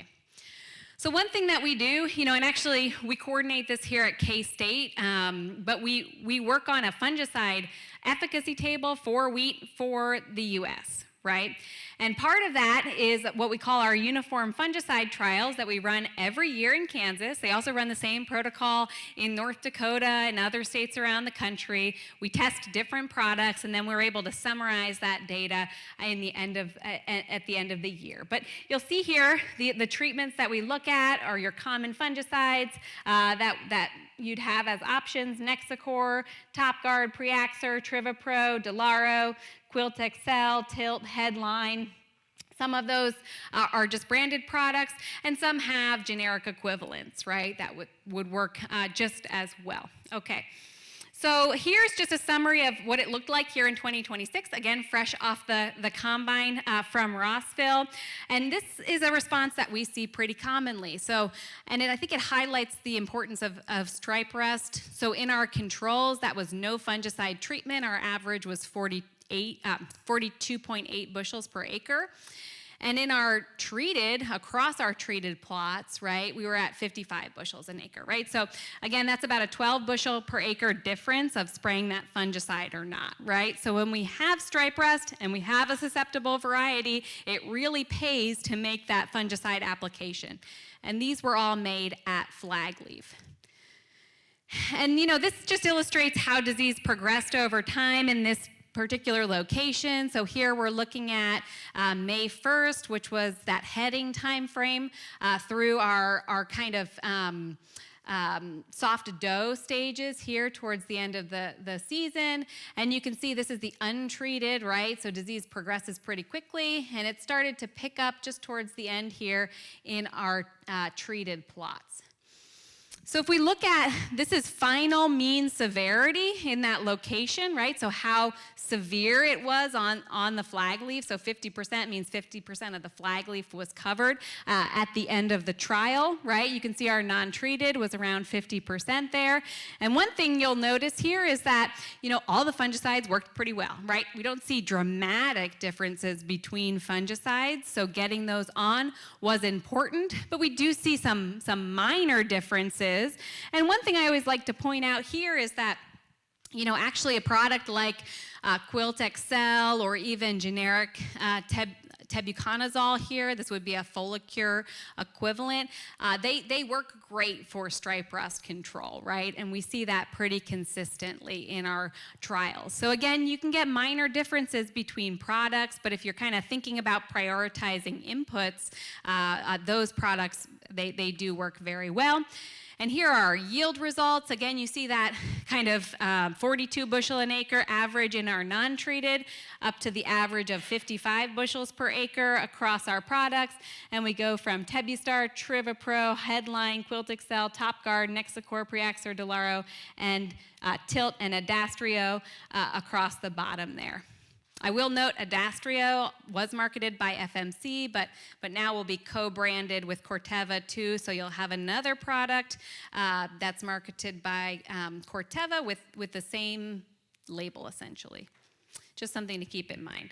So one thing that we do, and actually we coordinate this here at K-State, but we work on a fungicide efficacy table for wheat for the U.S., right? And part of that is what we call our uniform fungicide trials that we run every year in Kansas. They also run the same protocol in North Dakota and other states around the country. We test different products, and then we're able to summarize that data at the end of the year. But you'll see here the treatments that we look at are your common fungicides that you'd have as options: Nexacor, TopGuard, Preaxor, Trivapro, Delaro, Quilt Excel, Tilt, Headline. Some of those are just branded products, and some have generic equivalents, right, that would work just as well. Okay, so here's just a summary of what it looked like here in 2026, again, fresh off the combine from Rossville. And this is a response that we see pretty commonly. So, I think it highlights the importance of stripe rust. So in our controls, that was no fungicide treatment. Our average was 42.8 bushels per acre. And in our across our treated plots, right, we were at 55 bushels an acre, right? So again, that's about a 12 bushel per acre difference of spraying that fungicide or not, right? So when we have stripe rust and we have a susceptible variety, it really pays to make that fungicide application. And these were all made at flag leaf. And this just illustrates how disease progressed over time in this particular location. So here we're looking at May 1st, which was that heading time frame through our kind of soft dough stages here towards the end of the season. And you can see this is the untreated, right? So disease progresses pretty quickly, and it started to pick up just towards the end here in our treated plots. So if we look at, this is final mean severity in that location, right? So how severe it was on the flag leaf. So 50% means 50% of the flag leaf was covered at the end of the trial, right? You can see our non-treated was around 50% there. And one thing you'll notice here is that, all the fungicides worked pretty well, right? We don't see dramatic differences between fungicides, so getting those on was important, but we do see some minor differences. And one thing I always like to point out here is that, actually a product like Quilt XL or even generic tebuconazole here, this would be a Folicure equivalent, they work great for stripe rust control, right? And we see that pretty consistently in our trials. So again, you can get minor differences between products, but if you're kind of thinking about prioritizing inputs, those products, they do work very well. And here are our yield results. Again, you see that kind of 42 bushel an acre average in our non-treated, up to the average of 55 bushels per acre across our products. And we go from Tebustar, Trivapro, Headline, Quilt XL, Top Guard, Nexacor, Preaxor, Delaro, and Tilt and Adastrio across the bottom there. I will note Adastrio was marketed by FMC, but now will be co-branded with Corteva too, so you'll have another product that's marketed by Corteva with the same label essentially. Just something to keep in mind.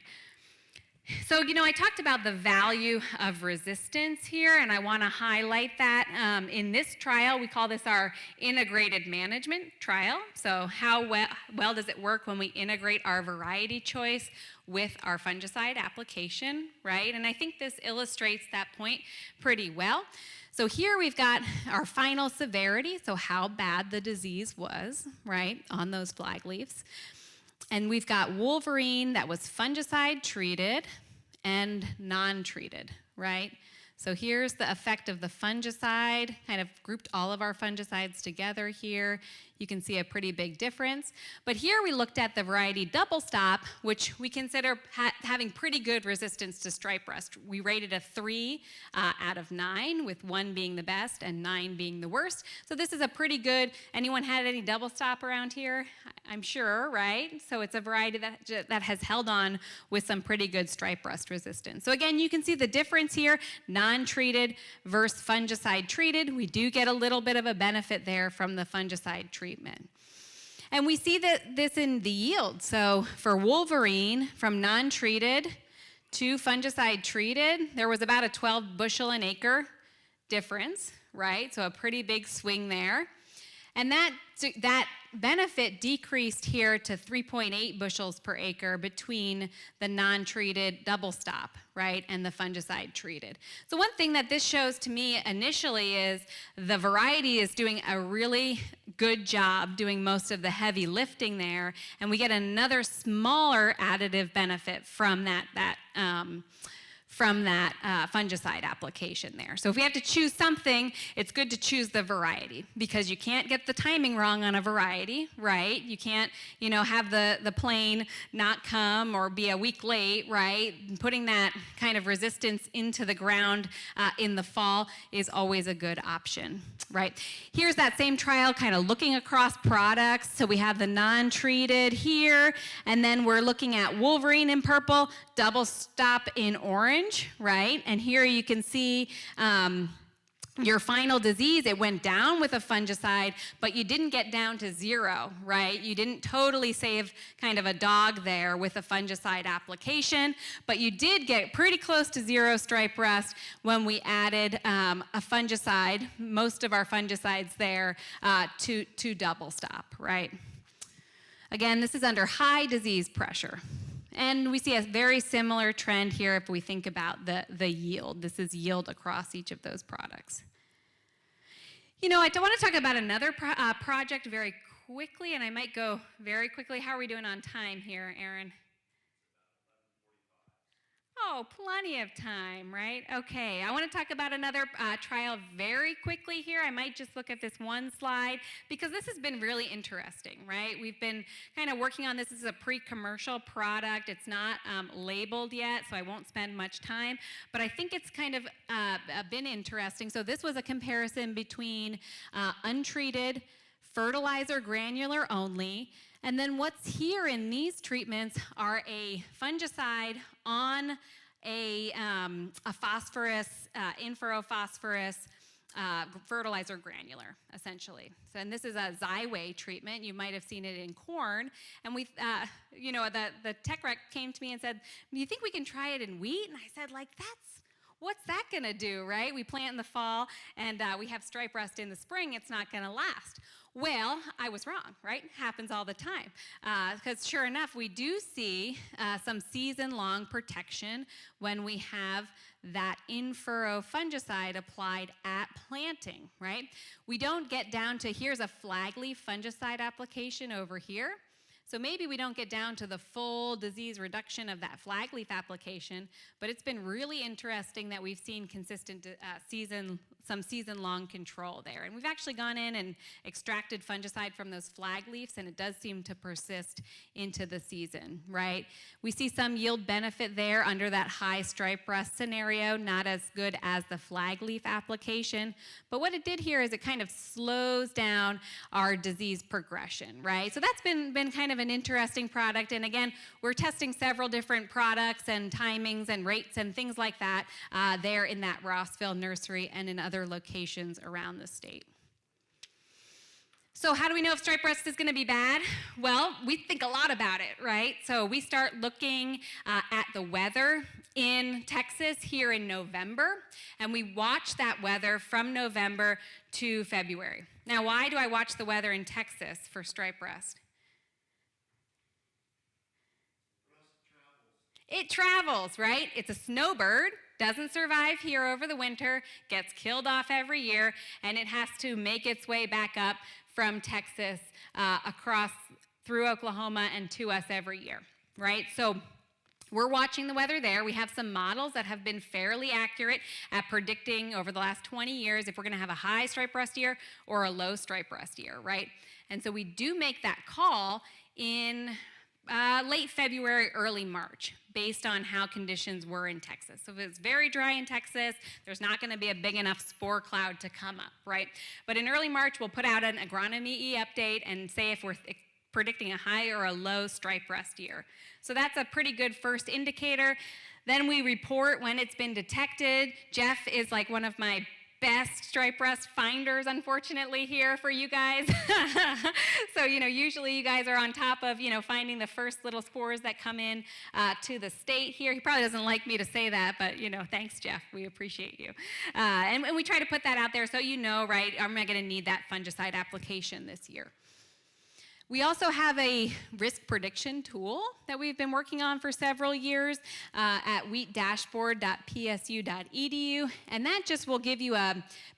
So, I talked about the value of resistance here, and I want to highlight that. In this trial, we call this our integrated management trial. So how well does it work when we integrate our variety choice with our fungicide application, right? And I think this illustrates that point pretty well. So here we've got our final severity, so how bad the disease was, right, on those flag leaves. And we've got Wolverine that was fungicide treated and non-treated, right? So here's the effect of the fungicide, kind of grouped all of our fungicides together here. You can see a pretty big difference. But here we looked at the variety double stop, which we consider having pretty good resistance to stripe rust. We rated a 3 out of 9, with 1 being the best and 9 being the worst. So this is a pretty good, anyone had any double stop around here? I'm sure, right? So it's a variety that has held on with some pretty good stripe rust resistance. So again, you can see the difference here, non-treated versus fungicide treated. We do get a little bit of a benefit there from the fungicide treatment. And we see this in the yield. So for Wolverine, from non-treated to fungicide treated, there was about a 12 bushel an acre difference, right? So a pretty big swing there. And that benefit decreased here to 3.8 bushels per acre between the non-treated double stop, right, and the fungicide treated. So one thing that this shows to me initially is the variety is doing a really good job doing most of the heavy lifting there, and we get another smaller additive benefit from that fungicide application there. So if we have to choose something, it's good to choose the variety, because you can't get the timing wrong on a variety, right? You can't, have the plane not come or be a week late, right? Putting that kind of resistance into the ground in the fall is always a good option, right? Here's that same trial kind of looking across products. So we have the non-treated here, and then we're looking at Wolverine in purple, double stop in orange, right? And here you can see your final disease, it went down with a fungicide, but you didn't get down to 0, right? You didn't totally save kind of a dog there with a fungicide application, but you did get pretty close to 0 stripe rust when we added a fungicide, most of our fungicides there, to double stop, right? Again, this is under high disease pressure. And we see a very similar trend here if we think about the yield. This is yield across each of those products. I want to talk about another project very quickly, and I might go very quickly. How are we doing on time here, Aaron? Oh, plenty of time, right? Okay, I want to talk about another trial very quickly here. I might just look at this one slide because this has been really interesting, right? We've been kind of working on this. This is a pre-commercial product. It's not labeled yet, so I won't spend much time, but I think it's kind of been interesting. So this was a comparison between untreated fertilizer granular only, and then what's here in these treatments are a fungicide on a phosphorus, in-furrow-phosphorus fertilizer granular, essentially. So, and this is a Xyway treatment. You might have seen it in corn. And we, the tech rec came to me and said, "Do you think we can try it in wheat?" And I said, what's that going to do, right? We plant in the fall, and we have stripe rust in the spring. It's not going to last. Well, I was wrong, right? Happens all the time. Because sure enough, we do see some season-long protection when we have that in-furrow fungicide applied at planting, right? We don't get down to, here's a flagleaf fungicide application over here. So maybe we don't get down to the full disease reduction of that flagleaf application, but it's been really interesting that we've seen consistent some season-long control there. And we've actually gone in and extracted fungicide from those flagleafs, and it does seem to persist into the season, right? We see some yield benefit there under that high stripe rust scenario, not as good as the flagleaf application. But what it did here is it kind of slows down our disease progression, right? So that's been kind of an interesting product. And again, we're testing several different products and timings and rates and things like that there in that Rossville nursery and in other locations around the state. So how do we know if stripe rust is going to be bad? Well, we think a lot about it, right? So we start looking at the weather in Texas here in November, and we watch that weather from November to February. Now, why do I watch the weather in Texas for stripe rust? It travels, right? It's a snowbird, doesn't survive here over the winter, gets killed off every year, and it has to make its way back up from Texas across through Oklahoma and to us every year, right? So we're watching the weather there. We have some models that have been fairly accurate at predicting over the last 20 years if we're going to have a high stripe rust year or a low stripe rust year, right? And so we do make that call in late February, early March, based on how conditions were in Texas. So if it's very dry in Texas, there's not going to be a big enough spore cloud to come up, right? But in early March, we'll put out an agronomy update and say if we're predicting a high or a low stripe rust year. So that's a pretty good first indicator. Then we report when it's been detected. Jeff is like one of my best stripe rust finders, unfortunately, here for you guys. So, usually you guys are on top of, finding the first little spores that come in to the state here. He probably doesn't like me to say that, but, thanks, Jeff. We appreciate you. And we try to put that out there so right, am I going to need that fungicide application this year? We also have a risk prediction tool that we've been working on for several years at wheatdashboard.psu.edu, and that just will give you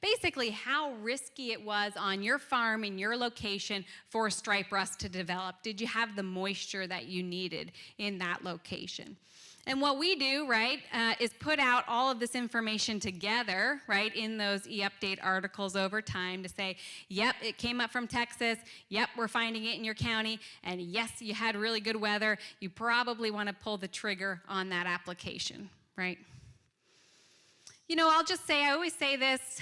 basically how risky it was on your farm in your location for stripe rust to develop. Did you have the moisture that you needed in that location? And what we do, right, is put out all of this information together, right, in those e-update articles over time to say, yep, it came up from Texas, yep, we're finding it in your county, and yes, you had really good weather. You probably want to pull the trigger on that application, right? I'll just say, I always say this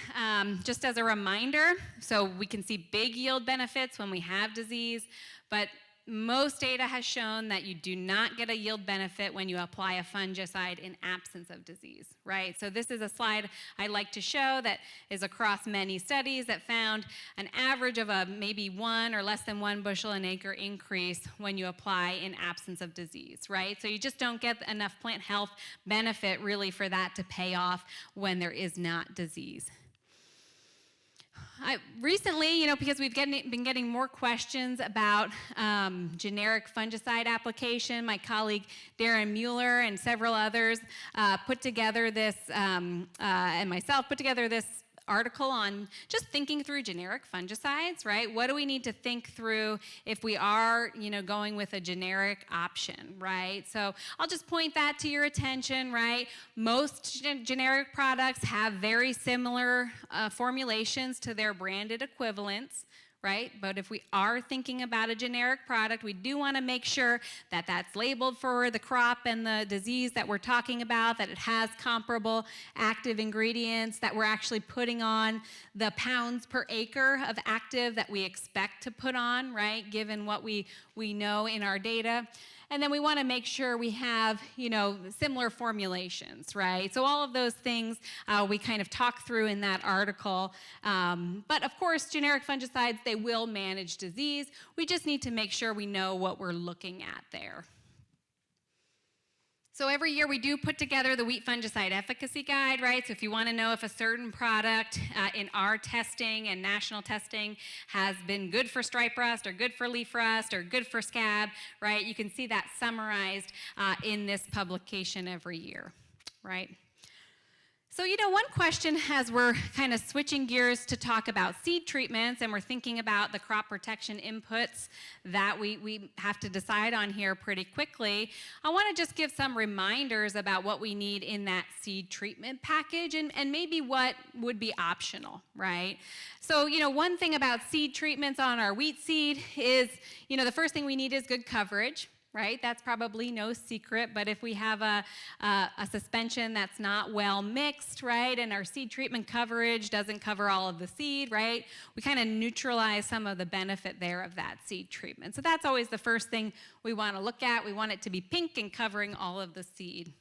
just as a reminder, so we can see big yield benefits when we have disease, but most data has shown that you do not get a yield benefit when you apply a fungicide in absence of disease, right? So this is a slide I like to show that is across many studies that found an average of a maybe 1 or less than 1 bushel an acre increase when you apply in absence of disease, right? So you just don't get enough plant health benefit really for that to pay off when there is not disease. Recently, because we've been getting more questions about generic fungicide application, my colleague Darren Mueller and several others put together this, and myself put together this article on just thinking through generic fungicides, right? What do we need to think through if we are, going with a generic option, right? So I'll just point that to your attention, right? Most generic products have very similar formulations to their branded equivalents, right? But if we are thinking about a generic product, we do want to make sure that that's labeled for the crop and the disease that we're talking about, that it has comparable active ingredients, that we're actually putting on the pounds per acre of active that we expect to put on, right? Given what we know in our data. And then we want to make sure we have, similar formulations, right? So all of those things we kind of talk through in that article. But of course, generic fungicides, they will manage disease. We just need to make sure we know what we're looking at there. So every year we do put together the wheat fungicide efficacy guide, right? So if you want to know if a certain product in our testing and national testing has been good for stripe rust or good for leaf rust or good for scab, right? You can see that summarized in this publication every year, right? So, one question as we're kind of switching gears to talk about seed treatments and we're thinking about the crop protection inputs that we have to decide on here pretty quickly, I want to just give some reminders about what we need in that seed treatment package and maybe what would be optional, right? So, one thing about seed treatments on our wheat seed is, the first thing we need is good coverage. Right? That's probably no secret, but if we have a suspension that's not well mixed, right, and our seed treatment coverage doesn't cover all of the seed, right, we kind of neutralize some of the benefit there of that seed treatment. So that's always the first thing we want to look at. We want it to be pink and covering all of the seed.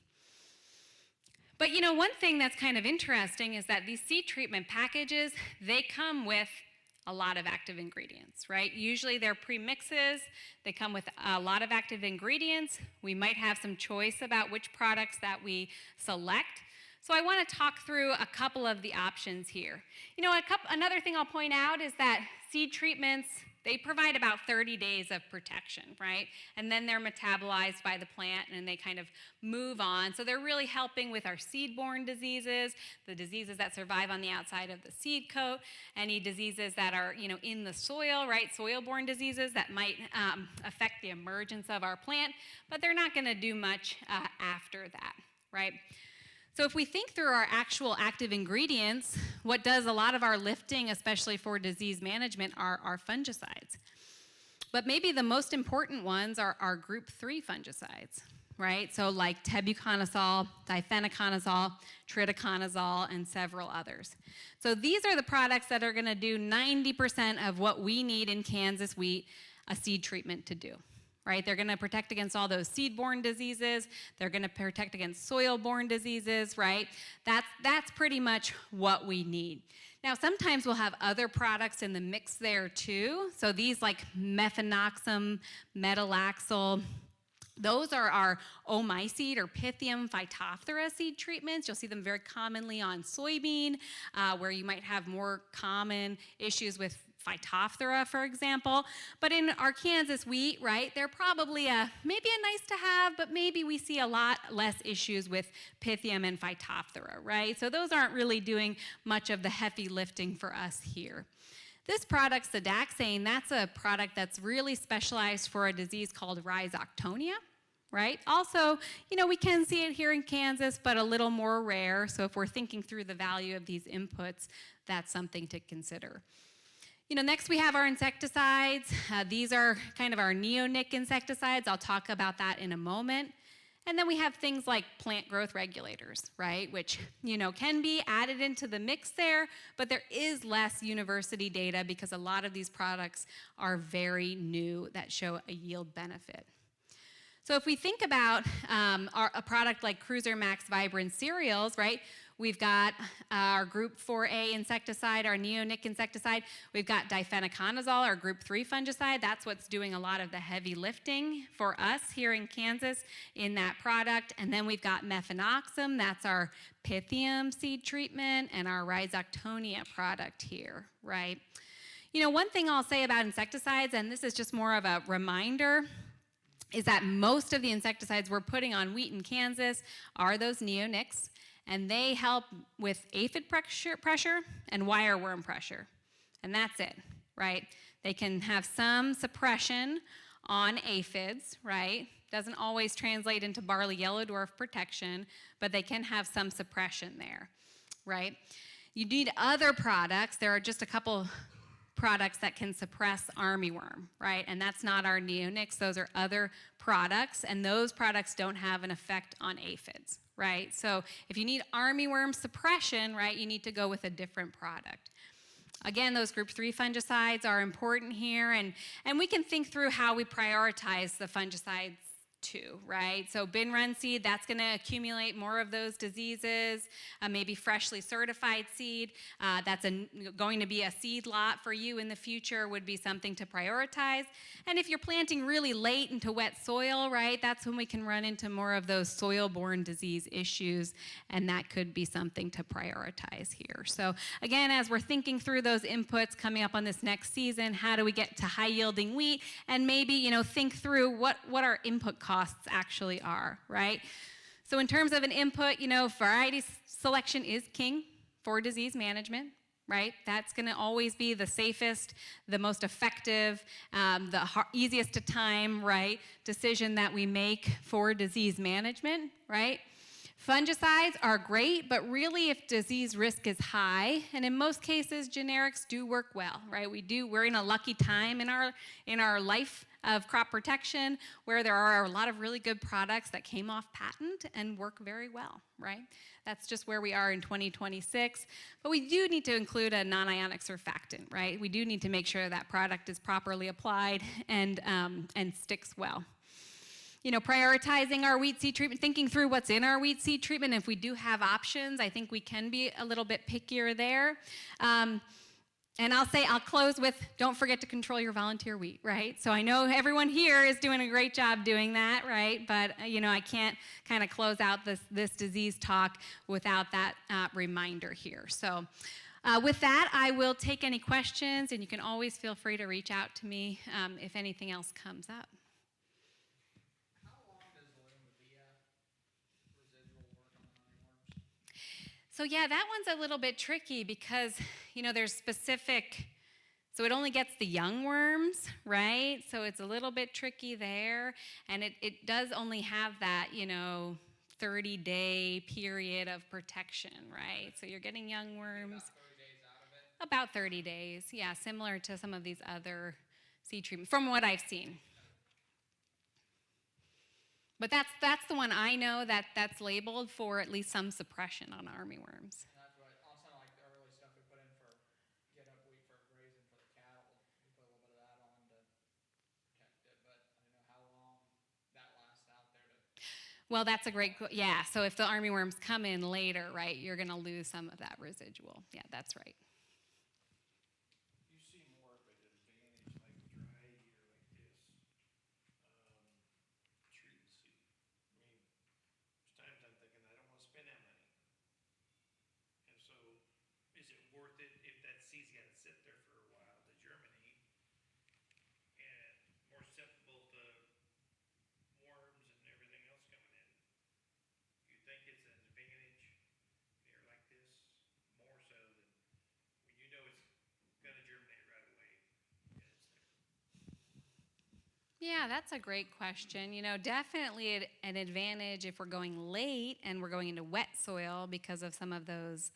But one thing that's kind of interesting is that these seed treatment packages, they come with a lot of active ingredients, right? Usually they're pre-mixes. They come with a lot of active ingredients. We might have some choice about which products that we select. So I want to talk through a couple of the options here. Another thing I'll point out is that seed treatments, they provide about 30 days of protection, right? And then they're metabolized by the plant and they kind of move on. So they're really helping with our seed-borne diseases, the diseases that survive on the outside of the seed coat, any diseases that are, in the soil, right? Soil-borne diseases that might affect the emergence of our plant, but they're not going to do much after that, right? So if we think through our actual active ingredients, what does a lot of our lifting, especially for disease management, are fungicides. But maybe the most important ones are group 3 fungicides, right? So like tebuconazole, difenoconazole, tridiconazole, and several others. So these are the products that are going to do 90% of what we need in Kansas wheat a seed treatment to do. Right? They're going to protect against all those seed-borne diseases. They're going to protect against soil-borne diseases, right? That's pretty much what we need. Now, sometimes we'll have other products in the mix there too. So these like mefenoxam, metalaxyl, those are our omycete or Pythium phytophthora seed treatments. You'll see them very commonly on soybean, where you might have more common issues with Phytophthora, for example. But in our Kansas wheat, right, they're probably maybe a nice to have, but maybe we see a lot less issues with Pythium and Phytophthora, right? So those aren't really doing much of the heavy lifting for us here. This product, Sedaxane, that's a product that's really specialized for a disease called rhizoctonia, right? Also, we can see it here in Kansas, but a little more rare. So if we're thinking through the value of these inputs, that's something to consider. Next we have our insecticides. These are kind of our neonic insecticides. I'll talk about that in a moment. And then we have things like plant growth regulators, right, which, can be added into the mix there, but there is less university data because a lot of these products are very new that show a yield benefit. So if we think about a product like Cruiser Max Vibrant cereals, right, we've got our Group 4A insecticide, our neonic insecticide. We've got difenoconazole, our Group 3 fungicide. That's what's doing a lot of the heavy lifting for us here in Kansas in that product. And then we've got mefenoxam. That's our Pythium seed treatment and our rhizoctonia product here, right? One thing I'll say about insecticides, and this is just more of a reminder, is that most of the insecticides we're putting on wheat in Kansas are those neonics. and they help with aphid pressure and wireworm pressure. And that's it, right? They can have some suppression on aphids, right? Doesn't always translate into barley yellow dwarf protection, but they can have some suppression there, right? You need other products. There are just a couple products that can suppress armyworm, right? And that's not our neonics. Those are other products, and those products don't have an effect on aphids, right? So if you need armyworm suppression, right, you need to go with a different product. Again, those group 3 fungicides are important here, and we can think through how we prioritize the fungicides too, right? So bin run seed, that's going to accumulate more of those diseases. Maybe freshly certified seed, that's going to be a seed lot for you in the future, would be something to prioritize. And if you're planting really late into wet soil, right, that's when we can run into more of those soil-borne disease issues, and that could be something to prioritize here. So again, as we're thinking through those inputs coming up on this next season, how do we get to high-yielding wheat, and maybe, you know, think through what our input costs actually are, right? So in terms of an input, you know, variety selection is king for disease management, right? That's going to always be the safest, the most effective, the easiest to time, right, decision that we make for disease management, right? Fungicides are great, but really if disease risk is high, and in most cases generics do work well, right? We're in a lucky time in our life of crop protection where there are a lot of really good products that came off patent and work very well, right? That's just where we are in 2026. But we do need to include a non-ionic surfactant, right? We do need to make sure that product is properly applied and sticks well. You know, prioritizing our wheat seed treatment, thinking through what's in our wheat seed treatment. If we do have options, I think we can be a little bit pickier there. And I'll close with, don't forget to control your volunteer wheat, right? So I know everyone here is doing a great job doing that, right? But, you know, I can't kind of close out this disease talk without that reminder here. So with that, I will take any questions, and you can always feel free to reach out to me if anything else comes up. How long does Lomulo residual work on the armyworms? So yeah, that one's a little bit tricky because, you know, there's specific, so it only gets the young worms, right? So it's a little bit tricky there, and it does only have that, you know, 30-day period of protection, right? So you're getting young worms. About 30 days out of it? About 30 days, yeah, similar to some of these other seed treatments, from what I've seen. But that's the one I know that's labeled for at least some suppression on armyworms. And that's what, on some like the early stuff we put in for get up wheat for grazing for the cattle, we put a little bit of that on to protect it, but I don't know how long that lasts out there to. Well, that's a great, yeah, so if the armyworms come in later, right, you're gonna lose some of that residual. Yeah, that's right. You see more of an advantage like a dry year like this, treating seed. I mean, there's times I'm thinking I don't want to spend that money. And so, is it worth it if that seed's got to sit there for a while to germinate and more susceptible to worms and everything else coming in? You think it's an advantage in a year like this more so than when you know it's going to germinate right away? And it's there. Yeah, that's a great question. You know, definitely an advantage if we're going late and we're going into wet soil because of some of those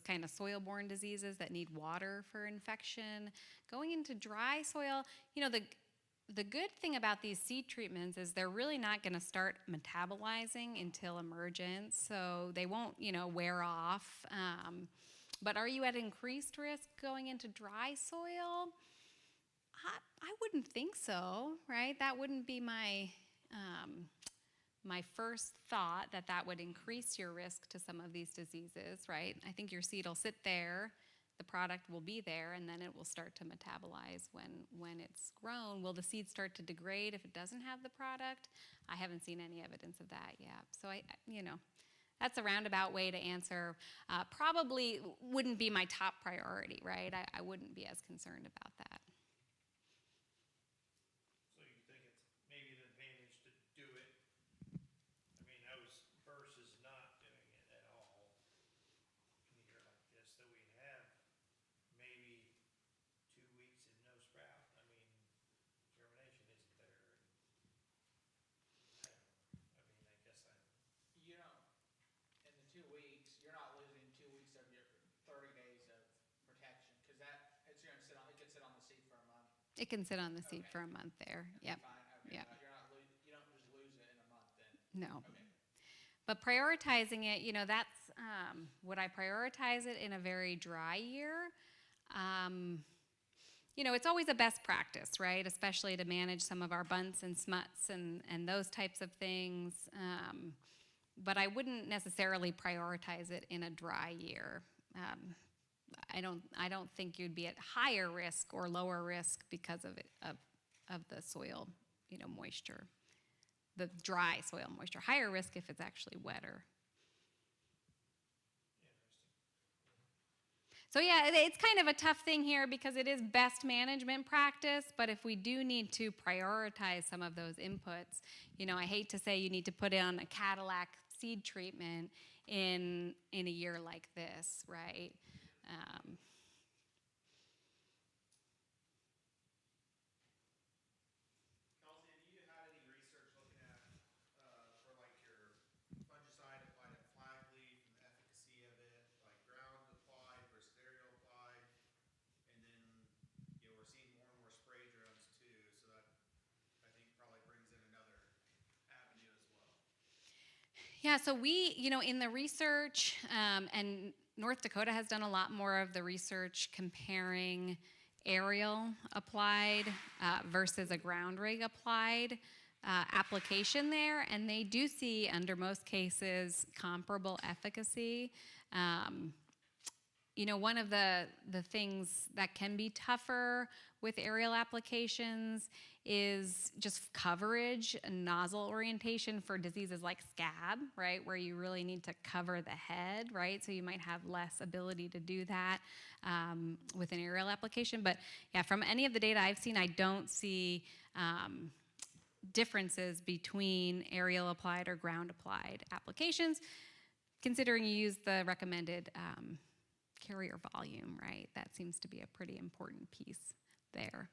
kind of soil-borne diseases that need water for infection. Going into dry soil, you know, the good thing about these seed treatments is they're really not going to start metabolizing until emergence, so they won't, you know, wear off. But are you at increased risk going into dry soil? I wouldn't think so, right? That wouldn't be my first thought, that would increase your risk to some of these diseases, right? I think your seed will sit there, the product will be there, and then it will start to metabolize when it's grown. Will the seed start to degrade if it doesn't have the product? I haven't seen any evidence of that yet. So you know, that's a roundabout way to answer. Probably wouldn't be my top priority, right? I wouldn't be as concerned about that. So you think it's maybe an advantage to do it? I mean, I was versus not, you It can sit on the seed for a month there. Yep. Fine, okay, Yep. but you don't just lose it in a month then? No. Okay. But prioritizing it, that's, would I prioritize it in a very dry year? It's always a best practice, right? Especially to manage some of our bunts and smuts and those types of things. But I wouldn't necessarily prioritize it in a dry year. I don't think you'd be at higher risk or lower risk because of it, of the soil, moisture, the dry soil moisture. Higher risk if it's actually wetter. So yeah, it's kind of a tough thing here because it is best management practice, but if we do need to prioritize some of those inputs, I hate to say you need to put on a Cadillac seed treatment in a year like this, right? Kelsey, have you had any research looking at, for like your fungicide applied at flag leaf and the efficacy of it, like ground applied versus aerial applied? And then, we're seeing more and more spray drones too, so that I think probably brings in another avenue as well. Yeah, so we, in the research, and North Dakota has done a lot more of the research comparing aerial applied versus a ground rig applied application there, and they do see, under most cases, comparable efficacy. One of the things that can be tougher with aerial applications is just coverage and nozzle orientation for diseases like scab, right, where you really need to cover the head, right? So you might have less ability to do that with an aerial application. But yeah, from any of the data I've seen, I don't see differences between aerial applied or ground applied applications, considering you use the recommended carrier volume, right? That seems to be a pretty important piece there.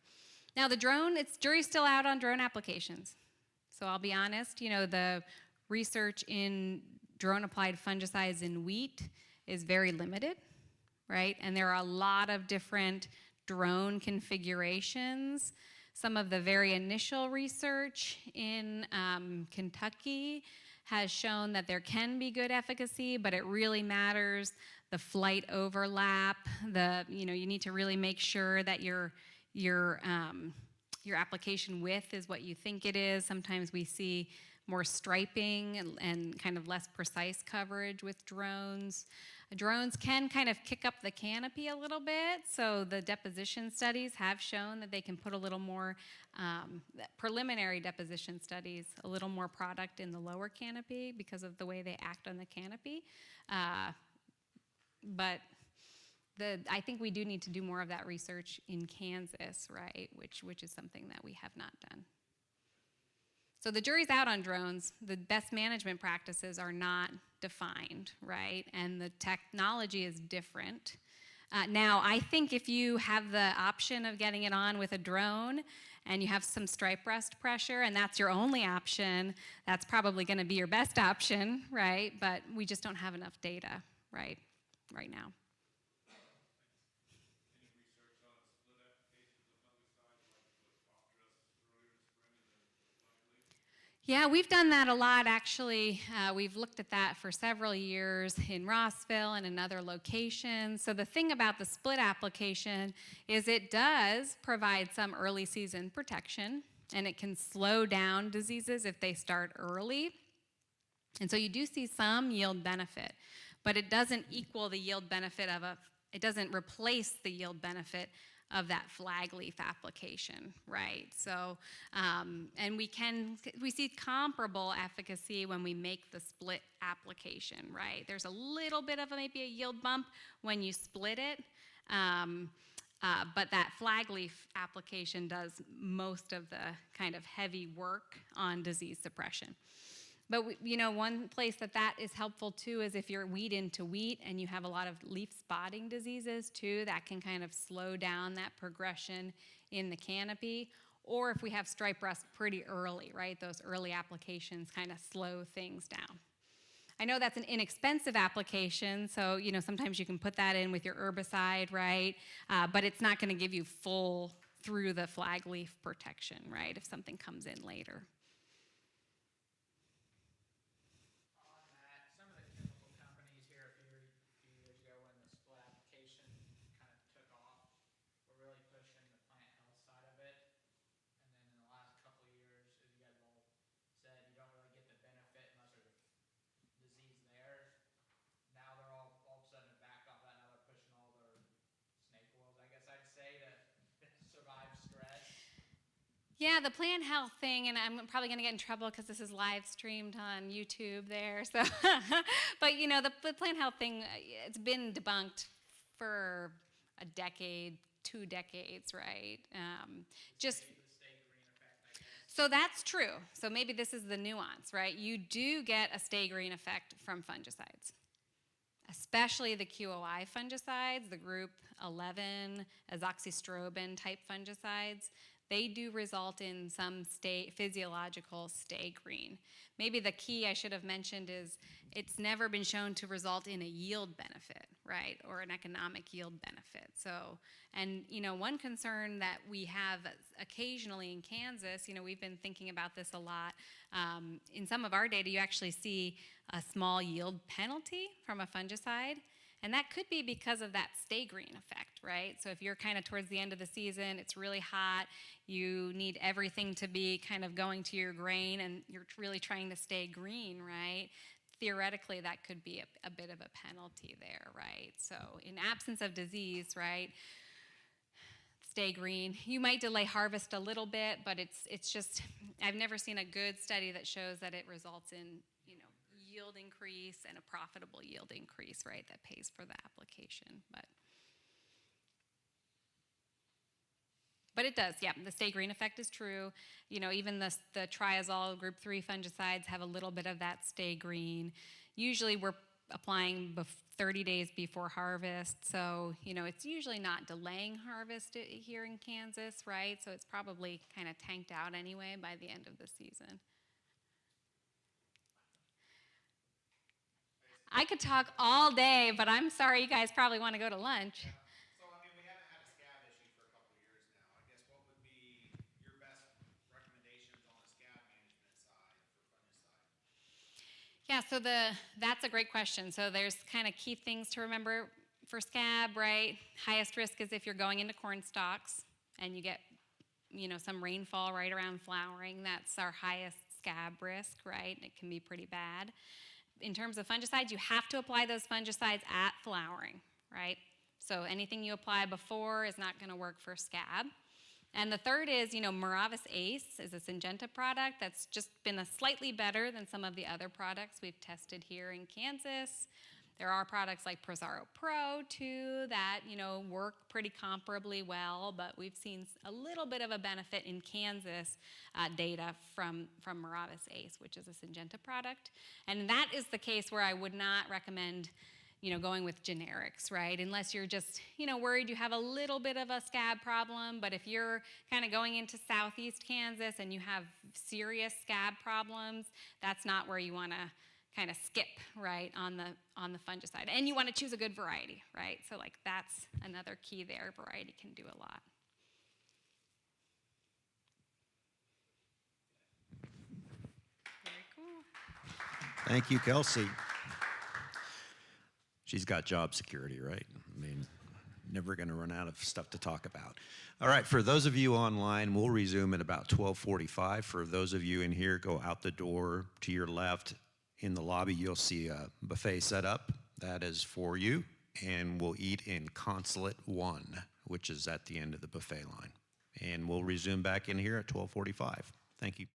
Now the drone, jury's still out on drone applications. So I'll be honest, the research in drone applied fungicides in wheat is very limited, right? And there are a lot of different drone configurations. Some of the very initial research in Kentucky has shown that there can be good efficacy, but it really matters the flight overlap. You need to really make sure that your application width is what you think it is. Sometimes we see more striping and kind of less precise coverage with drones. Drones can kind of kick up the canopy a little bit, so the deposition studies have shown that they can put a little more, preliminary deposition studies, a little more product in the lower canopy because of the way they act on the canopy. But I think we do need to do more of that research in Kansas, right, which is something that we have not done. So the jury's out on drones. The best management practices are not defined, right? And the technology is different. Now, I think if you have the option of getting it on with a drone and you have some stripe rust pressure and that's your only option, that's probably going to be your best option, right? But we just don't have enough data, right now. Yeah, we've done that a lot, actually. We've looked at that for several years in Rossville and in other locations. So the thing about the split application is it does provide some early season protection, and it can slow down diseases if they start early. And so you do see some yield benefit, but it doesn't equal the yield benefit it doesn't replace the yield benefit of that flag leaf application, right? So, and we see comparable efficacy when we make the split application, right? There's a little bit of maybe a yield bump when you split it, but that flag leaf application does most of the kind of heavy work on disease suppression. But one place that is helpful too is if you're wheat into wheat and you have a lot of leaf spotting diseases too, that can kind of slow down that progression in the canopy. Or if we have stripe rust pretty early, right? Those early applications kind of slow things down. I know that's an inexpensive application, so sometimes you can put that in with your herbicide, right? But it's not going to give you full through the flag leaf protection, right, if something comes in later. On that, some of the chemical companies here a few years ago when the split application kind of took off were really pushing the plant health side of it. And then in the last couple of years, as you guys all said, you don't really get the benefit unless there's a disease there. Now they're all of a sudden backed off that. Now they're pushing all their snake oils, I guess I'd say, to survive stress. Yeah, the plant health thing, and I'm probably going to get in trouble because this is live streamed on YouTube there. So, but you know, the plant health thing, it's been debunked for a decade, 2 decades, right? Just so that's true. So maybe this is the nuance, right? You do get a stay green effect from fungicides, especially the QOI fungicides, the group 11 azoxystrobin type fungicides. They do result in some physiological stay green. Maybe the key I should have mentioned is it's never been shown to result in a yield benefit, right, or an economic yield benefit. So, and you know, one concern that we have occasionally in Kansas, you know, we've been thinking about this a lot. In some of our data, you actually see a small yield penalty from a fungicide. And that could be because of that stay green effect, right? So if you're kind of towards the end of the season, it's really hot, you need everything to be kind of going to your grain, and you're really trying to stay green, right? Theoretically, that could be a bit of a penalty there, right? So in absence of disease, right, stay green. You might delay harvest a little bit, but it's just, I've never seen a good study that shows that it results in, you know, yield increase and a profitable yield increase, right, that pays for the application. But it does, yeah, the stay green effect is true. You know, even the triazole group 3 fungicides have a little bit of that stay green. Usually we're applying 30 days before harvest, so, you know, it's usually not delaying harvest here in Kansas, right? So it's probably kind of tanked out anyway by the end of the season. I could talk all day, but I'm sorry you guys probably want to go to lunch. Yeah. So, I mean, we haven't had a scab issue for a couple of years now. I guess what would be your best recommendations on the scab management side for fungicide? Yeah, so that's a great question. So there's kind of key things to remember for scab, right? Highest risk is if you're going into corn stalks and you get, you know, some rainfall right around flowering. That's our highest scab risk, right? It can be pretty bad. In terms of fungicides, you have to apply those fungicides at flowering, right? So anything you apply before is not going to work for scab. And the third is, you know, Miravis Ace is a Syngenta product that's just been slightly better than some of the other products we've tested here in Kansas. There are products like Prosaro Pro, too, that, you know, work pretty comparably well, but we've seen a little bit of a benefit in Kansas data from Miravis Ace, which is a Syngenta product. And that is the case where I would not recommend, you know, going with generics, right? Unless you're just, you know, worried you have a little bit of a scab problem. But if you're kind of going into southeast Kansas and you have serious scab problems, that's not where you want to kind of skip, right, on the fungicide. And you want to choose a good variety, right? So like that's another key there. Variety can do a lot. Very cool. Thank you, Kelsey. She's got job security, right? I mean, never going to run out of stuff to talk about. All right, for those of you online, we'll resume at about 12:45. For those of you in here, go out the door to your left. In the lobby, you'll see a buffet set up. That is for you. And we'll eat in Consulate 1, which is at the end of the buffet line. And we'll resume back in here at 12:45. Thank you.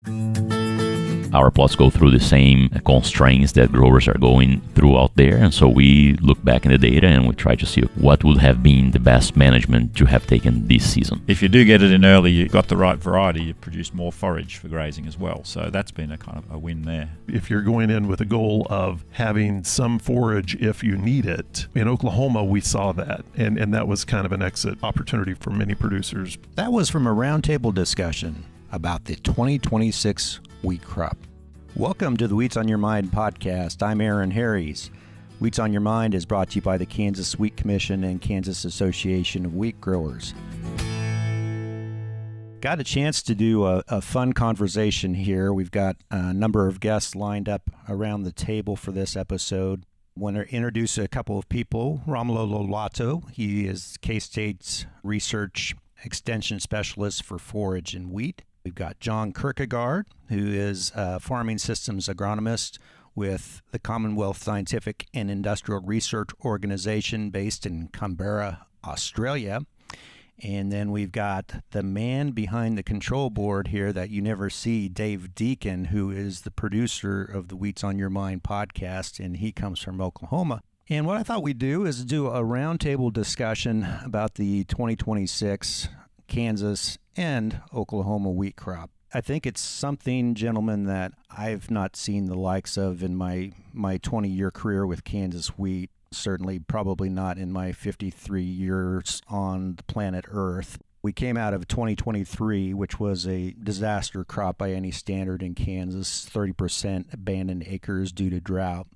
Our plots go through the same constraints that growers are going through out there, and so we look back in the data and we try to see what would have been the best management to have taken this season. If you do get it in early, you've got the right variety, you produce more forage for grazing as well. So that's been a kind of a win there. If you're going in with a goal of having some forage if you need it, in Oklahoma we saw that, and that was kind of an exit opportunity for many producers. That was from a roundtable discussion about the 2026 wheat crop. Welcome to the Wheats on Your Mind podcast. I'm Aaron Harries. Wheats on Your Mind is brought to you by the Kansas Wheat Commission and Kansas Association of Wheat Growers. Got a chance to do a fun conversation here. We've got a number of guests lined up around the table for this episode. I want to introduce a couple of people. Romulo Lollato, he is K-State's Research Extension Specialist for Forage and Wheat. We've got John Kierkegaard, who is a farming systems agronomist with the Commonwealth Scientific and Industrial Research Organization based in Canberra, Australia. And then we've got the man behind the control board here that you never see, Dave Deacon, who is the producer of the Wheats on Your Mind podcast, and he comes from Oklahoma. And what I thought we'd do is do a roundtable discussion about the 2026 Kansas and Oklahoma wheat crop. I think it's something, gentlemen, that I've not seen the likes of in my 20-year career with Kansas wheat. Certainly, probably not in my 53 years on the planet Earth. We came out of 2023, which was a disaster crop by any standard in Kansas, 30% abandoned acres due to drought.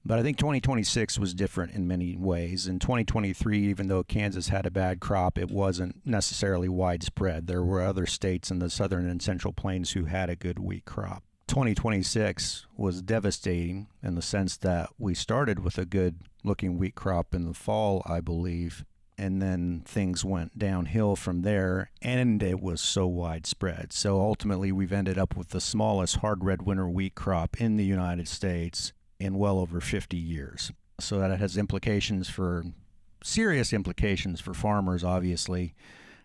But I think 2026 was different in many ways. In 2023, even though Kansas had a bad crop, it wasn't necessarily widespread. There were other states in the southern and central plains who had a good wheat crop. 2026 was devastating in the sense that we started with a good-looking wheat crop in the fall, I believe, and then things went downhill from there, and it was so widespread. So ultimately, we've ended up with the smallest hard red winter wheat crop in the United States in well over 50 years. So that has serious implications for farmers, obviously,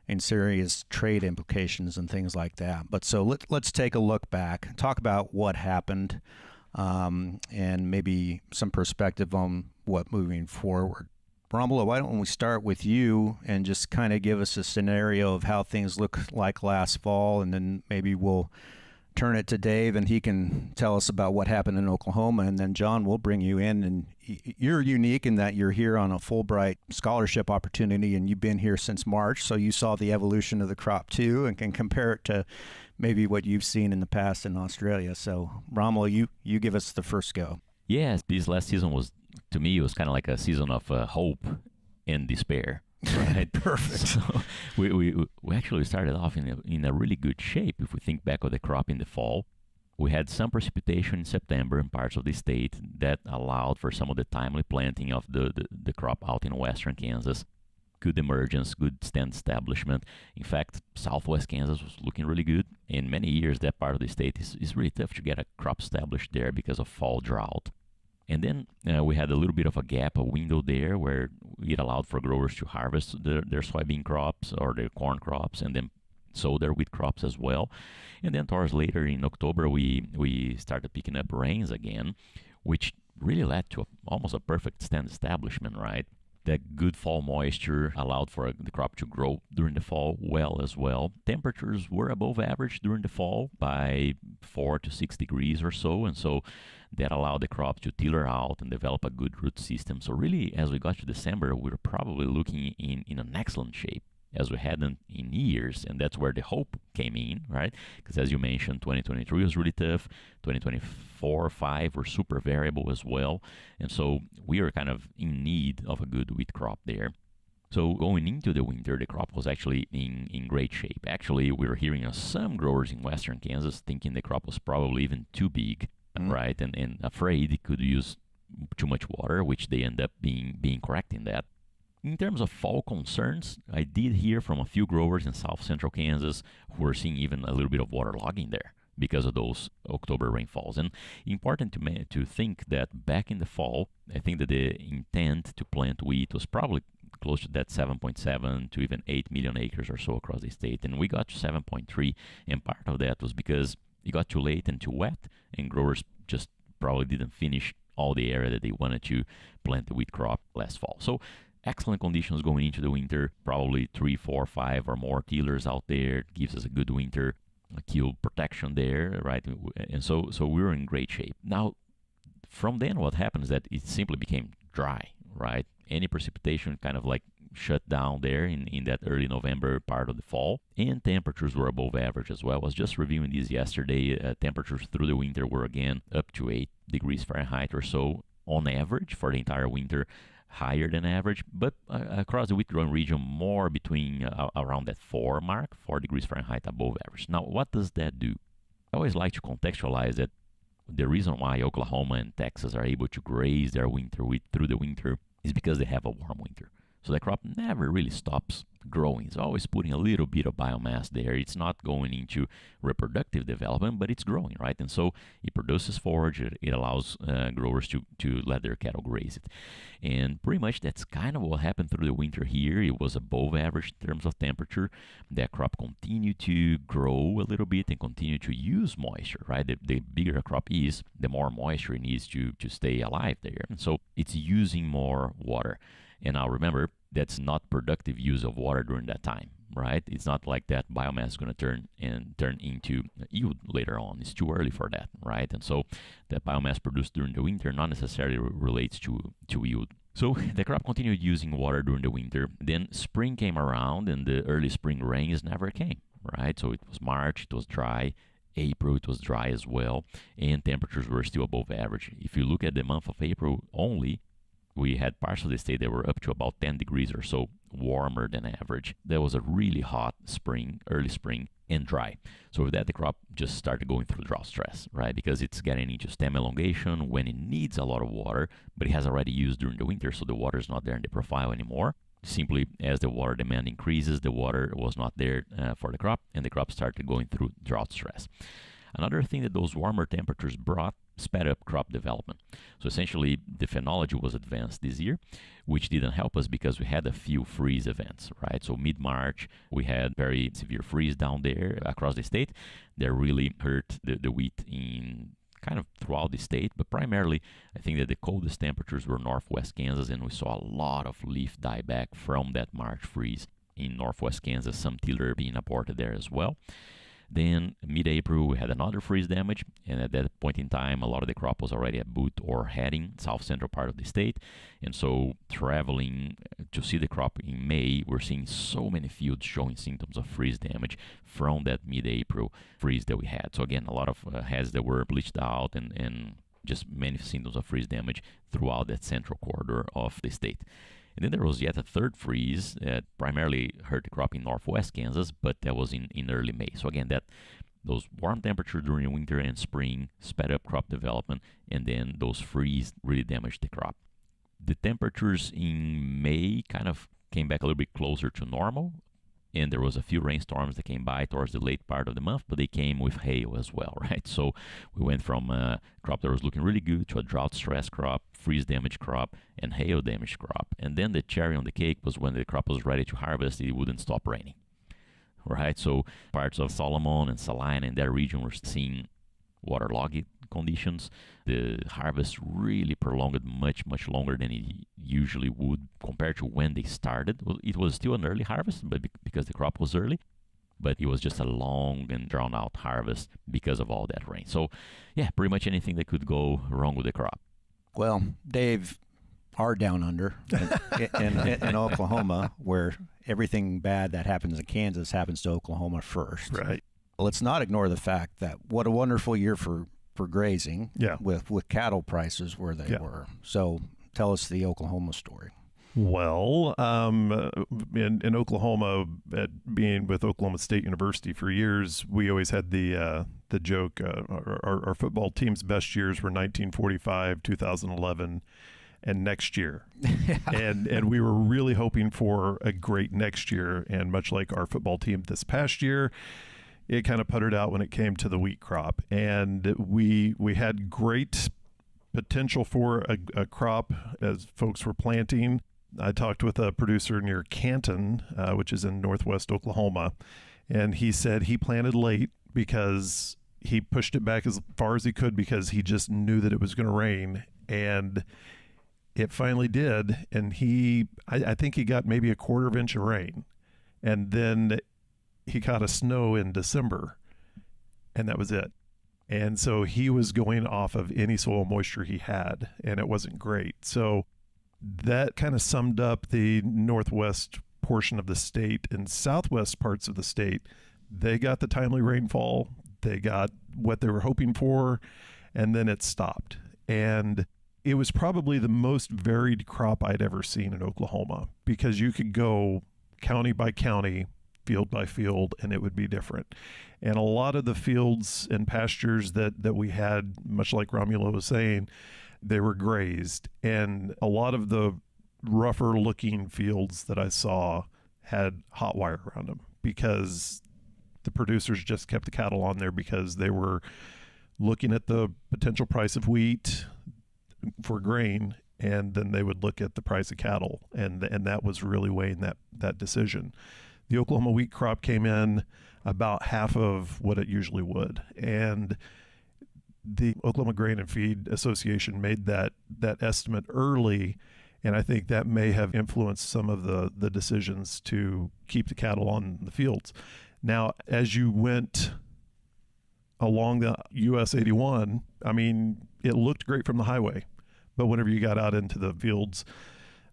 and serious trade implications and things like that. But so let's take a look back, talk about what happened, and maybe some perspective on what moving forward. Romulo, why don't we start with you and just kind of give us a scenario of how things look like last fall, and then maybe we'll turn it to Dave, and he can tell us about what happened in Oklahoma, and then John, we'll bring you in. And you're unique in that you're here on a Fulbright scholarship opportunity, and you've been here since March, so you saw the evolution of the crop too, and can compare it to maybe what you've seen in the past in Australia. So, Romulo, you give us the first go. Yes, this last season was, to me, it was kind of like a season of hope and despair. Right, Perfect. So we actually started off in a really good shape. If we think back of the crop in the fall, we had some precipitation in September in parts of the state that allowed for some of the timely planting of the crop out in western Kansas. Good emergence, good stand establishment. In fact, southwest Kansas was looking really good. In many years, that part of the state is really tough to get a crop established there because of fall drought. And then we had a little bit of a gap, a window there where it allowed for growers to harvest their soybean crops or their corn crops and then sow their wheat crops as well. And then towards later in October, we started picking up rains again, which really led to almost a perfect stand establishment, right? That good fall moisture allowed for the crop to grow during the fall well as well. Temperatures were above average during the fall by 4 to 6 degrees or so, and so that allowed the crop to tiller out and develop a good root system. So really, as we got to December, we were probably looking in an excellent shape as we hadn't in years, and that's where the hope came in, right? Because as you mentioned, 2023 was really tough. 2024, 5 were super variable as well, and so we are kind of in need of a good wheat crop there. So going into the winter, the crop was actually in great shape. Actually, we were hearing of some growers in western Kansas thinking the crop was probably even too big, right, and afraid it could use too much water, which they end up being correct in that. In terms of fall concerns, I did hear from a few growers in south central Kansas who were seeing even a little bit of waterlogging there because of those October rainfalls. And important to think that back in the fall, I think that the intent to plant wheat was probably close to that 7.7 to even 8 million acres or so across the state. And we got to 7.3, and part of that was because it got too late and too wet, and growers just probably didn't finish all the area that they wanted to plant the wheat crop last fall. So excellent conditions going into the winter, probably 3, 4, 5 or more tillers out there. It gives us a good winter kill protection there, right? And so we were in great shape. Now, from then, what happens is that it simply became dry, right? Any precipitation kind of like shut down there in that early November part of the fall, and temperatures were above average as well. I was just reviewing these yesterday. Temperatures through the winter were again up to 8 degrees Fahrenheit or so on average for the entire winter, higher than average, but across the wheat growing region more between around that 4 mark, 4 degrees Fahrenheit above average. Now, what does that do? I always like to contextualize that the reason why Oklahoma and Texas are able to graze their winter wheat through the winter is because they have a warm winter. So the crop never really stops growing. It's always putting a little bit of biomass there. It's not going into reproductive development, but it's growing, right? And so it produces forage. It allows growers to let their cattle graze it. And pretty much that's kind of what happened through the winter here. It was above average in terms of temperature. That crop continued to grow a little bit and continue to use moisture, right? The bigger a crop is, the more moisture it needs to stay alive there. And so it's using more water. And now remember, that's not productive use of water during that time, right? It's not like that biomass is going to turn into yield later on. It's too early for that, right? And so that biomass produced during the winter not necessarily relates to yield. So the crop continued using water during the winter. Then spring came around, and the early spring rains never came, right? So it was March, it was dry. April, it was dry as well, and temperatures were still above average. If you look at the month of April only, we had parts of the state that were up to about 10 degrees or so warmer than average. That was a really hot spring, early spring, and dry. So with that, the crop just started going through drought stress, right? Because it's getting into stem elongation when it needs a lot of water, but it has already used during the winter, so the water is not there in the profile anymore. Simply, as the water demand increases, the water was not there for the crop, and the crop started going through drought stress. Another thing that those warmer temperatures brought sped up crop development. So essentially, the phenology was advanced this year, which didn't help us because we had a few freeze events, right? So mid-March, we had very severe freeze down there across the state that really hurt the wheat in kind of throughout the state, but primarily, I think that the coldest temperatures were northwest Kansas, and we saw a lot of leaf dieback from that March freeze in northwest Kansas, some tiller being aborted there as well. Then mid-April, we had another freeze damage, and at that point in time, a lot of the crop was already at boot or heading south central part of the state. And so traveling to see the crop in May, we're seeing so many fields showing symptoms of freeze damage from that mid-April freeze that we had. So again, a lot of heads that were bleached out and just many symptoms of freeze damage throughout that central corridor of the state. And then there was yet a third freeze that primarily hurt the crop in northwest Kansas, but that was in early May. So again, those warm temperatures during winter and spring sped up crop development, and then those freeze really damaged the crop. The temperatures in May kind of came back a little bit closer to normal, and there was a few rainstorms that came by towards the late part of the month, but they came with hail as well, right? So we went from a crop that was looking really good to a drought-stressed crop, freeze-damaged crop, and hail-damaged crop. And then the cherry on the cake was when the crop was ready to harvest, it wouldn't stop raining, right? So parts of Solomon and Salina in that region were seeing waterlogged conditions. The harvest really prolonged much longer than it usually would compared to when they started. Well, it was still an early harvest, but because the crop was early, but it was just a long and drawn out harvest because of all that rain. So yeah, pretty much anything that could go wrong with the crop. Well, Dave, our down under in Oklahoma, where everything bad that happens in Kansas happens to Oklahoma first. Right. Let's not ignore the fact that what a wonderful year for grazing with cattle prices where they were. So tell us the Oklahoma story. Well, in Oklahoma, being with Oklahoma State University for years, we always had the joke, our football team's best years were 1945, 2011, and next year. And we were really hoping for a great next year. And much like our football team this past year, it kind of puttered out when it came to the wheat crop. And we had great potential for a crop as folks were planting. I talked with a producer near Canton, which is in northwest Oklahoma, and he said he planted late because He pushed it back as far as he could because he just knew that it was going to rain, and it finally did. And I think he got maybe a quarter of an inch of rain, and then he caught a snow in December, and that was it. And so he was going off of any soil moisture he had, and it wasn't great. So that kind of summed up the northwest portion of the state. And southwest parts of the state, they got the timely rainfall, they got what they were hoping for, and then it stopped. And it was probably the most varied crop I'd ever seen in Oklahoma, because you could go county by county, field by field, and it would be different. And a lot of the fields and pastures that we had, much like Romulo was saying, they were grazed. And a lot of the rougher looking fields that I saw had hot wire around them, because the producers just kept the cattle on there because they were looking at the potential price of wheat for grain, and then they would look at the price of cattle, and that was really weighing that decision. The Oklahoma wheat crop came in about half of what it usually would, and the Oklahoma Grain and Feed Association made that estimate early, and I think that may have influenced some of the decisions to keep the cattle on the fields. Now, as you went along the US 81, I mean, it looked great from the highway, but whenever you got out into the fields,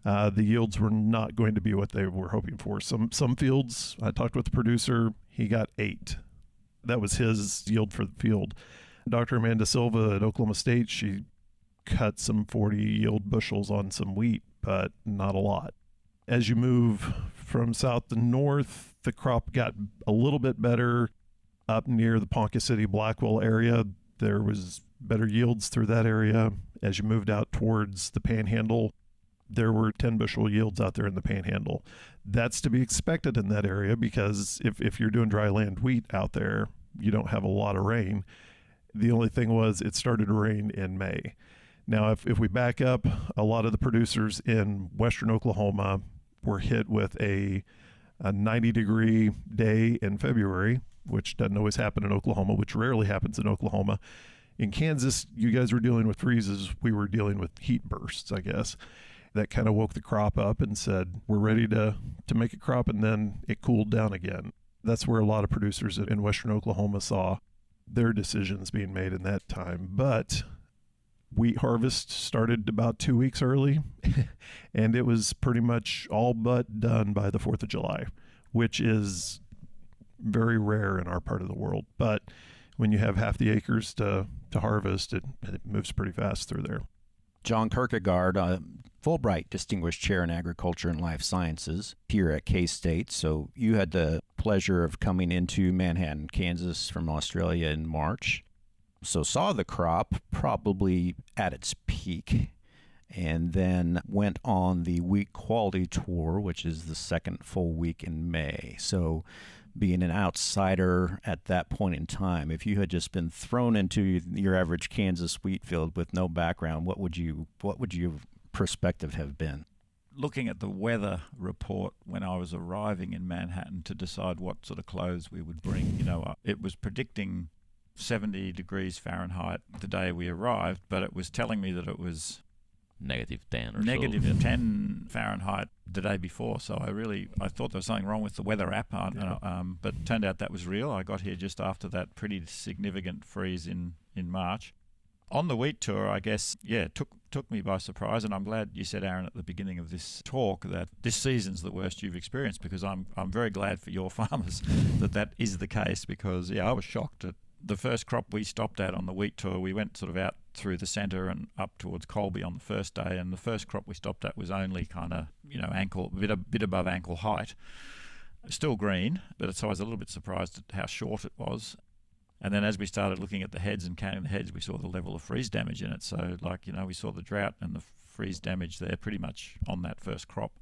the yields were not going to be what they were hoping for. Some fields, I talked with the producer, he got 8. That was his yield for the field. Dr. Amanda Silva at Oklahoma State, she cut some 40 yield bushels on some wheat, but not a lot. As you move from south to north, the crop got a little bit better. Up near the Ponca City, Blackwell area, there was better yields through that area. As you moved out towards the Panhandle, there were 10 bushel yields out there in the Panhandle. That's to be expected in that area, because if you're doing dry land wheat out there, you don't have a lot of rain. The only thing was it started to rain in May. Now, if we back up, a lot of the producers in western Oklahoma were hit with a 90-degree day in February, which doesn't always happen in Oklahoma, which rarely happens in Oklahoma. In Kansas, you guys were dealing with freezes. We were dealing with heat bursts, I guess. That kind of woke the crop up and said, we're ready to make a crop, and then it cooled down again. That's where a lot of producers in western Oklahoma saw their decisions being made in that time. But wheat harvest started about 2 weeks early, and it was pretty much all but done by the 4th of July, which is very rare in our part of the world. But when you have half the acres to harvest, it moves pretty fast through there. John Kierkegaard, Fulbright Distinguished Chair in Agriculture and Life Sciences here at K-State. So you had the pleasure of coming into Manhattan, Kansas from Australia in March. So saw the crop probably at its peak, and then went on the Wheat Quality Tour, which is the second full week in May. So being an outsider at that point in time, if you had just been thrown into your average Kansas wheat field with no background, what would your perspective have been? Looking at the weather report when I was arriving in Manhattan to decide what sort of clothes we would bring, it was predicting 70 degrees Fahrenheit the day we arrived, but it was telling me that it was Negative 10 or negative so. 10 Fahrenheit the day before. So I thought there was something wrong with the weather app, but it turned out that was real. I got here just after that pretty significant freeze in March. On the wheat tour, I guess, it took me by surprise, and I'm glad you said, Aaron, at the beginning of this talk that this season's the worst you've experienced, because I'm very glad for your farmers that is the case, because I was shocked at the first crop we stopped at on the wheat tour. We went sort of out through the centre and up towards Colby on the first day, and the first crop we stopped at was only kind of bit above ankle height, still green, but so I was a little bit surprised at how short it was. And then as we started looking at the heads and counting the heads, we saw the level of freeze damage in it. So we saw the drought and the freeze damage there pretty much on that first crop.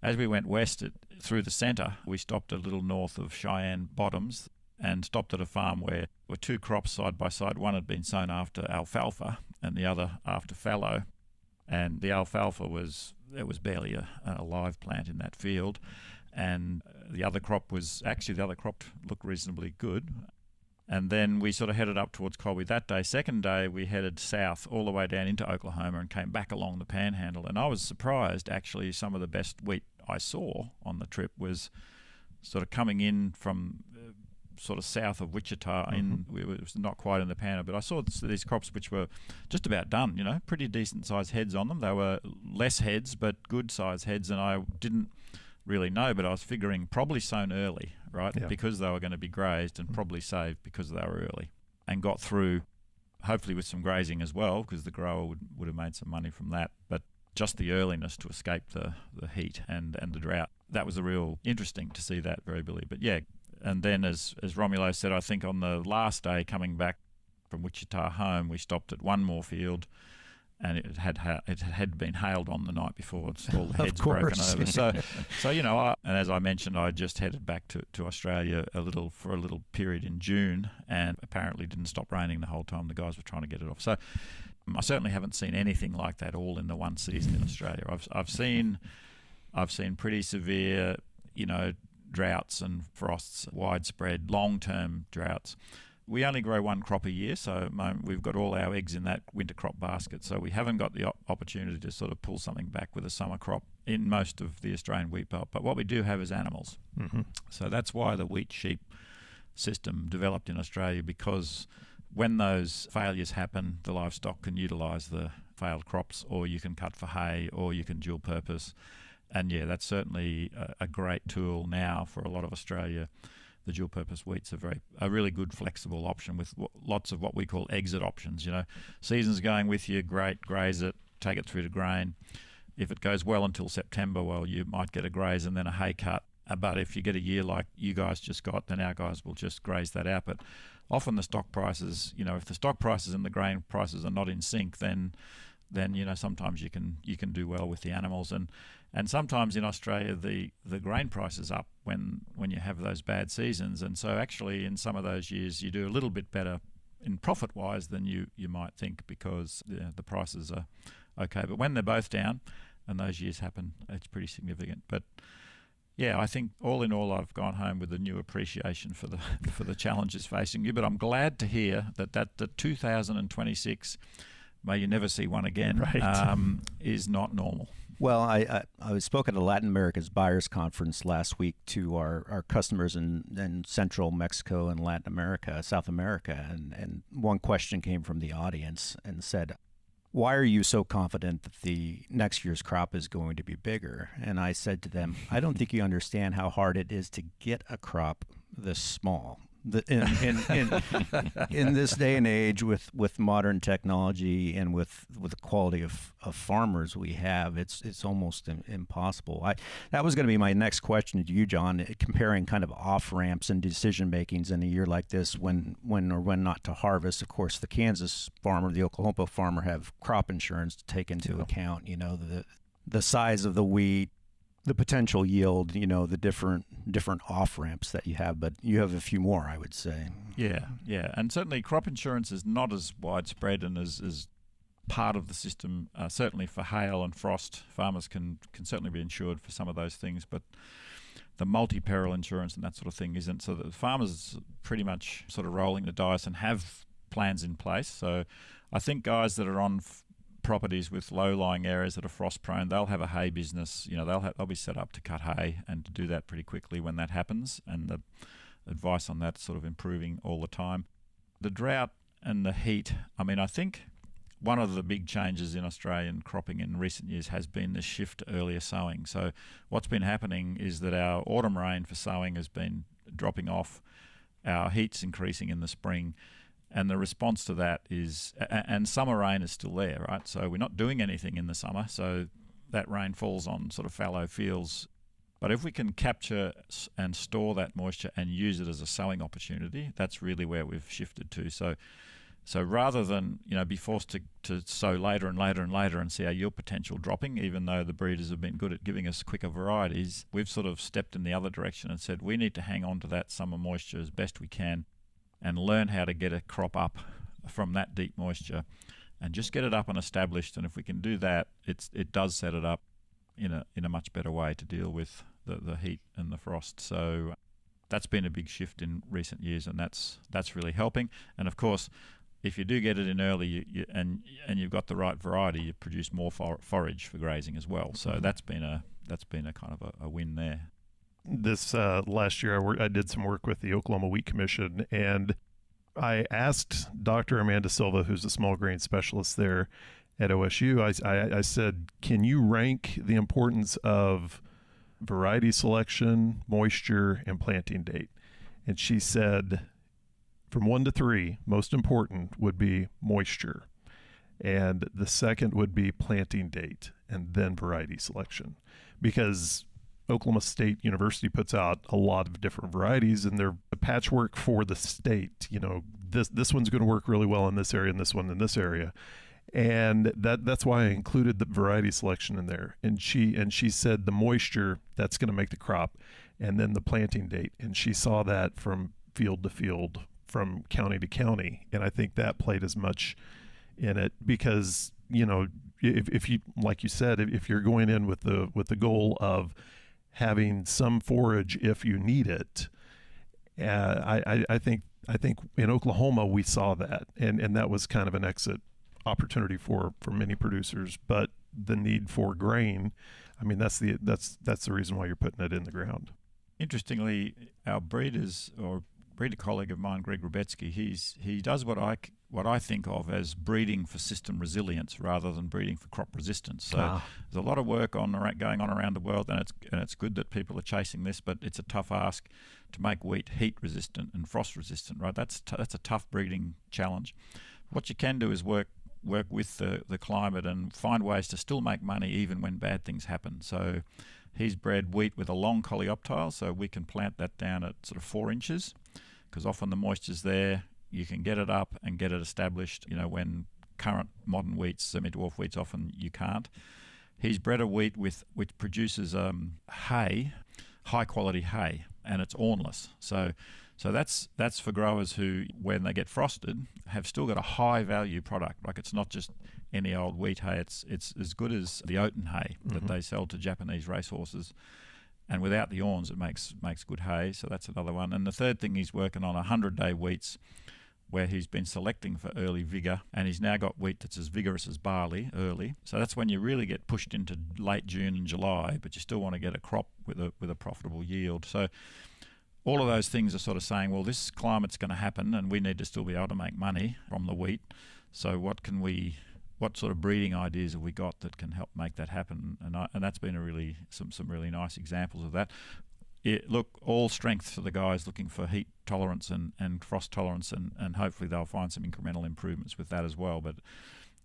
As we went west through the centre, we stopped a little north of Cheyenne Bottoms and stopped at a farm where there were 2 crops side by side. One had been sown after alfalfa and the other after fallow. And the alfalfa there was barely a live plant in that field. And the other crop looked reasonably good. And then we sort of headed up towards Colby that day. Second day, we headed south all the way down into Oklahoma and came back along the Panhandle. And I was surprised, actually, some of the best wheat I saw on the trip was sort of coming in from sort of south of Wichita. It was not quite in the Panhandle, but I saw these crops which were just about done, pretty decent-sized heads on them. They were less heads, but good-sized heads, and I didn't really know, but I was figuring probably sown early, right? Yeah. Because they were going to be grazed, and probably saved because they were early, and got through, hopefully with some grazing as well, because the grower would have made some money from that. But just the earliness to escape the heat and the drought, that was a real interesting to see that variability. But yeah, and then as Romulo said, I think on the last day coming back from Wichita home, we stopped at one more field, and it had been hailed on the night before. It's all the heads broken over. So and as I mentioned, I just headed back to Australia for a little period in June, and apparently didn't stop raining the whole time. The guys were trying to get it off. So I certainly haven't seen anything like that all in the one season in Australia. I've seen pretty severe, droughts and frosts, widespread, long-term droughts. We only grow one crop a year, so we've got all our eggs in that winter crop basket. So we haven't got the opportunity to sort of pull something back with a summer crop in most of the Australian wheat belt. But what we do have is animals. So that's why the wheat sheep system developed in Australia, because when those failures happen, the livestock can utilise the failed crops, or you can cut for hay, or you can dual purpose. And yeah, that's certainly a great tool now for a lot of Australia. The dual purpose wheat's a really good flexible option with lots of what we call exit options. Season's going with you, great, graze it, take it through to grain. If it goes well until September, well, you might get a graze and then a hay cut. But if you get a year like you guys just got, then our guys will just graze that out. But often the stock prices, if the stock prices and the grain prices are not in sync, then sometimes you can do well with the animals. And sometimes in Australia the grain price is up when you have those bad seasons, and so actually in some of those years you do a little bit better in profit wise than you might think, because the prices are okay. But when they're both down and those years happen, it's pretty significant. But yeah, I think all in all I've gone home with a new appreciation for the challenges facing you. But I'm glad to hear that the 2026, may you never see one again, right. Is not normal. Well, I spoke at a Latin America's Buyers Conference last week to our customers in Central Mexico and Latin America, South America, and one question came from the audience and said, "Why are you so confident that the next year's crop is going to be bigger?" And I said to them, "I don't think you understand how hard it is to get a crop this small. In this day and age, with modern technology and with the quality of farmers we have, it's almost impossible." That was going to be my next question to you, John, comparing kind of off ramps and decision makings in a year like this, when or when not to harvest. Of course, the Kansas farmer, the Oklahoma farmer have crop insurance to take into account. The size of the wheat, the potential yield, the different off ramps that you have, but you have a few more, I would say. Yeah, and certainly crop insurance is not as widespread and as part of the system. Certainly for hail and frost, farmers can certainly be insured for some of those things, but the multi-peril insurance and that sort of thing isn't. So the farmers pretty much sort of rolling the dice and have plans in place. So I think guys that are on properties with low-lying areas that are frost-prone, they'll have a hay business. They'll be set up to cut hay and to do that pretty quickly when that happens. And the advice on that's sort of improving all the time. The drought and the heat. I think one of the big changes in Australian cropping in recent years has been the shift to earlier sowing. So what's been happening is that our autumn rain for sowing has been dropping off. Our heat's increasing in the spring. And the response to that is, and summer rain is still there, right? So we're not doing anything in the summer, so that rain falls on sort of fallow fields. But if we can capture and store that moisture and use it as a sowing opportunity, that's really where we've shifted to. So rather than be forced to sow later and later and later and see our yield potential dropping, even though the breeders have been good at giving us quicker varieties, we've sort of stepped in the other direction and said we need to hang on to that summer moisture as best we can, and learn how to get a crop up from that deep moisture and just get it up and established. And if we can do that, it does set it up in a much better way to deal with the heat and the frost. So that's been a big shift in recent years, and that's really helping. And of course, if you do get it in early and you've got the right variety, you produce more forage for grazing as well. So that's been a kind of a win there. This last year, I did some work with the Oklahoma Wheat Commission, and I asked Dr. Amanda Silva, who's a small grain specialist there at OSU, I said, can you rank the importance of variety selection, moisture, and planting date? And she said, from 1 to 3, most important would be moisture. And the second would be planting date, and then variety selection. Because Oklahoma State University puts out a lot of different varieties, and they're a patchwork for the state. You know, this one's going to work really well in this area, and this one in this area. And that's why I included the variety selection in there. And she said the moisture, that's going to make the crop, and then the planting date. And she saw that from field to field, from county to county. And I think that played as much in it because, you know, if you, like you said, if you're going in with the goal of having some forage if you need it, I think in Oklahoma we saw that, and that was kind of an exit opportunity for many producers. But the need for grain, I mean, that's the reason why you're putting it in the ground. Interestingly, our breeder colleague of mine, Greg Rubetsky, he does what I think of as breeding for system resilience rather than breeding for crop resistance. So there's a lot of work going on around the world, and it's good that people are chasing this, but it's a tough ask to make wheat heat resistant and frost resistant, right? That's a tough breeding challenge. What you can do is work with the climate and find ways to still make money even when bad things happen. So he's bred wheat with a long coleoptile, so we can plant that down at sort of 4 inches, because often the moisture's there. You can get it up and get it established, you know, when current modern wheats, semi-dwarf wheats, often you can't. He's bred a wheat which produces hay, high quality hay, and it's awnless. So that's for growers who, when they get frosted, have still got a high value product. Like, it's not just any old wheat hay. It's as good as the oaten hay that they sell to Japanese racehorses. And without the awns, it makes good hay. So that's another one. And the third thing, he's working on 100-day wheats, where he's been selecting for early vigor, and he's now got wheat that's as vigorous as barley early. So that's when you really get pushed into late June and July, but you still want to get a crop with a profitable yield. So all of those things are sort of saying, well, this climate's going to happen, and we need to still be able to make money from the wheat. So what sort of breeding ideas have we got that can help make that happen? And that's been some really nice examples of that. Look, all strength for the guys looking for heat tolerance and frost tolerance, and hopefully they'll find some incremental improvements with that as well. But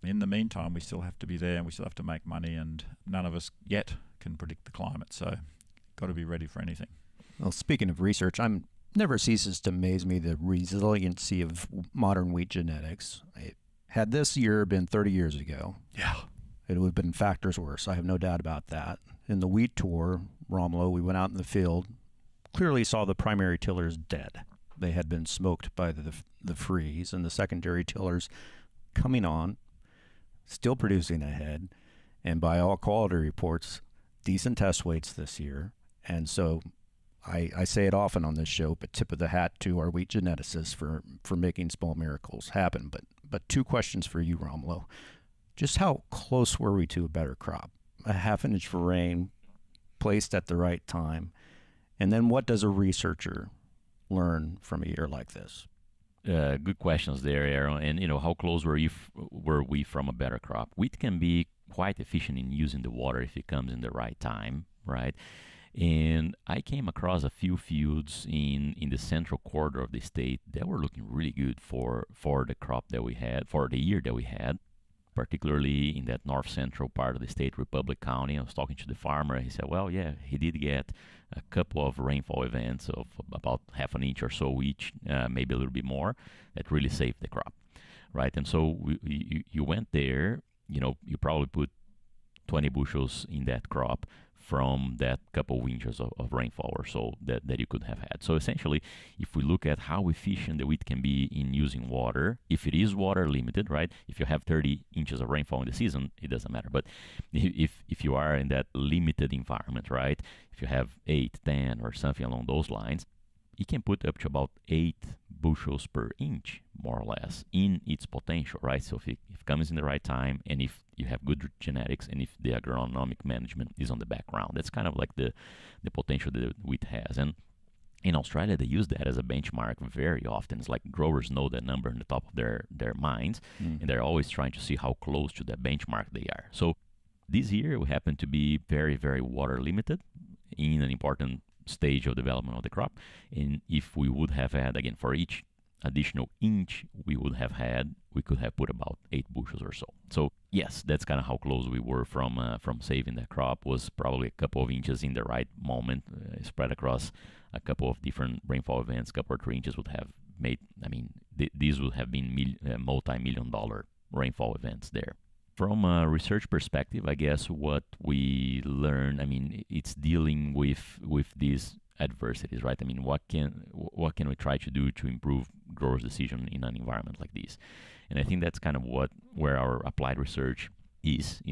in the meantime, we still have to be there, and we still have to make money, and none of us yet can predict the climate, so got to be ready for anything. Well, speaking of research, never ceases to amaze me the resiliency of modern wheat genetics. Had this year been 30 years ago, it would have been factors worse. I have no doubt about that. In the wheat tour, Romulo, we went out in the field, clearly saw the primary tillers dead. They had been smoked by the freeze, and the secondary tillers coming on, still producing ahead, and by all quality reports, decent test weights this year. And so I say it often on this show, but tip of the hat to our wheat geneticists for making small miracles happen. But 2 questions for you, Romulo. Just how close were we to a better crop? A half an inch for rain, placed at the right time. And then what does a researcher learn from a year like this? Good questions there, Aaron. And, how close were we from a better crop? Wheat can be quite efficient in using the water if it comes in the right time, right? And I came across a few fields in the central quarter of the state that were looking really good for the crop that we had, for the year that we had, particularly in that north central part of the state, Republic County. I was talking to the farmer. He said, well, yeah, he did get a couple of rainfall events of about half an inch or so each, maybe a little bit more, that really saved the crop, right? And so you went there, you probably put 20 bushels in that crop from that couple of inches of rainfall or so that you could have had. So essentially, if we look at how efficient the wheat can be in using water, if it is water limited, right? If you have 30 inches of rainfall in the season, it doesn't matter. But if you are in that limited environment, right? If you have 8, 10 or something along those lines, it can put up to about 8 bushels per inch, more or less, in its potential, right? So if it comes in the right time, and if you have good genetics, and if the agronomic management is on the background, that's kind of like the potential that wheat has. And in Australia, they use that as a benchmark very often. It's like growers know that number in the top of their minds, and they're always trying to see how close to that benchmark they are. So this year, we happen to be very, very water limited in an important stage of development of the crop. And if we would have had, again, for each additional inch we could have put about 8 bushels or so. So yes, that's kind of how close we were from saving that crop. Was probably a couple of inches in the right moment, spread across a couple of different rainfall events. A couple or 3 inches would have made, these would have been multi-million-dollar rainfall events there. From a research perspective, I guess what we learned, it's dealing with these adversities, right? What can we try to do to improve growers' decision in an environment like this? And I think that's kind of where our applied research is.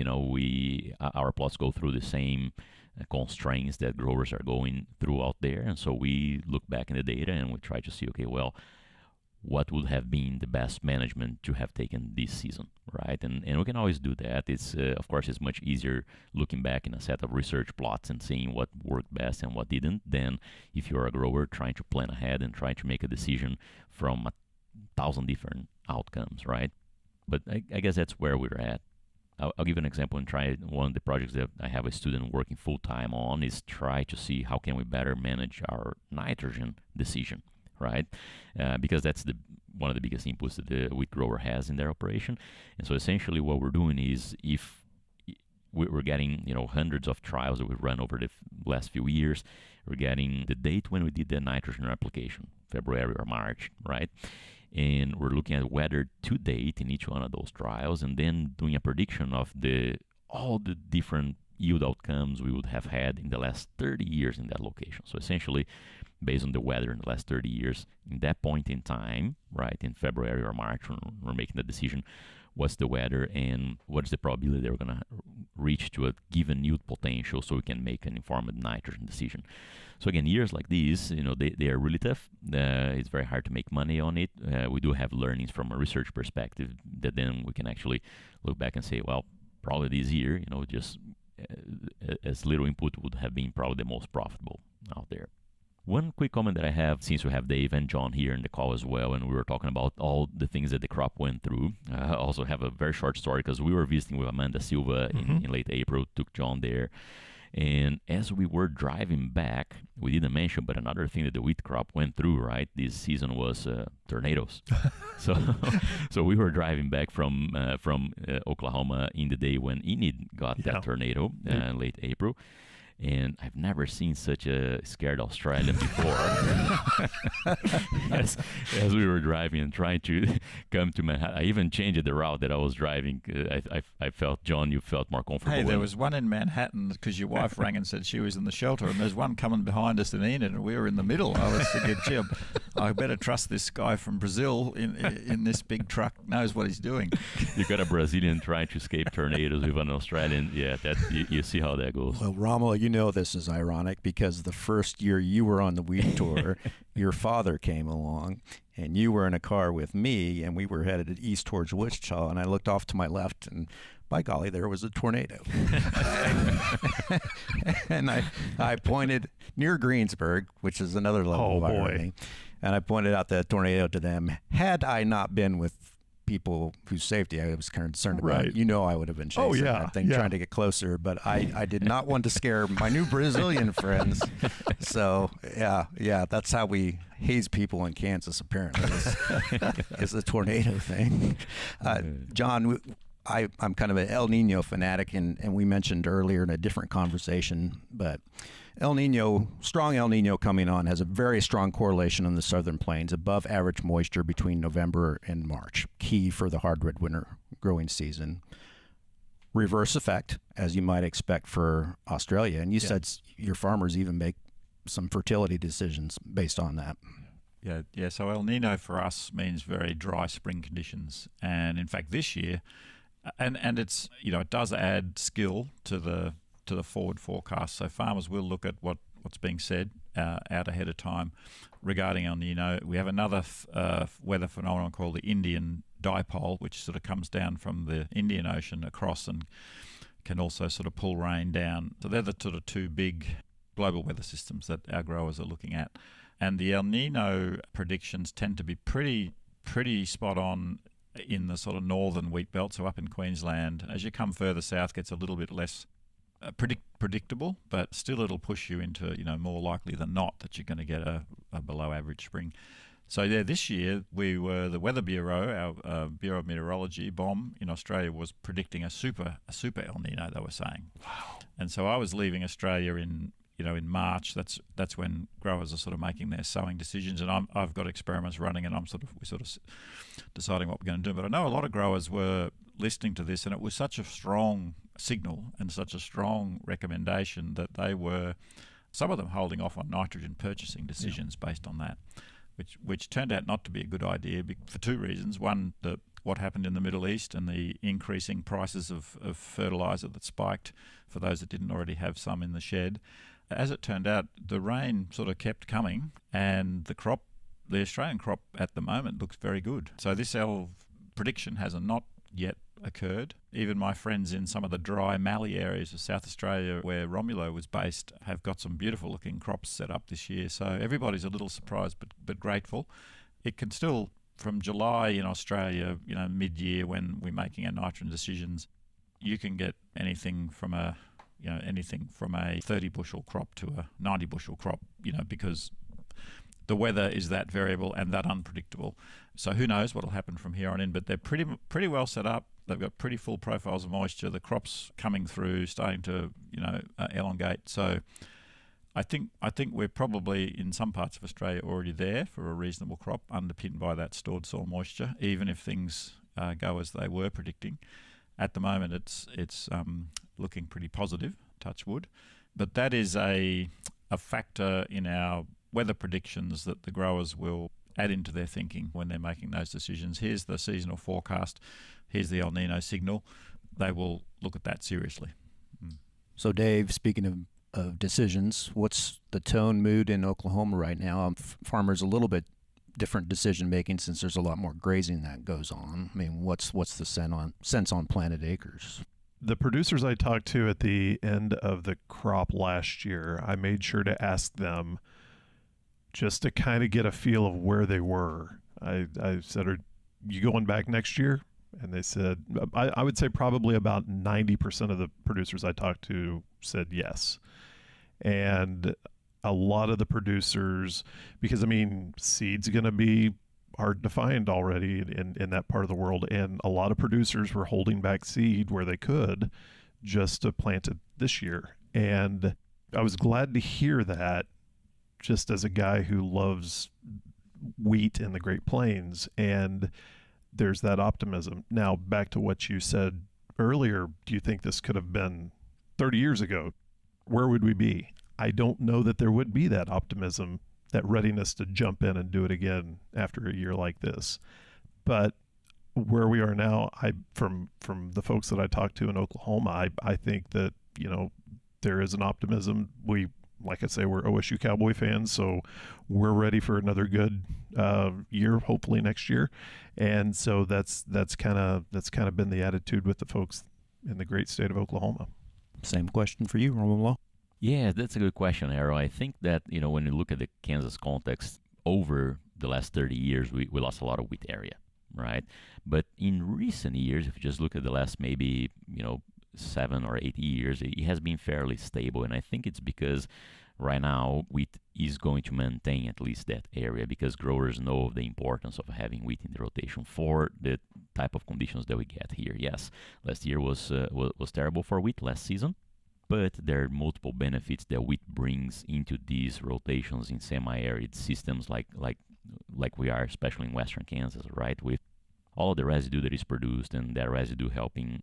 Our plots go through the same constraints that growers are going through out there, and so we look back in the data and we try to see, okay, well, what would have been the best management to have taken this season, right? And we can always do that. It's of course, it's much easier looking back in a set of research plots and seeing what worked best and what didn't than if you're a grower trying to plan ahead and trying to make a decision from 1,000 different outcomes, right? But I guess that's where we're at. I'll give an example and try one of the projects that I have a student working full-time on is try to see how can we better manage our nitrogen decision, right? Because that's one of the biggest inputs that the wheat grower has in their operation. And so essentially what we're doing is if we're getting hundreds of trials that we've run over the last few years, we're getting the date when we did the nitrogen application, February or March, right? And we're looking at weather to date in each one of those trials and then doing a prediction of all the different yield outcomes we would have had in the last 30 years in that location. So essentially, based on the weather in the last 30 years, in that point in time, right, in February or March, when we're making the decision, what's the weather and what's the probability they're going to reach to a given yield potential so we can make an informed nitrogen decision. So again, years like these, they are really tough. It's very hard to make money on it. We do have learnings from a research perspective that then we can actually look back and say, well, probably this year, just as little input would have been probably the most profitable out there. One quick comment that I have, since we have Dave and John here in the call as well, and we were talking about all the things that the crop went through. I also have a very short story because we were visiting with Amanda Silva in late April, took John there. And as we were driving back, we didn't mention, but another thing that the wheat crop went through, right, this season was tornadoes. So we were driving back from Oklahoma in the day when Enid got that tornado, late April. And I've never seen such a scared Australian before. as we were driving and trying to come to Manhattan, I even changed the route that I was driving. I felt, John, you felt more comfortable. Hey, there was one in Manhattan because your wife rang and said she was in the shelter, and there's one coming behind us in Enid, and we were in the middle. I was thinking, gee, I better trust this guy from Brazil in this big truck, knows what he's doing. You got a Brazilian trying to escape tornadoes with an Australian. Yeah, you see how that goes. Well, Romulo, this is ironic because the first year you were on the wheat tour, your father came along and you were in a car with me and we were headed east towards Wichita, and I looked off to my left and by golly, there was a tornado. And I pointed near Greensburg, which is another level of irony, and I pointed out that tornado to them. Had I not been with people whose safety I was concerned about, I would have been chasing that thing, trying to get closer, but I did not want to scare my new Brazilian friends. So yeah, that's how we haze people in Kansas, apparently, is the tornado thing. John, I'm kind of an El Nino fanatic, and we mentioned earlier in a different conversation, but strong El Nino coming on has a very strong correlation on the southern plains, above average moisture between November and March, key for the hardwood winter growing season. Reverse effect, as you might expect for Australia, and you said your farmers even make some fertility decisions based on that. Yeah. So El Nino for us means very dry spring conditions, and in fact this year, and it's it does add skill to the forward forecast. So farmers will look at what what's being said out ahead of time regarding El Nino. We have another weather phenomenon called the Indian dipole, which sort of comes down from the Indian Ocean across and can also sort of pull rain down. So they're the sort of two big global weather systems that our growers are looking at. And the El Nino predictions tend to be pretty spot on in the sort of northern wheat belt, so up in Queensland. As you come further south, gets a little bit less predictable, but still it'll push you into, more likely than not that you're going to get a below average spring. So yeah, this year the Weather Bureau, our Bureau of Meteorology, BOM in Australia, was predicting a super El Nino, they were saying. Wow. And so I was leaving Australia in March. That's when growers are sort of making their sowing decisions, and I've got experiments running, and we're sort of deciding what we're going to do. But I know a lot of growers were listening to this, and it was such a strong signal and such a strong recommendation that they were, some of them, holding off on nitrogen purchasing decisions based on that, which turned out not to be a good idea for two reasons. One, what happened in the Middle East and the increasing prices of fertilizer that spiked for those that didn't already have some in the shed. As it turned out, the rain sort of kept coming, and the Australian crop at the moment looks very good. So this prediction has not yet occurred. Even my friends in some of the dry mallee areas of South Australia where Romulo was based have got some beautiful looking crops set up this year. So everybody's a little surprised but grateful. It can still, from July in Australia, mid-year when we're making our nitrogen decisions, you can get anything from a 30 bushel crop to a 90 bushel crop, because the weather is that variable and that unpredictable. So who knows what will happen from here on in, but they're pretty well set up. They've got pretty full profiles of moisture. The crop's coming through, starting to, elongate. So I think we're probably in some parts of Australia already there for a reasonable crop, underpinned by that stored soil moisture, even if things go as they were predicting. At the moment, it's looking pretty positive, touch wood. But that is a factor in our weather predictions that the growers will add into their thinking when they're making those decisions. Here's the seasonal forecast. Here's the El Nino signal. They will look at that seriously. So, Dave, speaking of decisions, what's the tone, mood in Oklahoma right now? Farmers a little bit different decision making since there's a lot more grazing that goes on. I mean, what's the sense on planted acres? The producers I talked to at the end of the crop last year, I made sure to ask them just to kind of get a feel of where they were. I said, "Are you going back next year?" And they said, I would say probably about 90% of the producers I talked to said yes. And a lot of the producers, because seed's going to be hard to find already in that part of the world, and a lot of producers were holding back seed where they could just to plant it this year. And I was glad to hear that, just as a guy who loves wheat in the Great Plains, and there's that optimism. Now, back to what you said earlier, do you think this could have been 30 years ago? Where would we be? I don't know that there would be that optimism, that readiness to jump in and do it again after a year like this. But where we are now, from the folks that I talked to in Oklahoma, I think that, there is an optimism. Like I say, we're OSU Cowboy fans, so we're ready for another good year, hopefully next year. And so that's kind of been the attitude with the folks in the great state of Oklahoma. Same question for you, Romulo. Yeah, that's a good question, Arrow. I think that, when you look at the Kansas context, over the last 30 years, we lost a lot of wheat area, right? But in recent years, if you just look at the last maybe, 7 or 8 years, it has been fairly stable. And I think it's because right now wheat is going to maintain at least that area, because growers know the importance of having wheat in the rotation for the type of conditions that we get here. Yes, last year was terrible for wheat last season, but there are multiple benefits that wheat brings into these rotations in semi-arid systems like we are, especially in western Kansas, right? With all of the residue that is produced, and that residue helping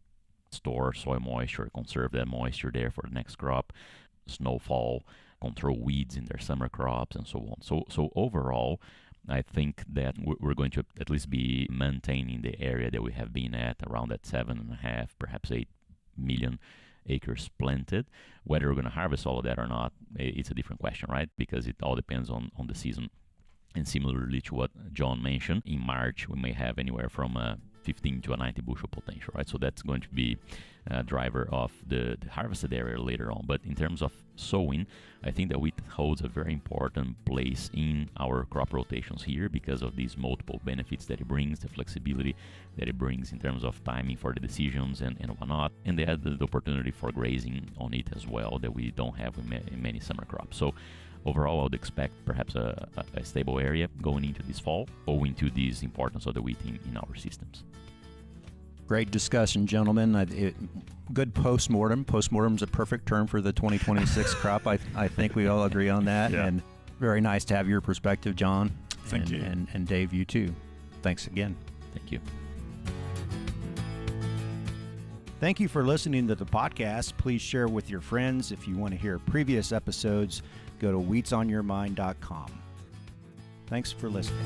store soil moisture, conserve that moisture there for the next crop, snowfall, control weeds in their summer crops, and so on. So overall, I think that we're going to at least be maintaining the area that we have been at, around that 7.5, perhaps 8 million acres planted. Whether we're going to harvest all of that or not, it's a different question, right? Because it all depends on the season. And similarly to what John mentioned, in March, we may have anywhere from 15 to a 90 bushel potential, right? So that's going to be a driver of the harvested area later on. But in terms of sowing, I think that wheat holds a very important place in our crop rotations here because of these multiple benefits that it brings, the flexibility that it brings in terms of timing for the decisions and whatnot. And they had the opportunity for grazing on it as well that we don't have in many summer crops. So overall, I would expect perhaps a stable area going into this fall, owing to this importance of the wheat in our systems. Great discussion, gentlemen. Good postmortem. Postmortem's a perfect term for the 2026 crop. I think we all agree on that. Yeah. And very nice to have your perspective, John. Thank you. And Dave, you too. Thanks again. Thank you. Thank you for listening to the podcast. Please share with your friends. If you want to hear previous episodes, go to wheatsonyourmind.com. Thanks for listening.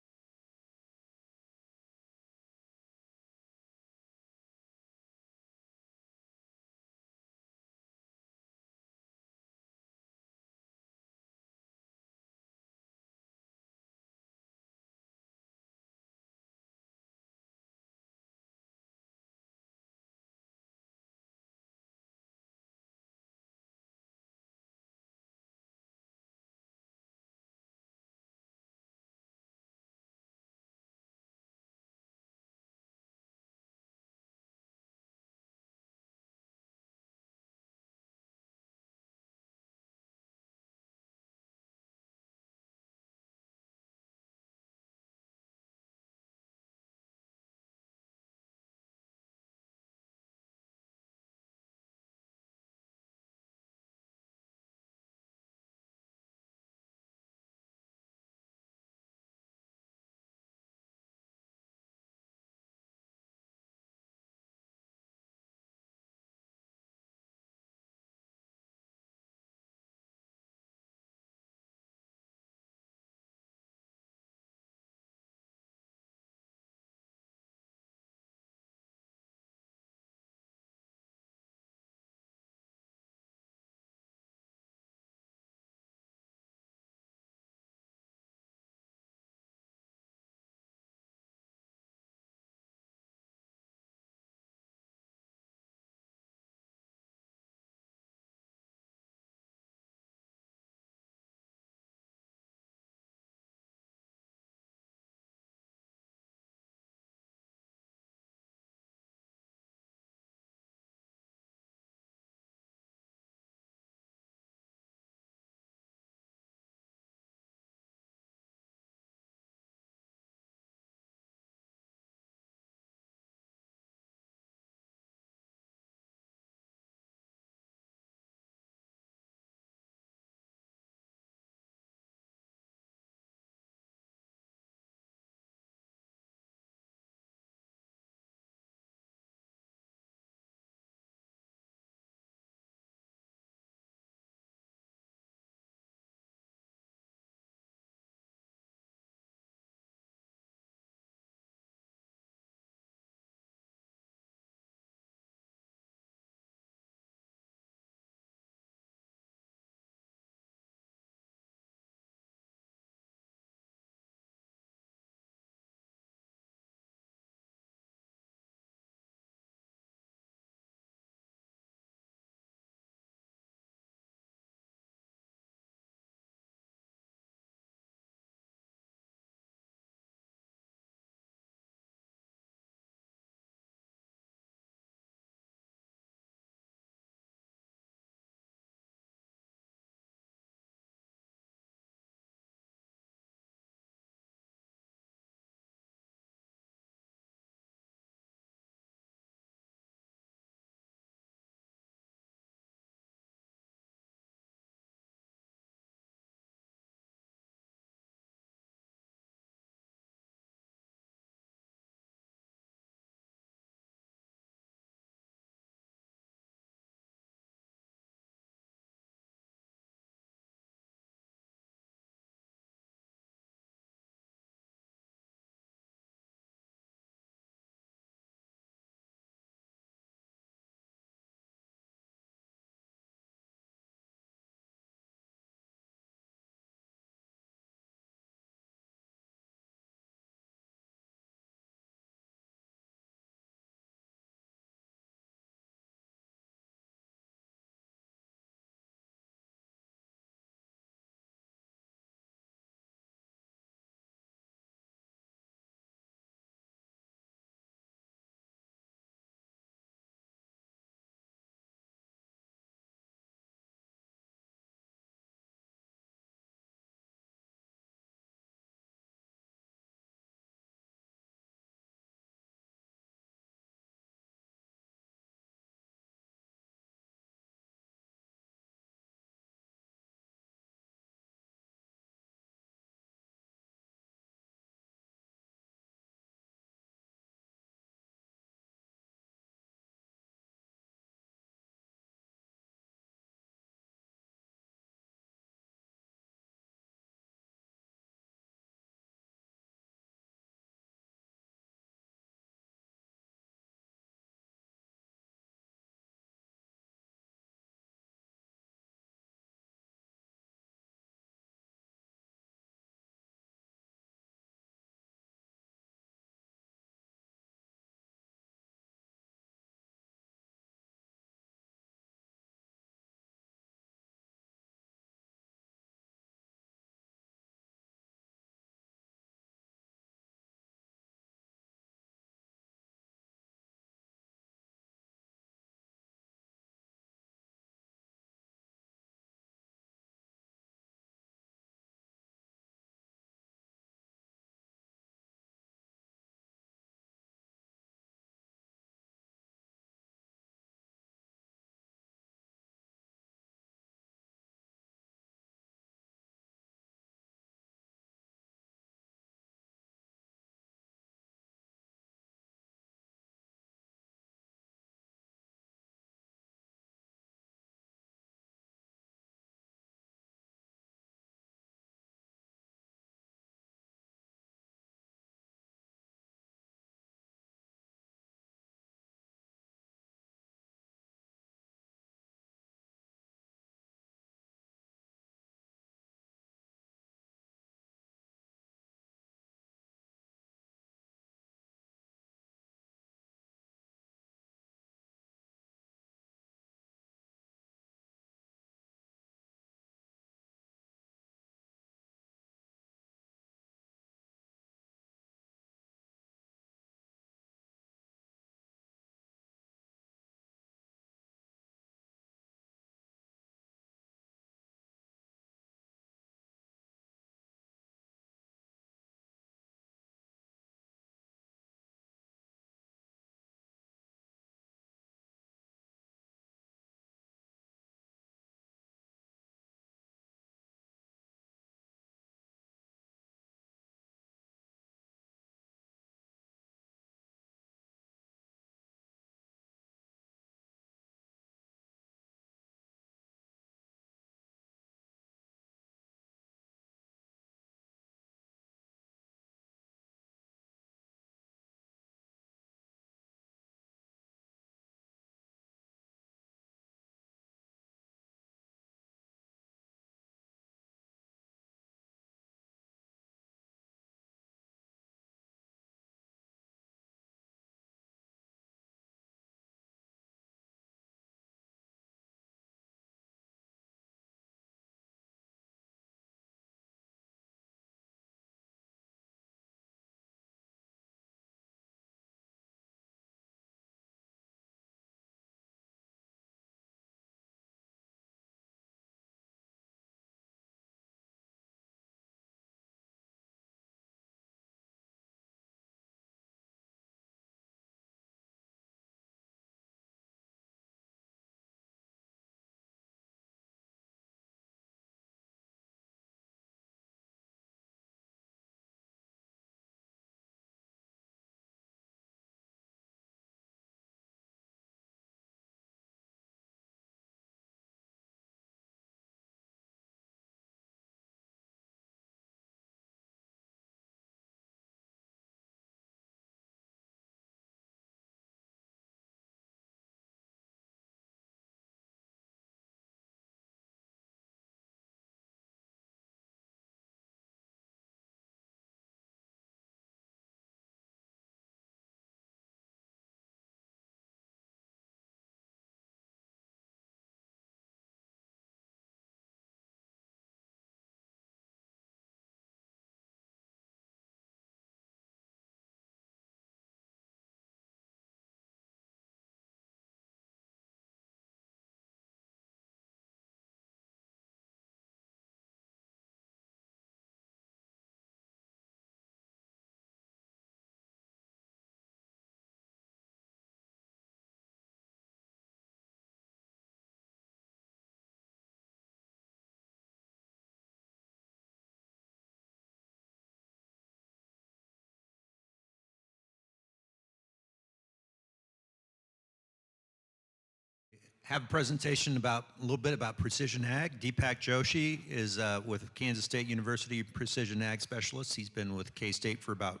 have a presentation about a little bit about precision ag. Deepak Joshi is with Kansas State University Precision Ag Specialist. He's been with K-State for about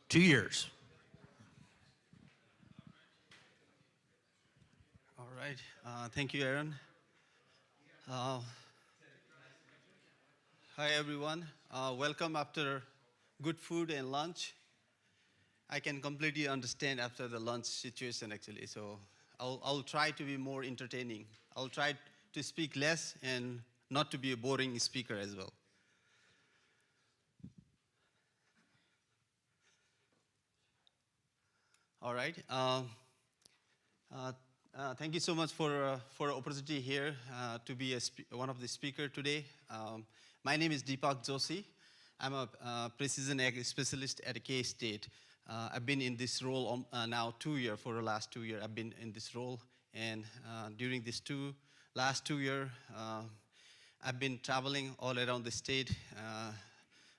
2 years. All right. Thank you, Aaron. Hi, everyone. Welcome after good food and lunch. I can completely understand after the lunch situation, actually. So I'll try to be more entertaining. I'll try to speak less and not to be a boring speaker as well. All right. Thank you so much for opportunity here to be one of the speaker today. My name is Deepak Joshi. I'm a precision ag specialist at K-State. I've been in this role now 2 years. For the last 2 years, I've been in this role. And during this last 2 years, I've been traveling all around the state,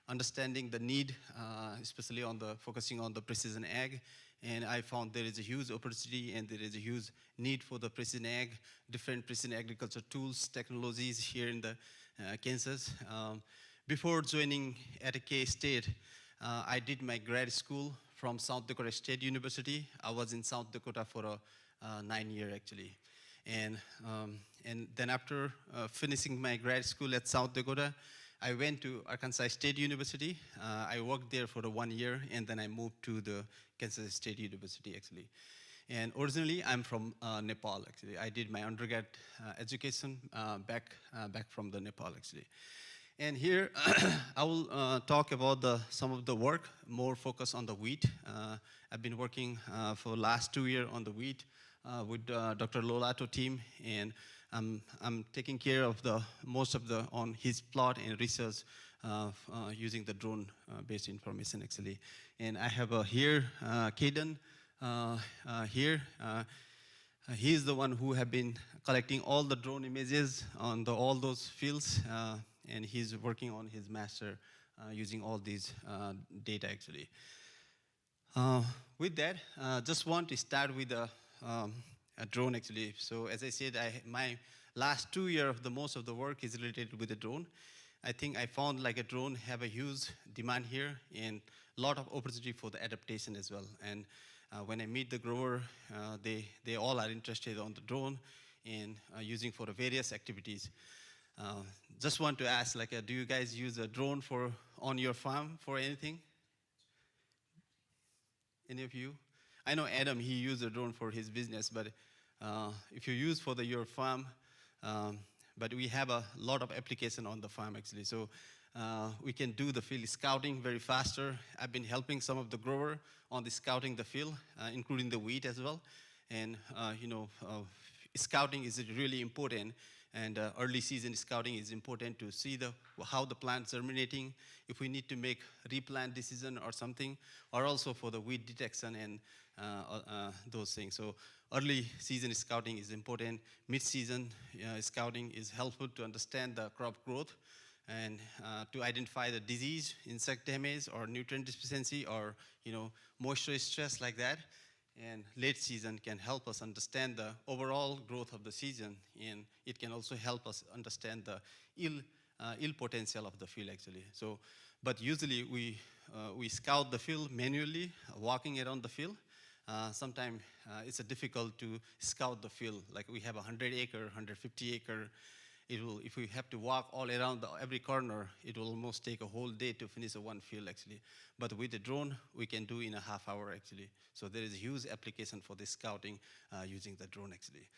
understanding the need, especially focusing on the precision ag. And I found there is a huge opportunity and there is a huge need for the precision ag, different precision agriculture tools, technologies here in the Kansas. Before joining at K-State, I did my grad school from South Dakota State University. I was in South Dakota for 9 years, actually. And then after finishing my grad school at South Dakota, I went to Arkansas State University. I worked there for 1 year, and then I moved to the Kansas State University, actually. And originally, I'm from Nepal, actually. I did my undergrad education back from the Nepal, actually. And here, I will talk about some of the work, more focus on the wheat. I've been working for the last 2 years on the wheat with Dr. Lollato team, and I'm taking care of on his plot and research using the drone-based information, actually. And I have here Caden here. He's the one who have been collecting all the drone images on all those fields, and he's working on his master using all these data, actually. With that, just want to start with a drone, actually. So as I said, my last 2 years, most of the work is related with the drone. I think I found like a drone have a huge demand here and a lot of opportunity for the adaptation as well. And when I meet the grower, they all are interested on the drone and using for the various activities. Just want to ask, like, do you guys use a drone on your farm for anything? Any of you? I know Adam, he used a drone for his business, but if you use for your farm, but we have a lot of application on the farm, actually. So we can do the field scouting very faster. I've been helping some of the grower on the scouting the field, including the wheat as well. And scouting is really important. And early season scouting is important to see how the plant's germinating, if we need to make replant decision or something, or also for the weed detection and those things. So early season scouting is important. Mid-season scouting is helpful to understand the crop growth and to identify the disease, insect damage, or nutrient deficiency, or moisture stress like that. And late season can help us understand the overall growth of the season, and it can also help us understand the ill potential of the field, actually. So, but usually we scout the field manually, walking around the field. Sometimes it's difficult to scout the field. Like we have 100 acre, 150 acre. If we have to walk all around every corner, it will almost take a whole day to finish one field, actually. But with the drone, we can do in a half hour, actually. So there is a huge application for this scouting using the drone, actually.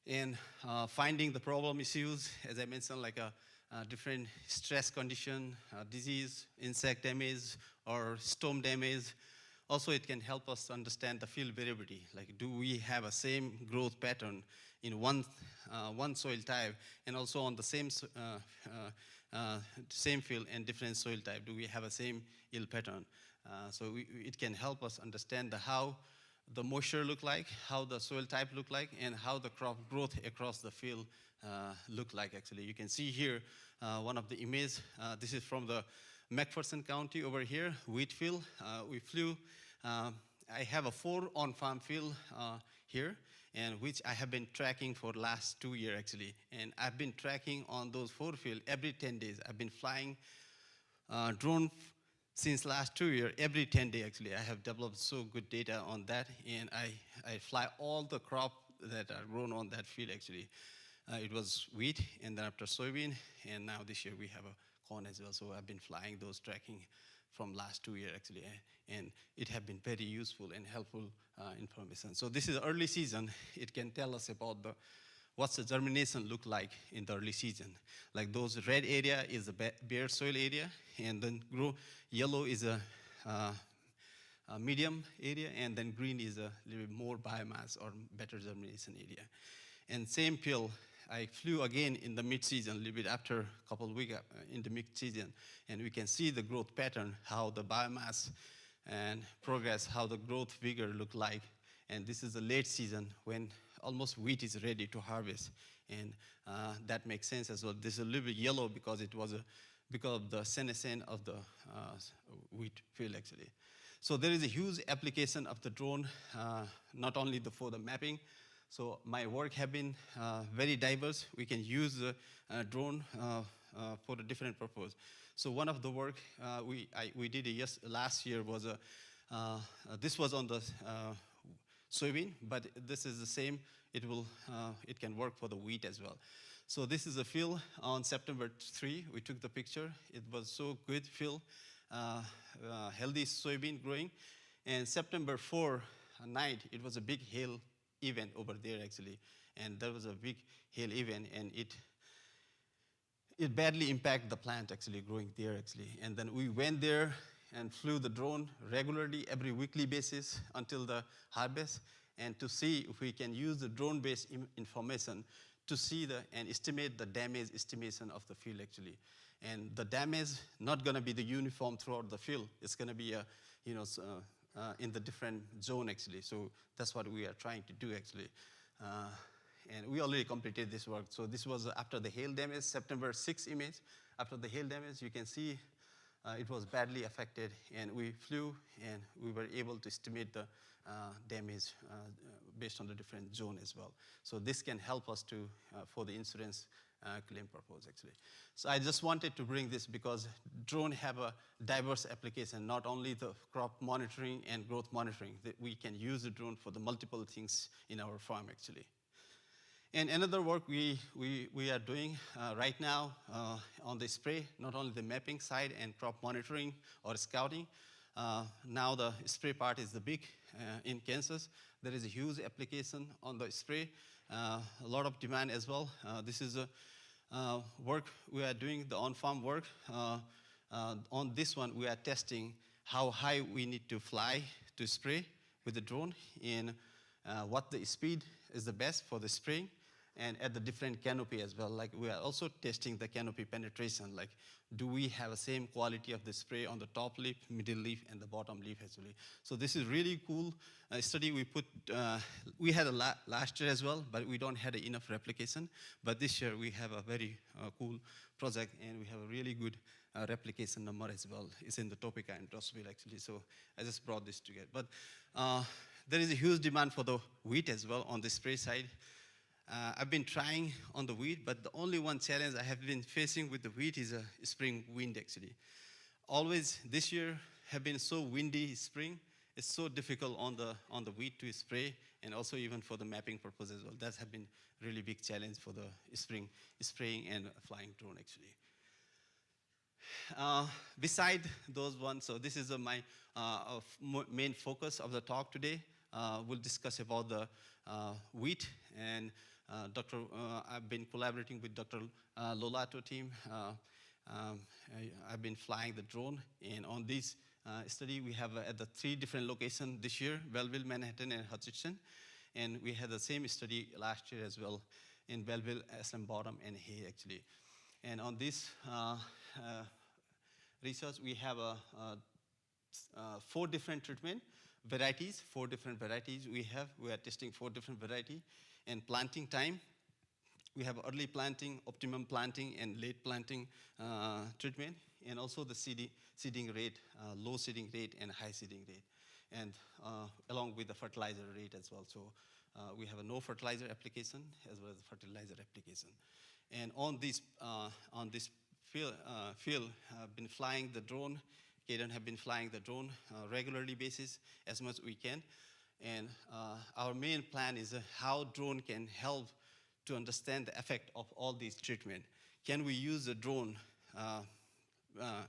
And finding the problem issues, as I mentioned, like a different stress condition, disease, insect damage, or storm damage. Also, it can help us understand the field variability. Like, do we have a same growth pattern in one soil type, and also on the same field and different soil type? Do we have a same yield pattern? So it can help us understand how the moisture look like, how the soil type look like, and how the crop growth across the field look like, actually. You can see here one of the images. This is from the McPherson County over here, wheat field. We flew. I have a 4 on-farm field here, and which I have been tracking for last 2 years actually. And I've been tracking on those 4 fields every 10 days. I've been flying drone since last 2 years, every 10 days actually. I have developed so good data on that, and I fly all the crop that are grown on that field actually. It was wheat, and then after soybean, and now this year we have a corn as well. So I've been flying those tracking from last 2 years actually, and it have been very useful and helpful information. So this is early season. It can tell us about what's the germination look like in the early season. Like those red area is the bare soil area, and then yellow is a medium area, and then green is a little bit more biomass or better germination area. And same field, I flew again in the mid-season, a little bit after a couple of weeks in the mid-season, and we can see the growth pattern, how the biomass and progress, how the growth vigor look like. And this is the late season when almost wheat is ready to harvest, and that makes sense as well. This is a little bit yellow because it was because of the senescence of the wheat field actually. So there is a huge application of the drone, not only for the mapping. So my work have been very diverse. We can use the drone for a different purpose. So one of the work we did last year was this was on the soybean, but this is the same. It can work for the wheat as well. So this is a field on September 3. We took the picture. It was so good field, healthy soybean growing. And September 4 night, it was a big hail event over there actually, and there was a big hail event, and it badly impacted the plant actually growing there actually. And then we went there and flew the drone regularly every weekly basis until the harvest, and to see if we can use the drone-based information to see and estimate the damage estimation of the field actually. And the damage not going to be the uniform throughout the field. It's going to be in the different zone actually. So that's what we are trying to do actually. And we already completed this work. So this was after the hail damage, September 6 image. After the hail damage, you can see it was badly affected, and we flew and we were able to estimate the damage based on the different zone as well. So this can help us to for the insurance claim purpose actually. So I just wanted to bring this because drone have a diverse application, not only the crop monitoring and growth monitoring, that we can use the drone for the multiple things in our farm actually. And another work we are doing right now on the spray, not only the mapping side and crop monitoring or scouting. Now the spray part is the big in Kansas. There is a huge application on the spray, a lot of demand as well. This is a work we are doing, the on-farm work. On this one, we are testing how high we need to fly to spray with the drone, and what the speed is the best for the spraying, and at the different canopy as well. Like we are also testing the canopy penetration, like do we have the same quality of the spray on the top leaf, middle leaf, and the bottom leaf actually. So this is really cool study we put. We had a last year as well, but we don't have enough replication. But this year we have a very cool project, and we have a really good replication number as well. It's in the Topeka and Rossville actually. So I just brought this together. But there is a huge demand for the wheat as well on the spray side. I've been trying on the wheat, but the only one challenge I have been facing with the wheat is a spring wind actually. Always this year have been so windy spring. It's so difficult on the wheat to spray, and also even for the mapping purpose as well. That have been really big challenge for the spring spraying and flying drone actually. Beside those ones, so this is my main focus of the talk today. We'll discuss about the wheat, and I've been collaborating with Dr. Lollato team. I've been flying the drone, and on this study we have at the 3 different locations this year: Belleville, Manhattan, and Hutchinson. And we had the same study last year as well in Belleville, SM Bottom, and Hay actually. And on this research, we have 4 different treatment varieties, 4 different varieties we have. We are testing 4 different varieties. And planting time, we have early planting, optimum planting, and late planting treatment, and also the seeding rate, low seeding rate and high seeding rate, and along with the fertilizer rate as well. So we have a no fertilizer application as well as fertilizer application. And on this field, I've been flying the drone. Kaden have been flying the drone regularly basis as much as we can. And our main plan is how drone can help to understand the effect of all these treatment. Can we use the drone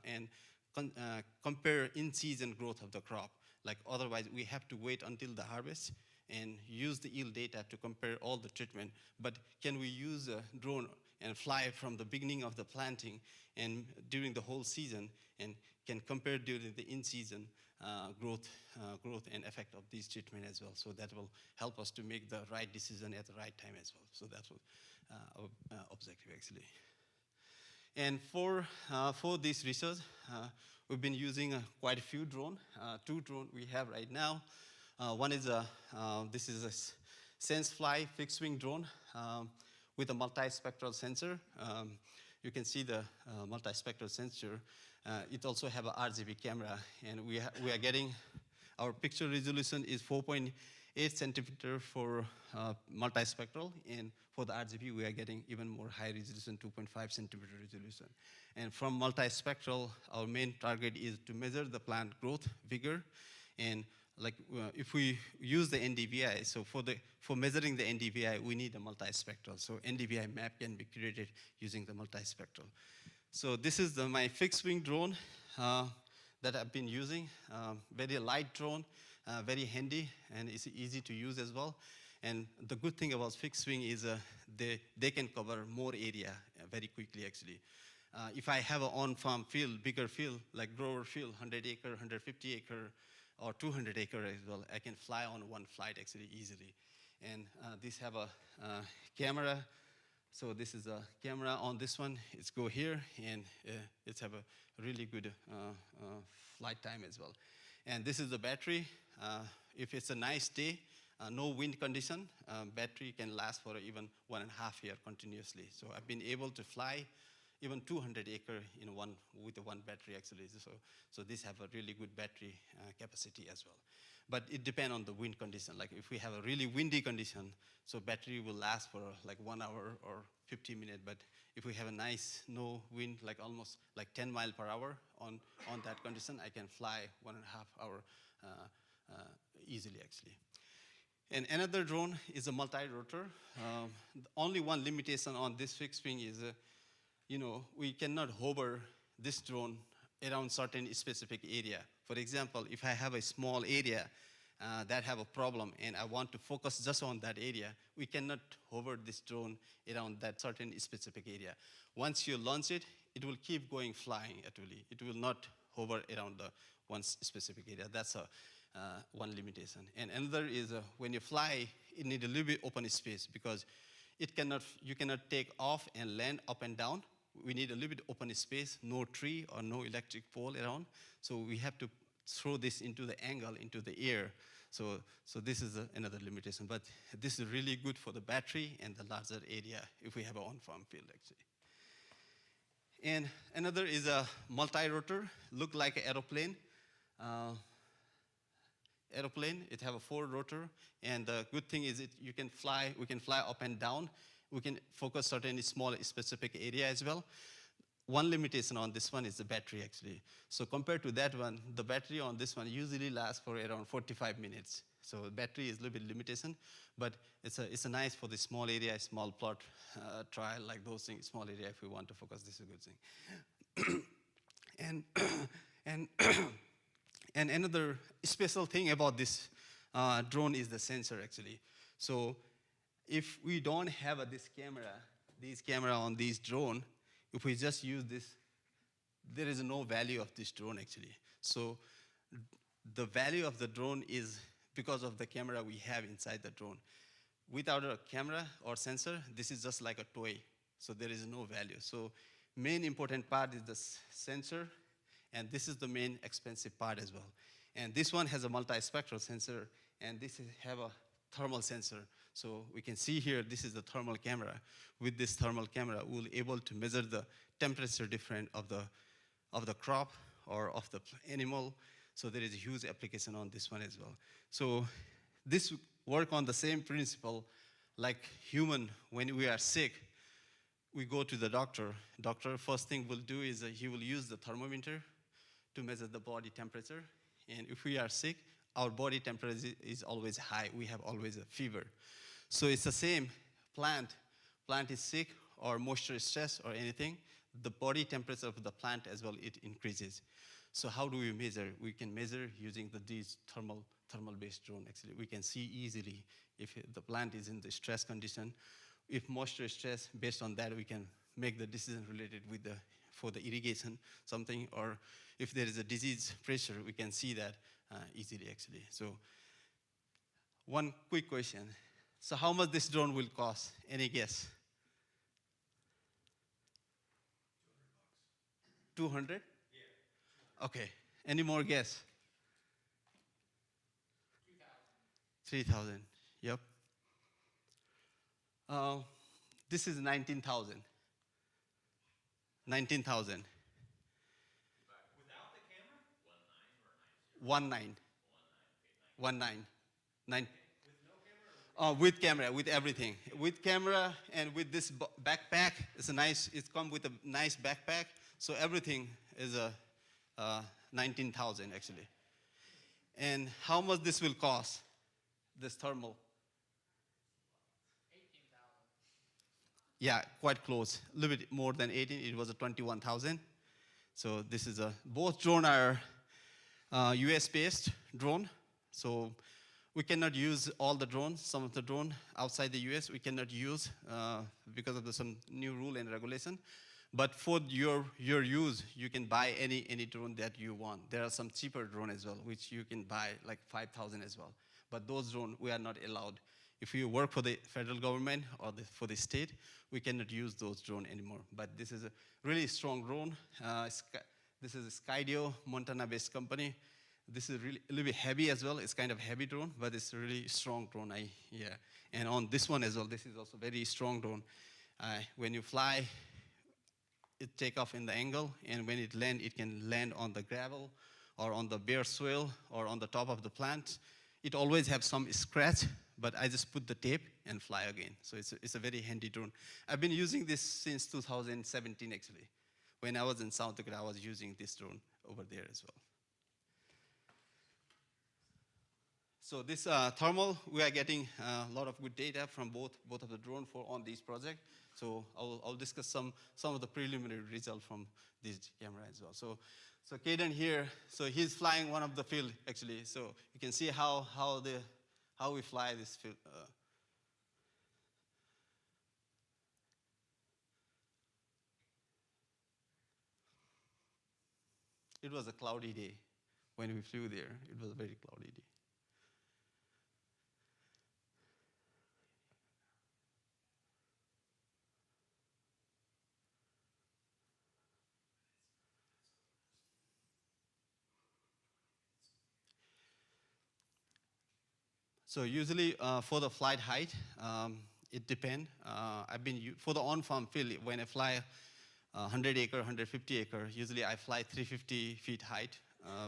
and compare in-season growth of the crop? Like otherwise, we have to wait until the harvest and use the yield data to compare all the treatment. But can we use a drone and fly from the beginning of the planting and during the whole season and can compare during the in-season growth and effect of these treatment as well. So that will help us to make the right decision at the right time as well. So that's what our objective actually. And for this research, we've been using quite a few drones. 2 drones we have right now. One is this is a SenseFly fixed wing drone with a multispectral sensor. You can see the multispectral sensor. It also have a RGB camera, and we are getting, our picture resolution is 4.8 centimeter for multispectral, and for the RGB we are getting even more high resolution, 2.5 centimeter resolution. And from multispectral, our main target is to measure the plant growth, vigor, and like if we use the NDVI, so for measuring the NDVI, we need a multispectral. So NDVI map can be created using the multispectral. So this is my fixed wing drone that I've been using. Very light drone, very handy, and it's easy to use as well. And the good thing about fixed wing is they can cover more area very quickly actually. If I have an on-farm field, bigger field, like grower field, 100 acre, 150 acre, or 200 acre as well, I can fly on one flight actually easily. And this have a camera. So this is a camera on this one. It's go here, and it's have a really good flight time as well. And this is the battery. If it's a nice day, no wind condition, battery can last for even 1.5 years continuously. So I've been able to fly even 200 acre in with the one battery actually. So this have a really good battery capacity as well. But it depends on the wind condition. Like if we have a really windy condition, so battery will last for like 1 hour or 50 minutes. But if we have a nice no wind, like almost like 10 miles per hour on that condition, I can fly 1.5 hour easily actually. And another drone is a multi-rotor. Only one limitation on this fixed wing is we cannot hover this drone around certain specific area. For example, if I have a small area that have a problem and I want to focus just on that area, we cannot hover this drone around that certain specific area. Once you launch it, it will keep going flying actually. It will not hover around the one specific area. That's one limitation. And another is when you fly, it needs a little bit open space because you cannot take off and land up and down. We need a little bit open space, no tree or no electric pole around. So we have to throw this into the angle, into the air. So this is another limitation. But this is really good for the battery and the larger area if we have an on-farm field actually. And another is a multi-rotor, look like an aeroplane. It have a 4 rotor, and the good thing is we can fly up and down. We can focus certain small specific area as well. One limitation on this one is the battery actually. So compared to that one, the battery on this one usually lasts for around 45 minutes. So battery is a little bit limitation, but it's a nice for the small area, small plot trial, like those things, small area if we want to focus, this is a good thing. And another special thing about this drone is the sensor actually. So if we don't have these camera on these drone, if we just use this, there is no value of this drone actually. So the value of the drone is because of the camera we have inside the drone. Without a camera or sensor, this is just like a toy. So there is no value. So main important part is the sensor, and this is the main expensive part as well. And this one has a multispectral sensor, and this have a thermal sensor. So we can see here, this is the thermal camera. With this thermal camera, we'll be able to measure the temperature difference of the crop or of the animal. So there is a huge application on this one as well. So this work on the same principle like human. When we are sick, we go to the doctor. Doctor, first thing will do is he will use the thermometer to measure the body temperature. And if we are sick, our body temperature is always high. We have always a fever. So it's the same. Plant is sick or moisture stress or anything, the body temperature of the plant as well, it increases. So how do we measure? We can measure using these thermal-based drone. Actually, we can see easily if the plant is in the stress condition. If moisture stress, based on that, we can make the decision related with for the irrigation, something, or if there is a disease pressure, we can see that easily, actually. So one quick question. So how much this drone will cost? Any guess? 200? Yeah. Okay. Any more guess? 3,000. Yep. This is 19,000. 19,000. Without the camera? 19. 9. With camera, with everything. With camera and with this backpack, it comes with a nice backpack. So everything is 19,000 actually. And how much this will cost, this thermal? 18,000. Yeah, quite close. A little bit more than 18, it was a 21,000. So this is both drone are US-based drone. So we cannot use all the drones. Some of the drone outside the US we cannot use because of some new rule and regulation. But for your use, you can buy any drone that you want. There are some cheaper drone as well, which you can buy like 5,000 as well. But those drones we are not allowed. If you work for the federal government or for the state, we cannot use those drones anymore. But this is a really strong drone. This is a Skydio, Montana-based company. This is really a little bit heavy as well. It's kind of heavy drone, but it's a really strong drone. And on this one as well, this is also very strong drone. When you fly, it take off in the angle, and when it land, it can land on the gravel or on the bare soil or on the top of the plant. It always have some scratch, but I just put the tape and fly again. So it's a very handy drone. I've been using this since 2017 actually. When I was in South Dakota, I was using this drone over there as well. So this thermal, we are getting a lot of good data from both of the drone on this project. So I'll discuss some of the preliminary results from this camera as well. So Caden here, so he's flying one of the field actually. So you can see how we fly this field. It was a cloudy day when we flew there. It was a very cloudy day. So usually for the flight height, it depends. For the on-farm field, when I fly 100 acre, 150 acre, usually I fly 350 feet height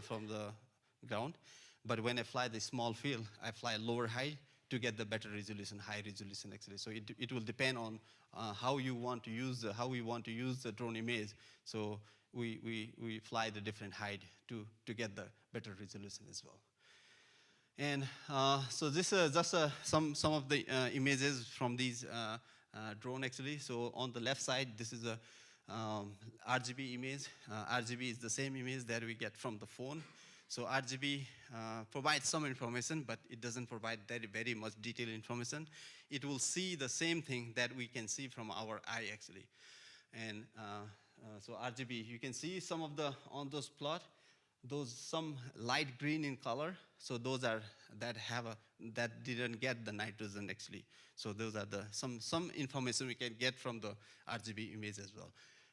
from the ground. But when I fly the small field, I fly lower height to get the better resolution, high resolution actually. So it will depend on how we want to use the drone image. So we fly the different height to get the better resolution as well. And so this is just some of the images from these drone actually. So on the left side, this is a RGB image. RGB is the same image that we get from the phone. So RGB provides some information, but it doesn't provide very much detailed information. It will see the same thing that we can see from our eye actually. And so RGB, you can see some of on those plot, some light green in color. So those are that didn't get the nitrogen actually. So those are some information we can get from the RGB image as well.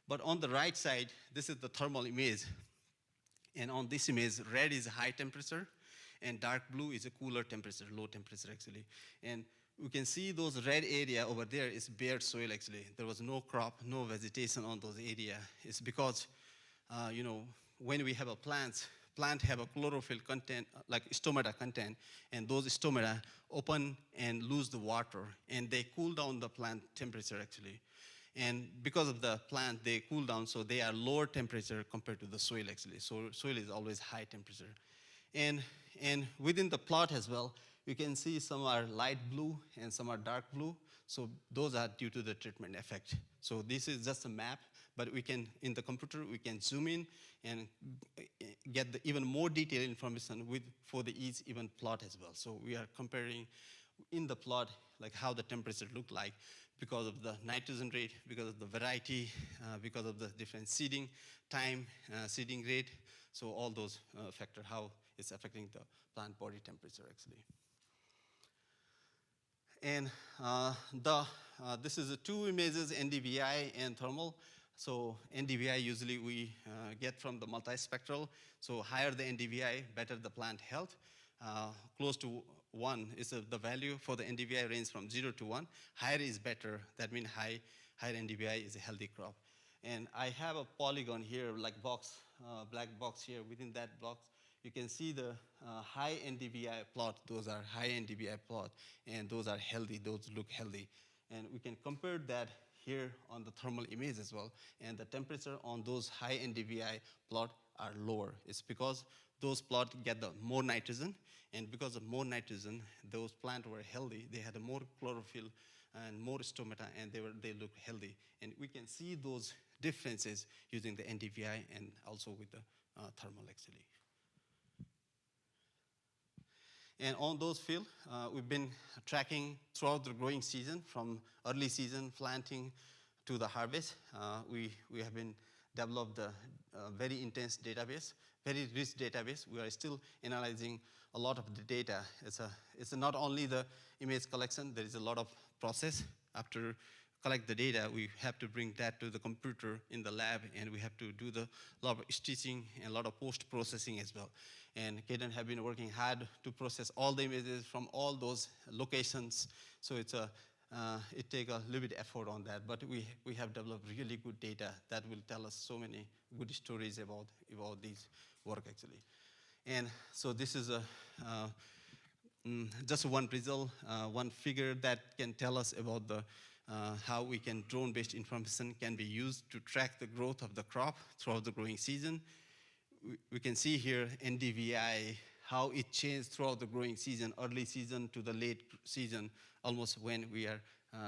But on the right side, this is the thermal image. And on this image, red is high temperature, and dark blue is a cooler temperature, low temperature actually. And we can see those red area over there is bare soil actually. There was no crop, no vegetation on those area. It's because, when we have a plants plant have a chlorophyll content, like stomata content, and those stomata open and lose the water, and they cool down the plant temperature actually. And because of the plant, they cool down, so they are lower temperature compared to the soil actually. So soil is always high temperature. And within the plot as well, you can see some are light blue and some are dark blue. So those are due to the treatment effect. So this is just a map, but we can, in the computer, we can zoom in and get the even more detailed information for the each even plot as well. So we are comparing in the plot, like how the temperature look like because of the nitrogen rate, because of the variety, because of the different seeding time, seeding rate. So all those factors, how it's affecting the plant body temperature actually. And this is the two images, NDVI and thermal. So NDVI usually we get from the multispectral. So higher the NDVI, better the plant health. Close to 1 is the value for the NDVI range from 0 to 1. Higher is better. That means higher NDVI is a healthy crop. And I have a polygon here, like box, black box here. Within that box, you can see the high NDVI plot. Those are high NDVI plot, and those are healthy. Those look healthy. And we can compare that here on the thermal image as well. And the temperature on those high NDVI plot are lower. It's because those plots get the more nitrogen, and because of more nitrogen, those plants were healthy. They had a more chlorophyll and more stomata, and they look healthy. And we can see those differences using the NDVI and also with the thermal actually. And on those fields, we've been tracking throughout the growing season, from early season planting to the harvest. We have been developed a very intense database, very rich database. We are still analyzing a lot of the data. It's not only the image collection, there is a lot of process. After collect the data, we have to bring that to the computer in the lab, and we have to do a lot of stitching and a lot of post-processing as well. And Caden have been working hard to process all the images from all those locations. So it takes a little bit effort on that, but we have developed really good data that will tell us so many good stories about this work actually. And so this is just one result, one figure that can tell us about the how we can drone-based information can be used to track the growth of the crop throughout the growing season. We can see here NDVI, how it changed throughout the growing season, early season to the late season, almost when we are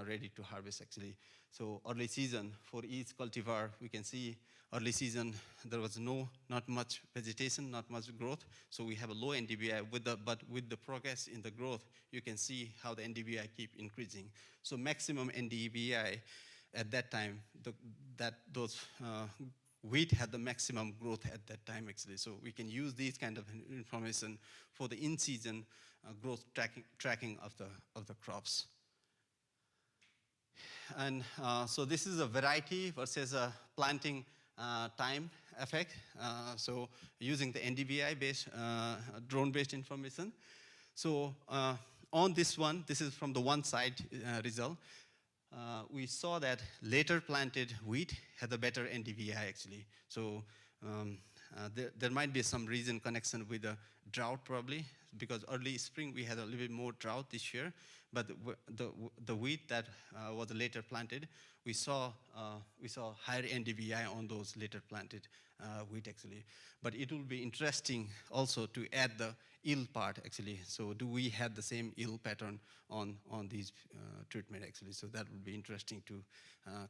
ready to harvest actually. So early season for each cultivar, we can see early season there was not much vegetation, not much growth. So we have a low NDVI, but with the progress in the growth, you can see how the NDVI keep increasing. So maximum NDVI at that time, those wheat had the maximum growth at that time actually. So we can use these kind of information for the in-season growth tracking of the crops. And so this is a variety versus a planting time effect. So using the NDVI-based, drone-based information. So on this one, this is from the one side result. We saw that later planted wheat had a better NDVI actually. So there might be some reason connection with the drought probably, because early spring we had a little bit more drought this year, but the wheat that was later planted, we saw higher NDVI on those later planted wheat actually. But it will be interesting also to add the yield part actually. So do we have the same yield pattern on these treatment actually? So that would be interesting to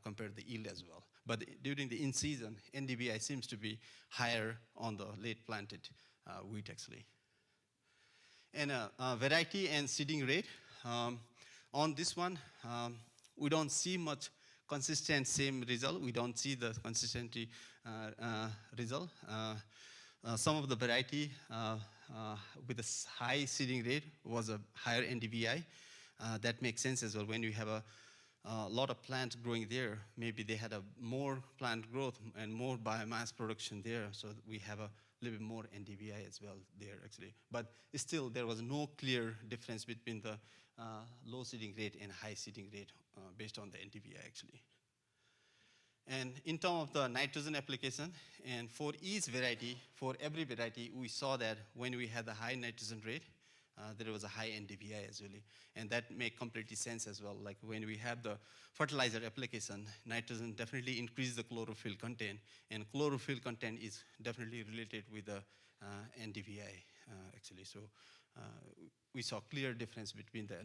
compare the yield as well. But during the in-season, NDVI seems to be higher on the late planted wheat actually. And variety and seeding rate. On this one, we don't see much consistent same result. We don't see the consistency result. Some of the variety with a high seeding rate was a higher NDVI. That makes sense as well. When you have a lot of plants growing there, maybe they had a more plant growth and more biomass production there, so we have a little bit more NDVI as well there actually. But still, there was no clear difference between the low seeding rate and high seeding rate based on the NDVI actually. And in terms of the nitrogen application, and for each variety, for every variety, we saw that when we had the high nitrogen rate, there was a high NDVI as well. And that make completely sense as well. Like when we have the fertilizer application, nitrogen definitely increases the chlorophyll content, and chlorophyll content is definitely related with the NDVI actually. So we saw clear difference between the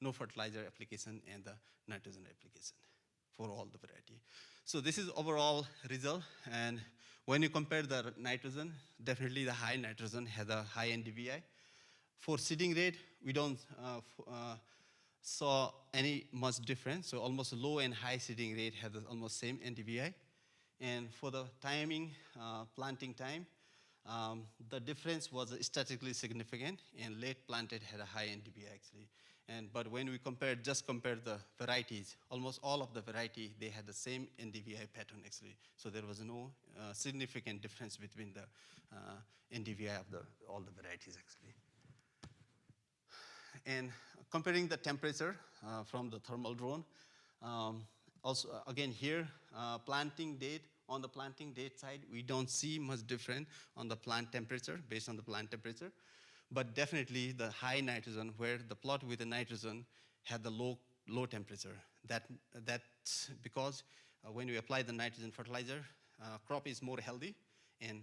no fertilizer application and the nitrogen application for all the variety. So this is overall result, and when you compare the nitrogen, definitely the high nitrogen has a high NDVI. For seeding rate, we don't saw any much difference, so almost low and high seeding rate have the almost same NDVI. And for the timing, planting time, the difference was statistically significant, and late planted had a high NDVI actually. But when we just compared the varieties, almost all of the variety, they had the same NDVI pattern actually. So there was no significant difference between the NDVI of all the varieties actually. And comparing the temperature from the thermal drone, also again here, planting date, on the planting date side, we don't see much difference on the plant temperature, based on the plant temperature. But definitely the high nitrogen, where the plot with the nitrogen had the low temperature. That's because when we apply the nitrogen fertilizer, crop is more healthy, and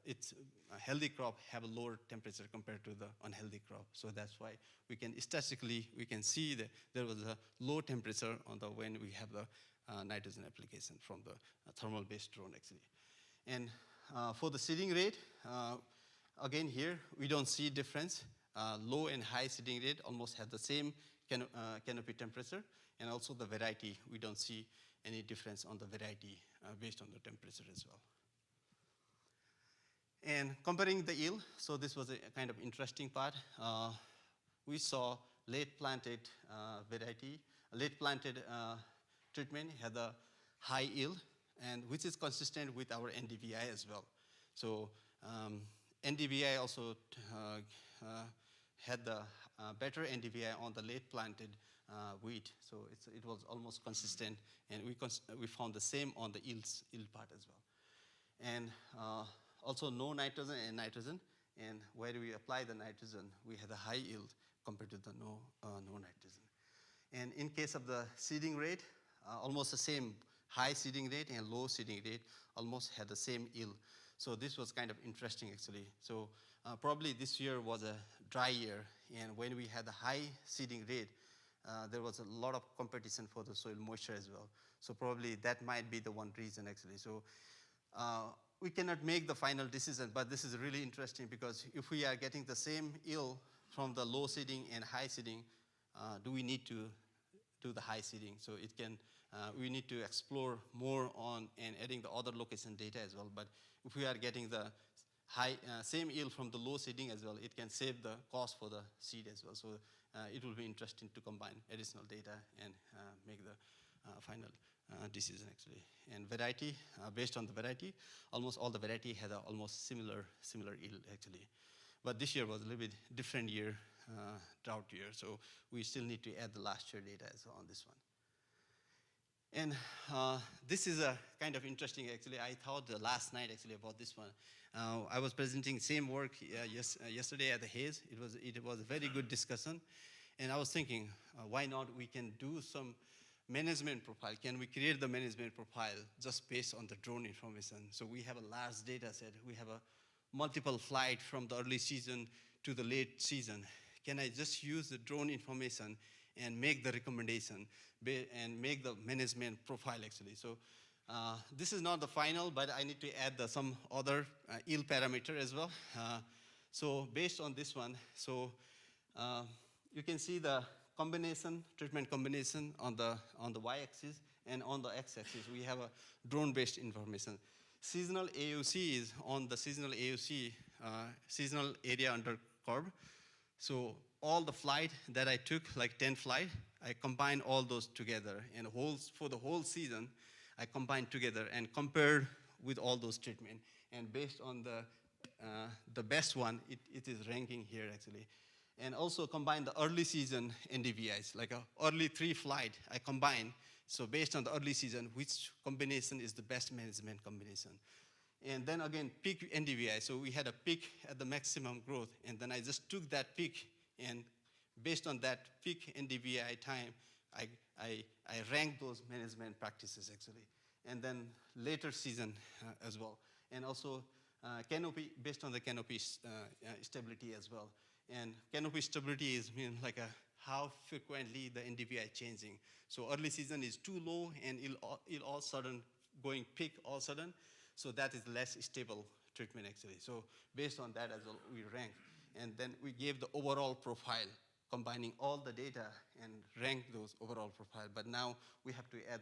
it's a healthy crop have a lower temperature compared to the unhealthy crop. So that's why we can statistically see that there was a low temperature on the when we have the nitrogen application from the thermal-based drone actually. And for the seeding rate, again here, we don't see difference. Low and high seeding rate almost have the same canopy temperature, and also the variety, we don't see any difference on the variety based on the temperature as well. And comparing the yield, so this was a kind of interesting part. We saw late planted variety, late planted treatment had a high yield, and which is consistent with our NDVI as well. So NDVI also had the better NDVI on the late planted wheat. So it was almost consistent, and we found the same on the yield part as well. And also no nitrogen and nitrogen, and where we apply the nitrogen, we had a high yield compared to the no nitrogen. And in case of the seeding rate, almost the same, high seeding rate and low seeding rate almost had the same yield. So this was kind of interesting actually. So probably this year was a dry year, and when we had a high seeding rate, there was a lot of competition for the soil moisture as well. So probably that might be the one reason actually. So we cannot make the final decision, but this is really interesting because if we are getting the same yield from the low seeding and high seeding, do we need to do the high seeding? So it can, we need to explore more on and adding the other location data as well. But if we are getting the same yield from the low seeding as well, it can save the cost for the seed as well. So it will be interesting to combine additional data and make the final decision actually. And variety, based on the variety, almost all the variety had a almost similar yield actually. But this year was a little bit different year, drought year, so we still need to add the last year data as well on this one. And this is a kind of interesting actually. I thought last night actually about this one. I was presenting same work yesterday at the Harries. It was a very good discussion, and I was thinking, why not we can do some management profile. Can we create the management profile just based on the drone information? So we have a large data set. We have a multiple flight from the early season to the late season. Can I just use the drone information and make the recommendation and make the management profile actually? So this is not the final, but I need to add some other yield parameter as well. So based on this one, so you can see the treatment combination on the y-axis, and on the x-axis we have a drone-based information. Seasonal AUC is on the seasonal AUC, seasonal area under curve. So all the flight that I took, like 10 flight, I combined all those together, and for the whole season, I combined together and compared with all those treatment. And based on the best one, it is ranking here actually. And also combine the early season NDVIs, like a early 3 flight, I combine. So based on the early season, which combination is the best management combination? And then again, peak NDVI. So we had a peak at the maximum growth, and then I just took that peak, and based on that peak NDVI time, I ranked those management practices actually. And then later season as well. And also canopy, based on the canopy stability as well. And canopy stability is like how frequently the NDVI changing. So early season is too low, and it'll all sudden going peak all sudden. So that is less stable treatment actually. So based on that as well, we ranked. And then we gave the overall profile, combining all the data and rank those overall profile. But now we have to add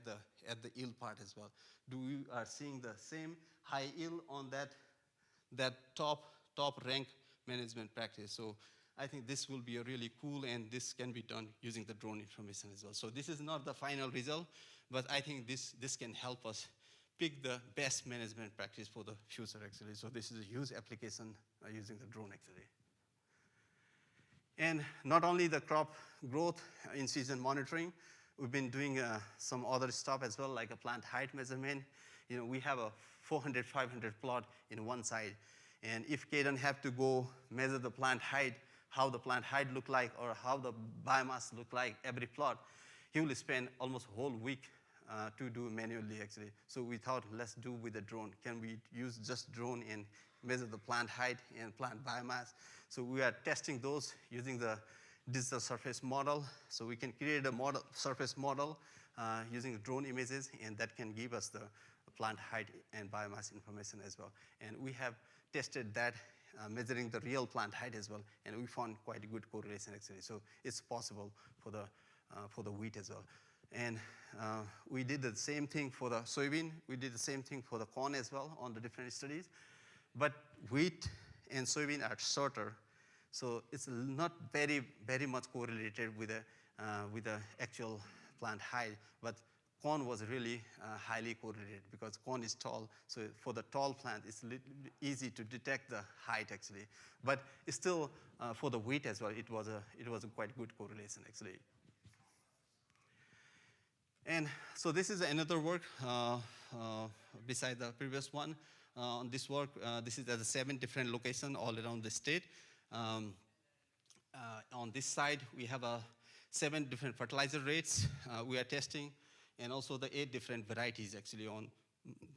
the yield part as well. Do we are seeing the same high yield on that top rank management practice? So I think this will be a really cool, and this can be done using the drone information as well. So this is not the final result, but I think this can help us pick the best management practice for the future actually. So this is a huge application using the drone actually. And not only the crop growth in season monitoring, we've been doing some other stuff as well, like a plant height measurement. We have a 400, 500 plot in one side. And if Caden have to go measure the plant height, how the plant height look like, or how the biomass look like every plot, he will spend almost a whole week to do manually actually. So we thought, let's do with the drone. Can we use just drone and measure the plant height and plant biomass? So we are testing those using the digital surface model. So we can create a surface model using drone images, and that can give us the plant height and biomass information as well. And we have tested that measuring the real plant height as well, and we found quite a good correlation actually. So it's possible for the wheat as well. And we did the same thing for the soybean. We did the same thing for the corn as well on the different studies. But wheat and soybean are shorter, so it's not very, very much correlated with the actual plant height. But corn was really highly correlated because corn is tall. So for the tall plant, it's easy to detect the height actually. But it's still for the wheat as well, it was a quite good correlation actually. And so this is another work beside the previous one. On this work, this is at 7 different locations all around the state. On this side, we have 7 different fertilizer rates we are testing, and also the 8 different varieties actually on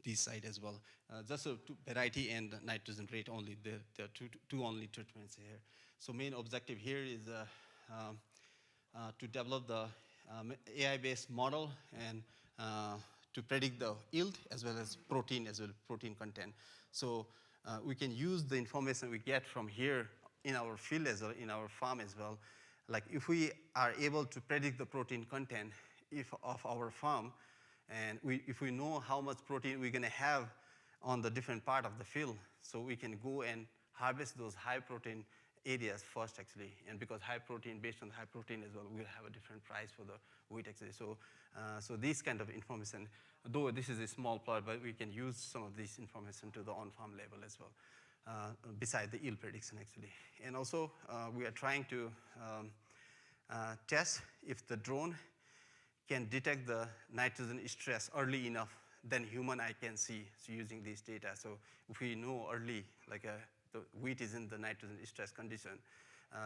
this side as well. Just a variety and nitrogen rate only. There are two only treatments here. So main objective here is to develop the AI-based model and to predict the yield as well as protein content. So we can use the information we get from here in our field as well, in our farm as well. Like if we are able to predict the protein content of our farm, and if we know how much protein we're gonna have on the different part of the field, so we can go and harvest those high protein areas first actually. And because high protein, based on high protein as well, we'll have a different price for the wheat actually. So this kind of information, though this is a small plot, but we can use some of this information to the on-farm level as well, beside the yield prediction actually. And also we are trying to test if the drone can detect the nitrogen stress early enough than human eye can see, so using this data. So if we know early, like the wheat is in the nitrogen stress condition,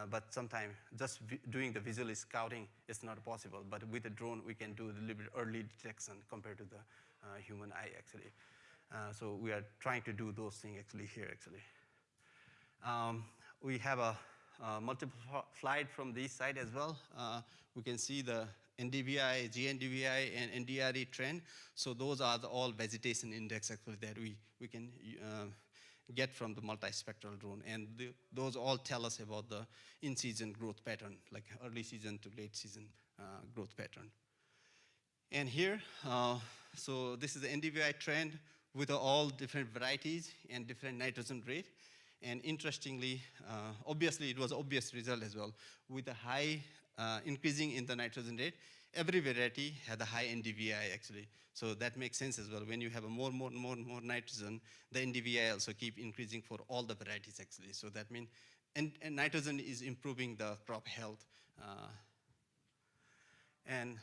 but sometimes just doing the visual scouting is not possible. But with a drone, we can do a little bit early detection compared to the human eye actually. So we are trying to do those things actually here actually. We have a multiple flight from this side as well. We can see the NDVI, GNDVI, and NDRE trend. So those are all vegetation index actually that we can get from the multispectral drone. And those all tell us about the in-season growth pattern, like early season to late season growth pattern. And here, so this is the NDVI trend with all different varieties and different nitrogen rate. And interestingly, obviously it was obvious result as well. With a high increasing in the nitrogen rate, every variety had a high NDVI actually. So that makes sense as well. When you have a more nitrogen, the NDVI also keep increasing for all the varieties actually. So that means, and nitrogen is improving the crop health. And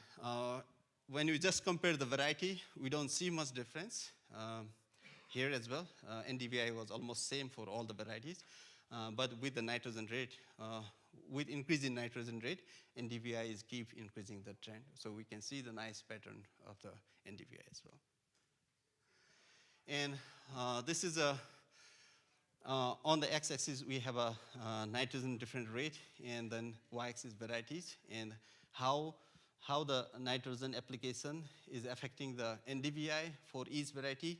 when we just compare the variety, we don't see much difference. Here as well, NDVI was almost same for all the varieties, but with the nitrogen rate, with increase in nitrogen rate, NDVI is keep increasing the trend. So we can see the nice pattern of the NDVI as well. And this is on the x-axis we have a nitrogen different rate, and then y-axis varieties, and how the nitrogen application is affecting the NDVI for each variety,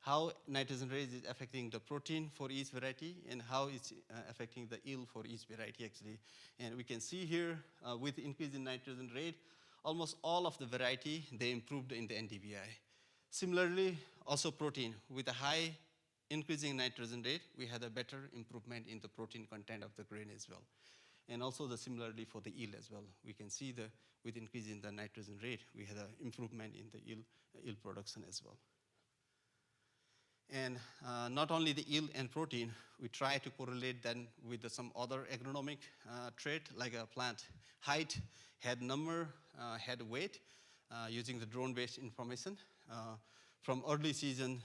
how nitrogen rate is affecting the protein for each variety, and how it's affecting the yield for each variety actually. And we can see here with increase in nitrogen rate, almost all of the variety, they improved in the NDVI. Similarly, also protein, with a high increasing nitrogen rate, we had a better improvement in the protein content of the grain as well. And also similarly for the yield as well. We can see with increase in the nitrogen rate, we had an improvement in the yield production as well. And not only the yield and protein, we try to correlate then with some other agronomic trait, like a plant height, head number, head weight, using the drone-based information from early season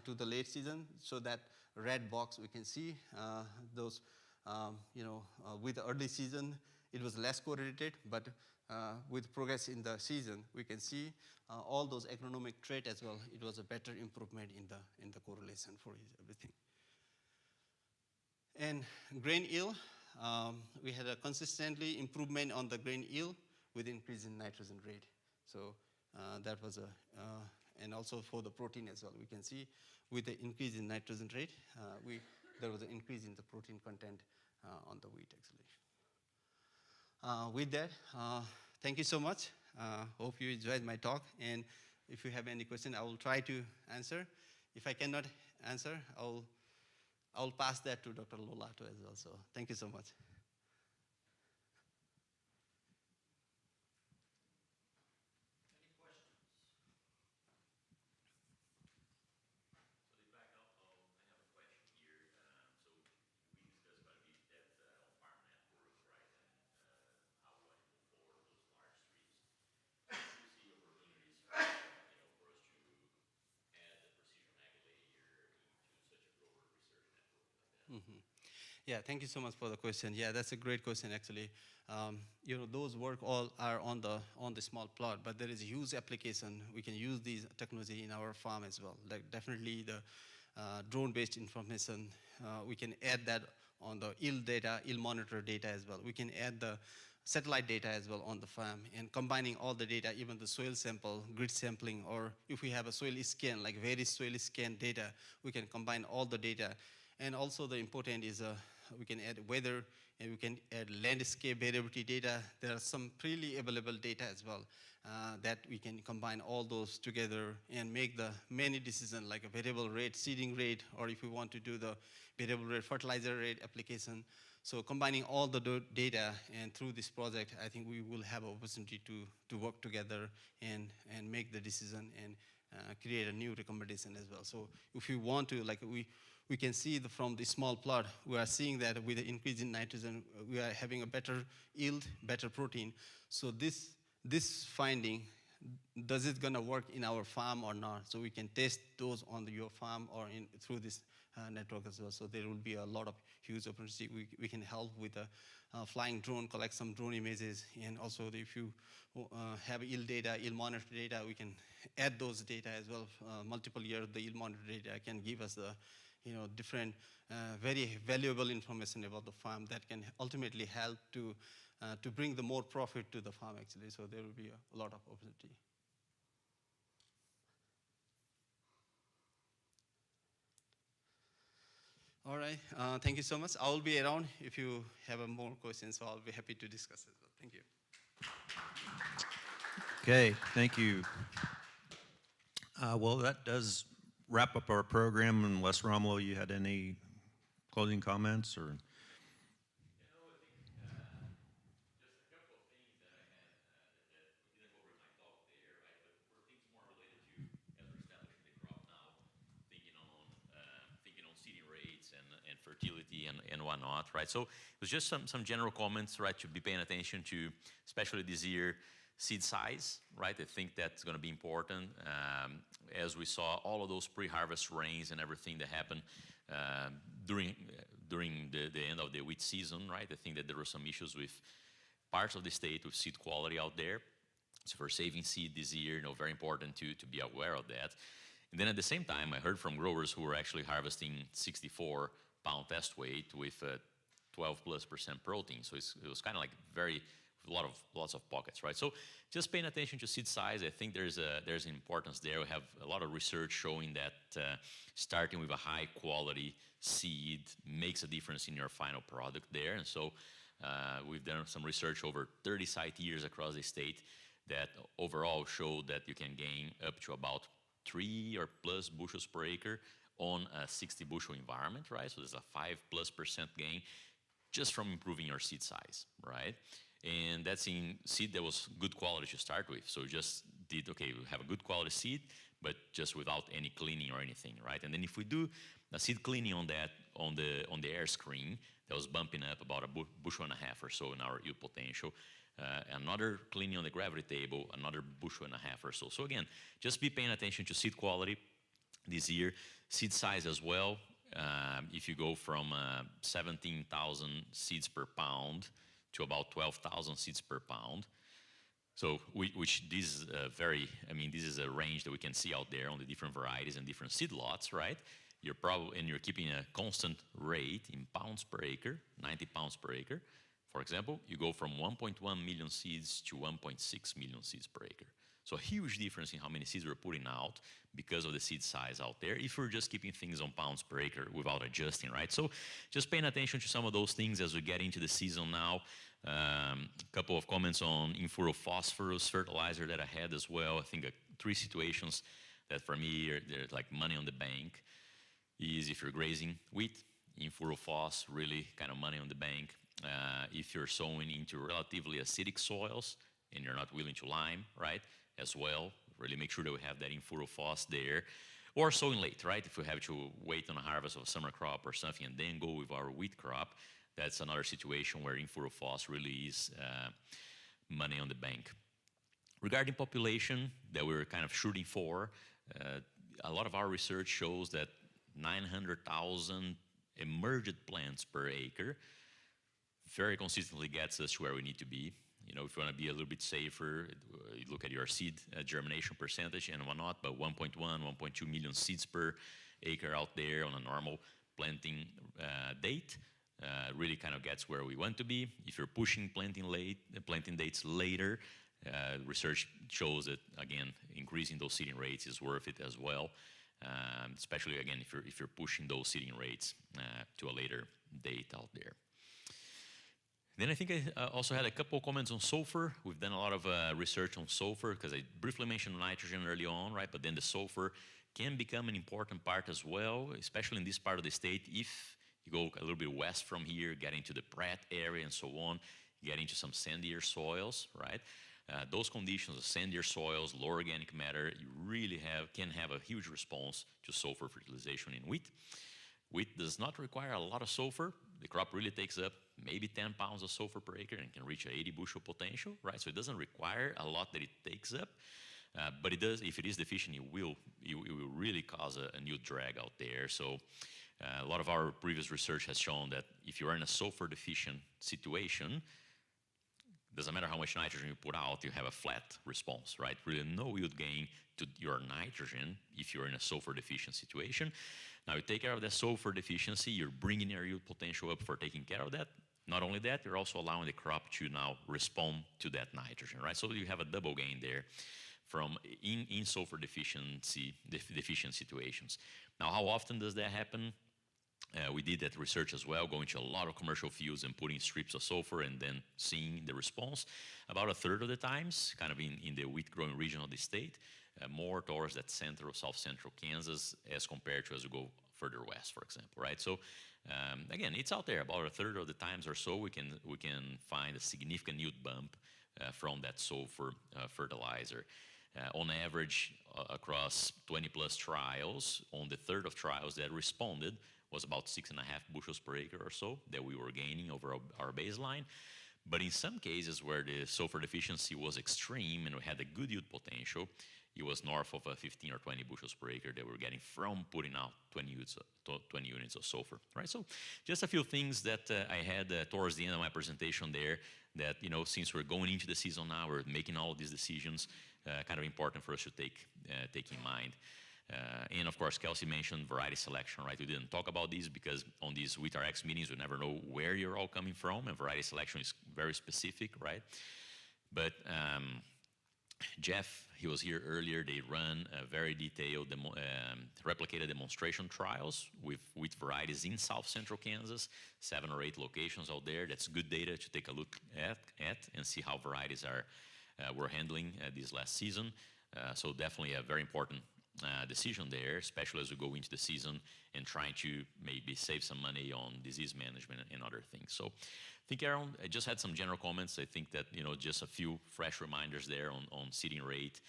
to the late season. So that red box we can see those, with the early season, it was less correlated, but with progress in the season, we can see all those agronomic traits as well. It was a better improvement in the correlation for everything. And grain yield, we had a consistently improvement on the grain yield with increase in nitrogen rate. So that was and also for the protein as well. We can see with the increase in nitrogen rate, there was an increase in the protein content on the wheat actually. With that, thank you so much. Hope you enjoyed my talk. And if you have any question, I will try to answer. If I cannot answer, I'll pass that to Dr. Lollato as well. So thank you so much. Yeah, thank you so much for the question. Yeah, that's a great question actually. Those work all are on the small plot, but there is a huge application. We can use these technology in our farm as well. Like definitely the drone-based information, we can add that on the yield data, yield monitor data as well. We can add the satellite data as well on the farm, and combining all the data, even the soil sample, grid sampling, or if we have a soil scan, like various soil scan data, we can combine all the data. And also the important is we can add weather, and we can add landscape variability data. There are some freely available data as well that we can combine all those together and make the many decisions, like a variable rate seeding rate, or if we want to do the variable rate fertilizer rate application. So combining all the data, and through this project, I think we will have an opportunity to work together and make the decision and create a new recommendation as well. So if you want to, like we can see from the small plot, we are seeing that with the increase in nitrogen, we are having a better yield, better protein. So this finding, does it gonna work in our farm or not? So we can test those on your farm or through this network as well. So there will be a lot of huge opportunity. We can help with a flying drone, collect some drone images, and also if you have yield data, yield monitor data, we can add those data as well. Multiple years, the yield monitor data can give us the different, very valuable information about the farm that can ultimately help to bring the more profit to the farm actually. So there will be a lot of opportunity. All right, thank you so much. I will be around if you have more questions, so I'll be happy to discuss as well. Thank you. Okay, thank you. Well, that does wrap up our program, unless Romulo, you had any closing comments or? Fertility and whatnot, right? So it was just some general comments, right, to be paying attention to, especially this year. Seed size, right? I think that's going to be important. As we saw, all of those pre-harvest rains and everything that happened during the end of the wheat season, right? I think that there were some issues with parts of the state with seed quality out there. So for saving seed this year, very important to be aware of that. And then at the same time, I heard from growers who were actually harvesting 64-pound test weight with 12+% protein. So it was kind of like lots of pockets, right? So just paying attention to seed size, I think there's an importance there. We have a lot of research showing that starting with a high quality seed makes a difference in your final product there. And so we've done some research over 30 site years across the state that overall showed that you can gain up to about 3 or plus bushels per acre on a 60 bushel environment, right? So there's a 5+% gain just from improving your seed size, right? And that's in seed that was good quality to start with. So just did, okay, we have a good quality seed, but just without any cleaning or anything, right? And then if we do a seed cleaning on that, on the air screen, that was bumping up about a bushel and a half or so in our yield potential. Another cleaning on the gravity table, another bushel and a half or so. So again, just be paying attention to seed quality this year. Seed size as well. If you go from 17,000 seeds per pound to about 12,000 seeds per pound, so which this is this is a range that we can see out there on the different varieties and different seed lots, right? You're keeping a constant rate in pounds per acre, 90 pounds per acre. For example, you go from 1.1 million seeds to 1.6 million seeds per acre. So a huge difference in how many seeds we're putting out because of the seed size out there, if we're just keeping things on pounds per acre without adjusting, right? So just paying attention to some of those things as we get into the season now. A couple of comments on in-furrow-phosphorus fertilizer that I had as well. I think 3 situations that for me they're like money on the bank is if you're grazing wheat, in-furrow-phos, really kind of money on the bank. If you're sowing into relatively acidic soils and you're not willing to lime, right, as well, really make sure that we have that in-furrow-phos there. Or sowing late, right? If we have to wait on a harvest of a summer crop or something and then go with our wheat crop, that's another situation where in-furrow-phos really is money on the bank. Regarding population that we're kind of shooting for, a lot of our research shows that 900,000 emergent plants per acre very consistently gets us to where we need to be. If you want to be a little bit safer, you look at your seed germination percentage and whatnot, but 1.1, 1.2 million seeds per acre out there on a normal planting date really kind of gets where we want to be. If you're pushing planting dates later, research shows that, again, increasing those seeding rates is worth it as well, especially, again, if you're pushing those seeding rates to a later date out there. Then I think I also had a couple of comments on sulfur. We've done a lot of research on sulfur because I briefly mentioned nitrogen early on, right? But then the sulfur can become an important part as well, especially in this part of the state. If you go a little bit west from here, get into the Pratt area and so on, get into some sandier soils, right? Those conditions of sandier soils, low organic matter, you really can have a huge response to sulfur fertilization in wheat. Wheat does not require a lot of sulfur. The crop really takes up maybe 10 pounds of sulfur per acre and can reach an 80 bushel potential, right? So it doesn't require a lot that it takes up, but it does, if it is deficient, it will really cause a new drag out there. So a lot of our previous research has shown that if you're in a sulfur deficient situation, doesn't matter how much nitrogen you put out, you have a flat response, right? Really no yield gain to your nitrogen if you're in a sulfur deficient situation. Now you take care of that sulfur deficiency, you're bringing your yield potential up for taking care of that. Not only that, you're also allowing the crop to now respond to that nitrogen, right? So you have a double gain there from in sulfur deficient situations. Now, how often does that happen? We did that research as well, going to a lot of commercial fields and putting strips of sulfur and then seeing the response. About a third of the times, kind of in the wheat growing region of the state, more towards that south central Kansas as compared to as you go further west, for example, right? So again, it's out there. About a third of the times or so, we can find a significant yield bump from that sulfur fertilizer. On average, across 20 plus trials, on the third of trials that responded was about 6.5 bushels per acre or so that we were gaining over our baseline. But in some cases where the sulfur deficiency was extreme and we had a good yield potential, it was north of 15 or 20 bushels per acre that we're getting from putting out 20 units of sulfur, right? So just a few things that I had towards the end of my presentation there that, you know, since we're going into the season now, we're making all of these decisions, kind of important for us to take in mind. And of course, Kelsey mentioned variety selection, right? We didn't talk about these because on these Wheat Rx meetings, we never know where you're all coming from, and variety selection is very specific, right? But Jeff, he was here earlier. They run a very detailed replicated demonstration trials with wheat varieties in South Central Kansas, 7 or 8 locations out there. That's good data to take a look at and see how varieties were handling this last season. So definitely a very important decision there, especially as we go into the season and trying to maybe save some money on disease management and other things. So I think, Aaron, I just had some general comments. I think that, you know, just a few fresh reminders there on seeding rate,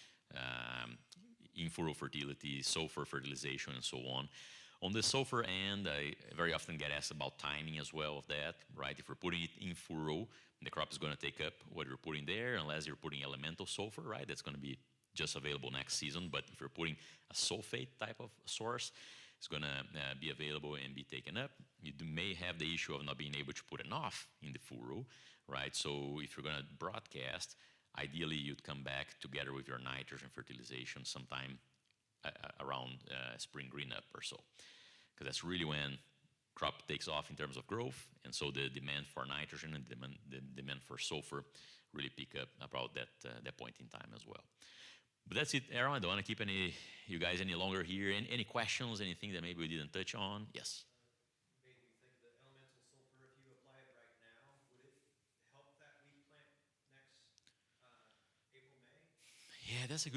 in-furrow fertility, sulfur fertilization, and so on. On the sulfur end, I very often get asked about timing as well of that, right? If we're putting it in furrow, the crop is going to take up what you're putting there, unless you're putting elemental sulfur, right? That's going to be just available next season. But if you're putting a sulfate type of source, it's going to be available and be taken up. You may have the issue of not being able to put enough in the furrow, right? So if you're going to broadcast, ideally you'd come back together with your nitrogen fertilization sometime around spring green up or so, because that's really when crop takes off in terms of growth, and so the demand for nitrogen and the demand for sulfur really pick up about that point in time as well. But that's it, Aaron. I don't want to keep you guys any longer here. Any questions, anything that maybe we didn't touch on? Yes? Made me think of the elemental sulfur. If you apply it right now, would it help that wheat plant next April, May? That's a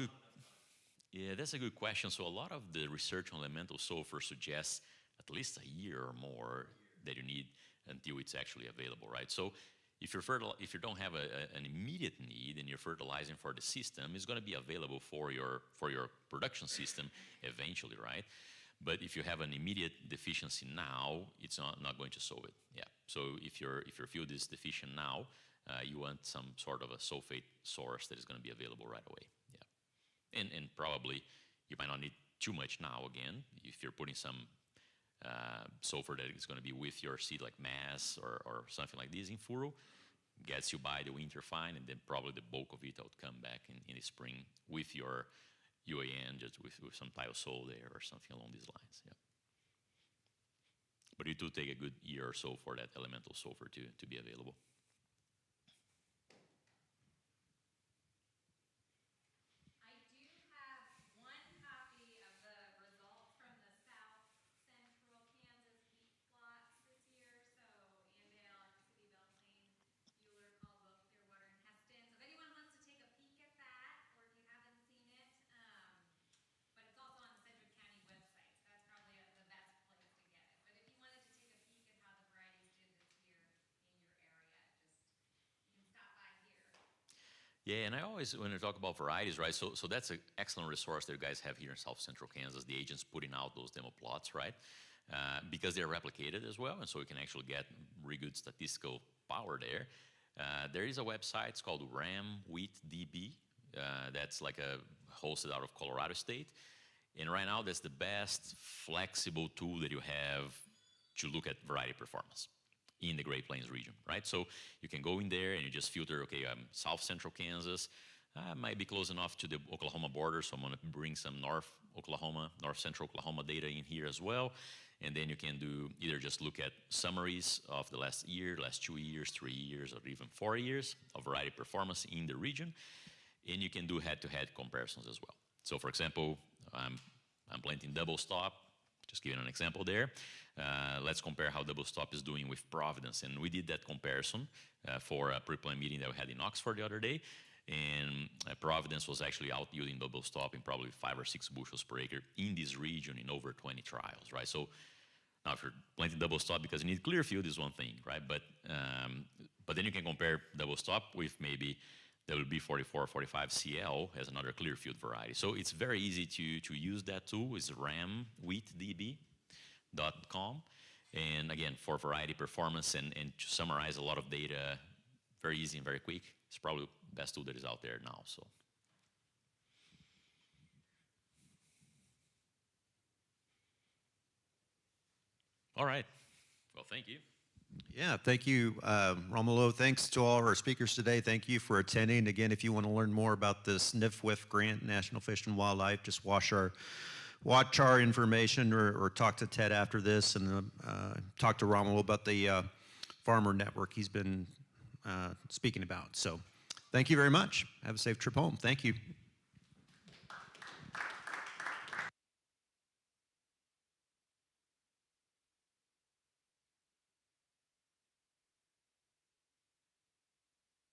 good question. So a lot of the research on elemental sulfur suggests at least a year or more that you need until it's actually available, right? So if you don't have an immediate need and you're fertilizing for the system, it's going to be available for your production system eventually, right? But if you have an immediate deficiency now, it's not going to solve it. Yeah. So if your field is deficient now, you want some sort of a sulfate source that is going to be available right away. Yeah. And probably you might not need too much now again. If you're putting some sulfur that is going to be with your seed, like mass or something like this in furrow, gets you by the winter fine, and then probably the bulk of it will come back in the spring with your UAN, just with some thiosol there or something along these lines. Yeah. But it will take a good year or so for that elemental sulfur to be available. Yeah, and I always, when I talk about varieties, right, so that's an excellent resource that you guys have here in South Central Kansas, the agents putting out those demo plots, right, because they're replicated as well, and so you can actually get really good statistical power there. There is a website, it's called RamWheatDB, that's like hosted out of Colorado State, and right now that's the best flexible tool that you have to look at variety performance in the Great Plains region, right? So you can go in there and you just filter, okay, South Central Kansas, might be close enough to the Oklahoma border, so I'm gonna bring some North Central Oklahoma data in here as well. And then you can do either just look at summaries of the last year, last 2 years, 3 years, or even 4 years of variety performance in the region. And you can do head-to-head comparisons as well. So for example, I'm planting double stop, just giving an example there. Let's compare how double stop is doing with Providence. And we did that comparison for a pre-plant meeting that we had in Oxford the other day. And Providence was actually out yielding double stop in probably 5 or 6 bushels per acre in this region in over 20 trials, right? So now if you're planting double stop because you need clear field is one thing, right? But then you can compare double stop with maybe WB44 or 45 CL as another clear field variety. So it's very easy to use that tool. It's ramwheatdb.com. And again, for variety performance and to summarize a lot of data very easy and very quick. It's probably the best tool that is out there now. So. All right. Well, thank you. Yeah, thank you, Romulo. Thanks to all of our speakers today. Thank you for attending. Again, if you want to learn more about this NFWF grant, National Fish and Wildlife, just watch our information or talk to Ted after this, and talk to Romulo about the farmer network he's been speaking about. So thank you very much. Have a safe trip home. Thank you.